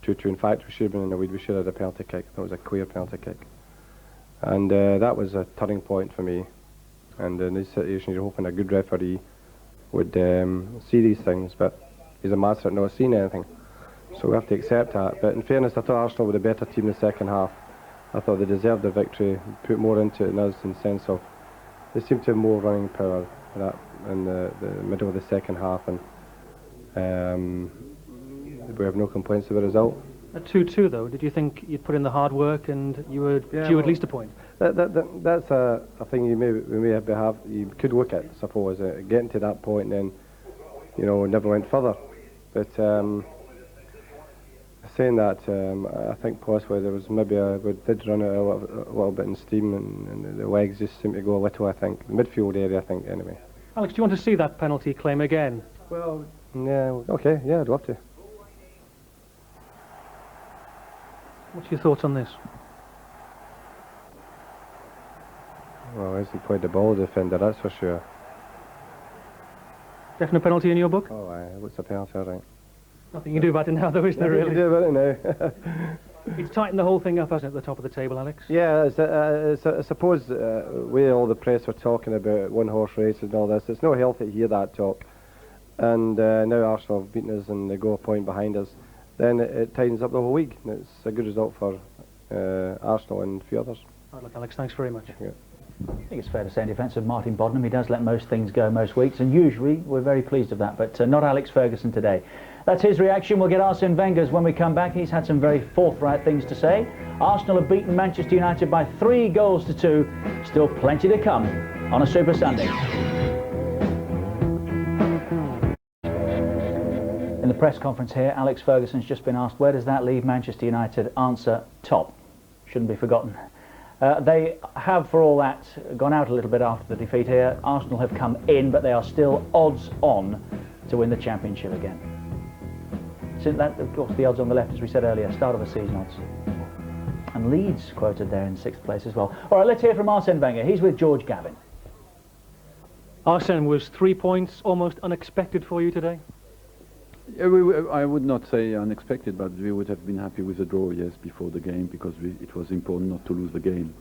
[SPEAKER 12] 2-2. In fact, we should have been in the lead. We should have had a penalty kick. That was a clear penalty kick, and that was a turning point for me. And in this situation, you're hoping a good referee would see these things, but he's a master at not seeing anything. So we have to accept that. But in fairness, I thought Arsenal were the better team in the second half. I thought they deserved the victory, put more into it than us in the sense of they seemed to have more running power in the middle of the second half, and we have no complaints with the result.
[SPEAKER 6] At 2-2 though, did you think you'd put in the hard work and you were due at least a point?
[SPEAKER 12] That's a thing you you could look at, I suppose, getting to that point, and then, you know, never went further. But saying that, I think possibly there was maybe we did run out a little bit in steam, and the legs just seemed to go a little, I think. The midfield area, I think, anyway.
[SPEAKER 6] Alex, do you want to see that penalty claim again?
[SPEAKER 12] Well, yeah, okay, yeah, I'd love to.
[SPEAKER 6] What's your thoughts on this?
[SPEAKER 12] Well, as he played the ball defender, that's for sure.
[SPEAKER 6] Definite penalty in your book?
[SPEAKER 12] Oh, aye, what's the penalty, all right.
[SPEAKER 6] Nothing you can do about it now, though, is there, really?
[SPEAKER 12] Nothing you can do about it now.
[SPEAKER 6] It's tightened the whole thing up, hasn't it, at the top of the table, Alex?
[SPEAKER 12] Yeah, I suppose where all the press were talking about one-horse races and all this, it's not healthy to hear that talk. And now Arsenal have beaten us and they go a point behind us. Then it tightens up the whole week. And it's a good result for Arsenal and a few others.
[SPEAKER 6] Right, look, Alex, thanks very much.
[SPEAKER 12] Yeah.
[SPEAKER 1] I think it's fair to say in defence of Martin Bodnam, he does let most things go most weeks, and usually we're very pleased of that, but not Alex Ferguson today. That's his reaction. We'll get Arsene Wenger's when we come back. He's had some very forthright things to say. Arsenal have beaten Manchester United by 3-2. Still plenty to come on a Super Sunday. In the press conference here, Alex Ferguson's just been asked, where does that leave Manchester United? Answer, top. Shouldn't be forgotten. They have, for all that, gone out a little bit after the defeat here. Arsenal have come in, but they are still odds on to win the Championship again. Since that, of course, the odds on the left, as we said earlier, start of the season odds. And Leeds quoted there in 6th place as well. All right, let's hear from Arsene Wenger. He's with George Gavin.
[SPEAKER 6] Arsene, was 3 points almost unexpected for you today?
[SPEAKER 5] Yeah, I would not say unexpected, but we would have been happy with a draw, yes, before the game, because it was important not to lose the game.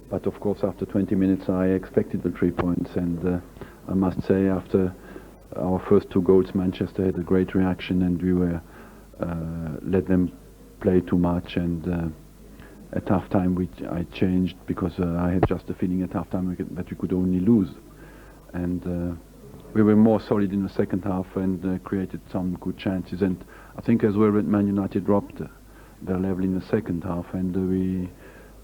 [SPEAKER 5] But of course, after 20 minutes, I expected the 3 points, and I must say, after our first 2 goals, Manchester had a great reaction, and we were let them play too much. And at half time, I changed because I had just a feeling at half time that we could only lose, and we were more solid in the second half and created some good chances. And I think as well that Man United dropped their level in the second half, and we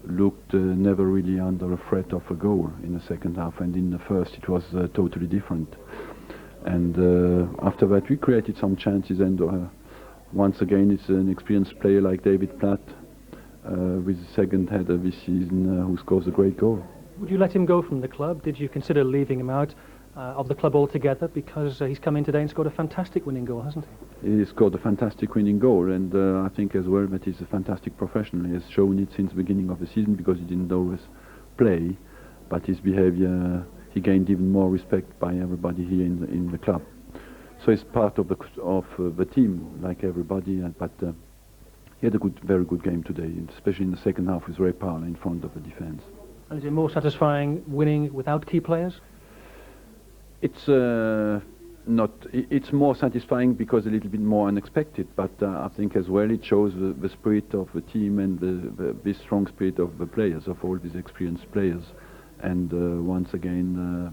[SPEAKER 5] looked never really under a threat of a goal in the second half, and in the first it was totally different. And after that we created some chances, and once again it's an experienced player like David Platt with his second header this season who scores a great goal.
[SPEAKER 6] Would you let him go from the club? Did you consider leaving him out of the club altogether, because he's come in today and scored a fantastic winning goal, hasn't he?
[SPEAKER 5] He scored a fantastic winning goal, and I think as well that he's a fantastic professional. He has shown it since the beginning of the season, because he didn't always play, but his behaviour, he gained even more respect by everybody here in the club. So he's part of the team like everybody, but he had a very good game today, especially in the second half with Ray Parlour in front of the defence.
[SPEAKER 6] And is it more satisfying winning without key players?
[SPEAKER 5] It's it's more satisfying because a little bit more unexpected, but I think as well it shows the spirit of the team and the strong spirit of the players, of all these experienced players. And once again,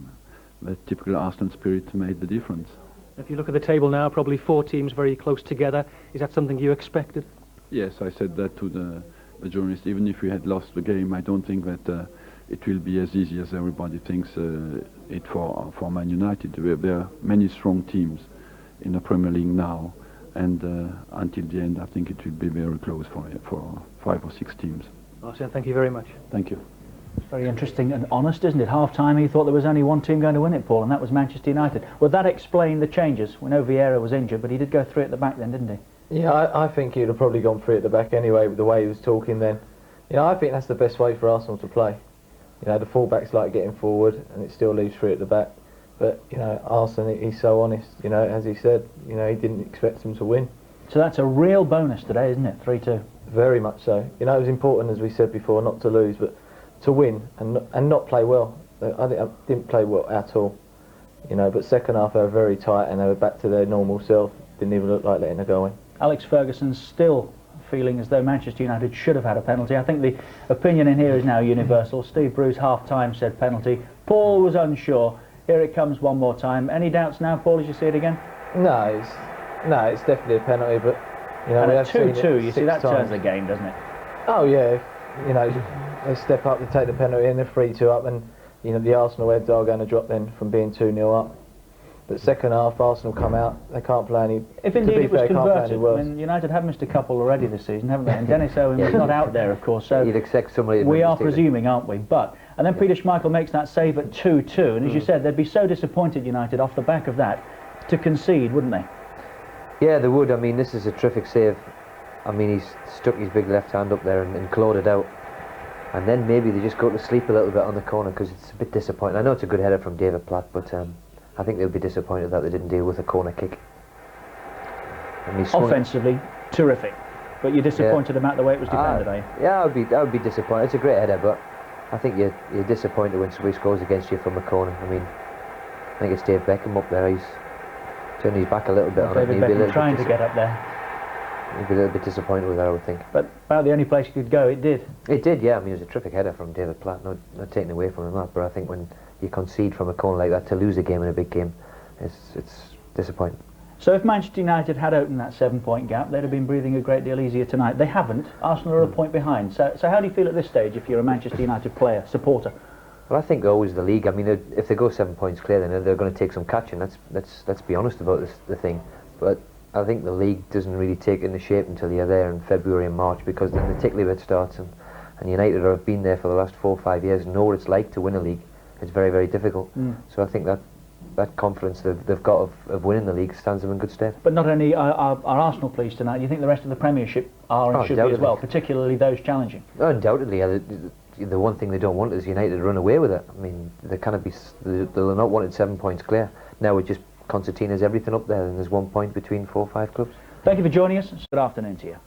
[SPEAKER 5] the typical Arsenal spirit made the difference.
[SPEAKER 6] If you look at the table now, probably 4 teams very close together. Is that something you expected?
[SPEAKER 5] Yes, I said that to the journalist. Even if we had lost the game, I don't think that it will be as easy as everybody thinks it for Man United. There are many strong teams in the Premier League now, and until the end I think it will be very close for 5 or 6 teams.
[SPEAKER 6] Arsene, thank you very much.
[SPEAKER 5] Thank you.
[SPEAKER 1] It's very interesting and honest, isn't it? Half-time he thought there was only one team going to win it, Paul, and that was Manchester United. Would that explain the changes? We know Vieira was injured, but he did go 3 at the back then, didn't he?
[SPEAKER 4] Yeah, I think he'd have probably gone 3 at the back anyway with the way he was talking then. You know, I think that's the best way for Arsenal to play. You know, the full-backs like getting forward, and it still leaves 3 at the back. But, you know, Arsene, he's so honest, you know, as he said, you know, he didn't expect him to win.
[SPEAKER 1] So that's a real bonus today, isn't it? 3-2.
[SPEAKER 4] Very much so. You know, it was important, as we said before, not to lose, but to win and not play well. I didn't play well at all. You know, but second half they were very tight and they were back to their normal self. Didn't even look like letting it go in.
[SPEAKER 1] Alex Ferguson's still feeling as though Manchester United should have had a penalty. I think the opinion in here is now universal. Steve Bruce half-time said penalty. Paul was unsure. Here it comes one more time. Any doubts now, Paul, as you see it again?
[SPEAKER 4] No, it's definitely a penalty, but you know,
[SPEAKER 1] and
[SPEAKER 4] we
[SPEAKER 1] at
[SPEAKER 4] have seen
[SPEAKER 1] 2-2, you
[SPEAKER 4] it
[SPEAKER 1] see that
[SPEAKER 4] 6 times.
[SPEAKER 1] turns the game, doesn't it?
[SPEAKER 4] Oh yeah, you know, they step up, they take the penalty and they're 3-2 up, and you know the Arsenal heads are going to drop then from being 2-0 up. But second half, Arsenal come out, they can't play any.
[SPEAKER 1] If indeed it was
[SPEAKER 4] fair,
[SPEAKER 1] converted,
[SPEAKER 4] I
[SPEAKER 1] mean, United have missed a couple already this season, haven't they? And Dennis Owen was not out there, of course, so
[SPEAKER 9] you'd expect somebody to
[SPEAKER 1] we are
[SPEAKER 9] mistake it.
[SPEAKER 1] presuming, aren't we? But and then Peter Schmeichel makes that save at 2-2, and as you said, they'd be so disappointed, United, off the back of that, to concede, wouldn't they?
[SPEAKER 9] Yeah, they would. I mean, this is a terrific save. I mean, he's stuck his big left hand up there and clawed it out. And then maybe they just go to sleep a little bit on the corner because it's a bit disappointing. I know it's a good header from David Platt, but I think they'll be disappointed that they didn't deal with a corner kick. And
[SPEAKER 1] Offensively, terrific. But you're disappointed about the way it was defended, are you?
[SPEAKER 9] Yeah, I would be disappointed. It's a great header, but I think you're disappointed when somebody scores against you from a corner. I mean, I think it's Dave Beckham up there. He's turned his back a little bit on it.
[SPEAKER 1] David Beckham trying to get up there.
[SPEAKER 9] He'd be a little bit disappointed with that, I would think.
[SPEAKER 1] But about the only place he could go, it did.
[SPEAKER 9] It did, yeah. I mean, it was a terrific header from David Platt. Not taken away from him that, but I think when you concede from a corner like that to lose a game in a big game, it's disappointing.
[SPEAKER 1] So if Manchester United had opened that 7-point gap, they'd have been breathing a great deal easier tonight. They haven't. Arsenal are a point behind. So how do you feel at this stage if you're a Manchester United player, supporter?
[SPEAKER 9] Well, I think always the league. I mean, if they go 7 points clear, then they're going to take some catching. Let's be honest about the thing. But I think the league doesn't really take into shape until you're there in February and March, because then the tickly bit starts, and United have been there for the last 4 or 5 years and know what it's like to win a league. It's very, very difficult. So I think that confidence they've got of winning the league stands them in good stead.
[SPEAKER 1] But not only are Arsenal pleased tonight, do you think the rest of the Premiership are and should be as well, particularly those challenging?
[SPEAKER 9] Undoubtedly, the one thing they don't want is United to run away with it. I mean, they'll not wanted 7 points clear. Now with just concertina's everything up there, and there's 1 point between 4 or 5 clubs.
[SPEAKER 1] Thank you for joining us. Good afternoon to you.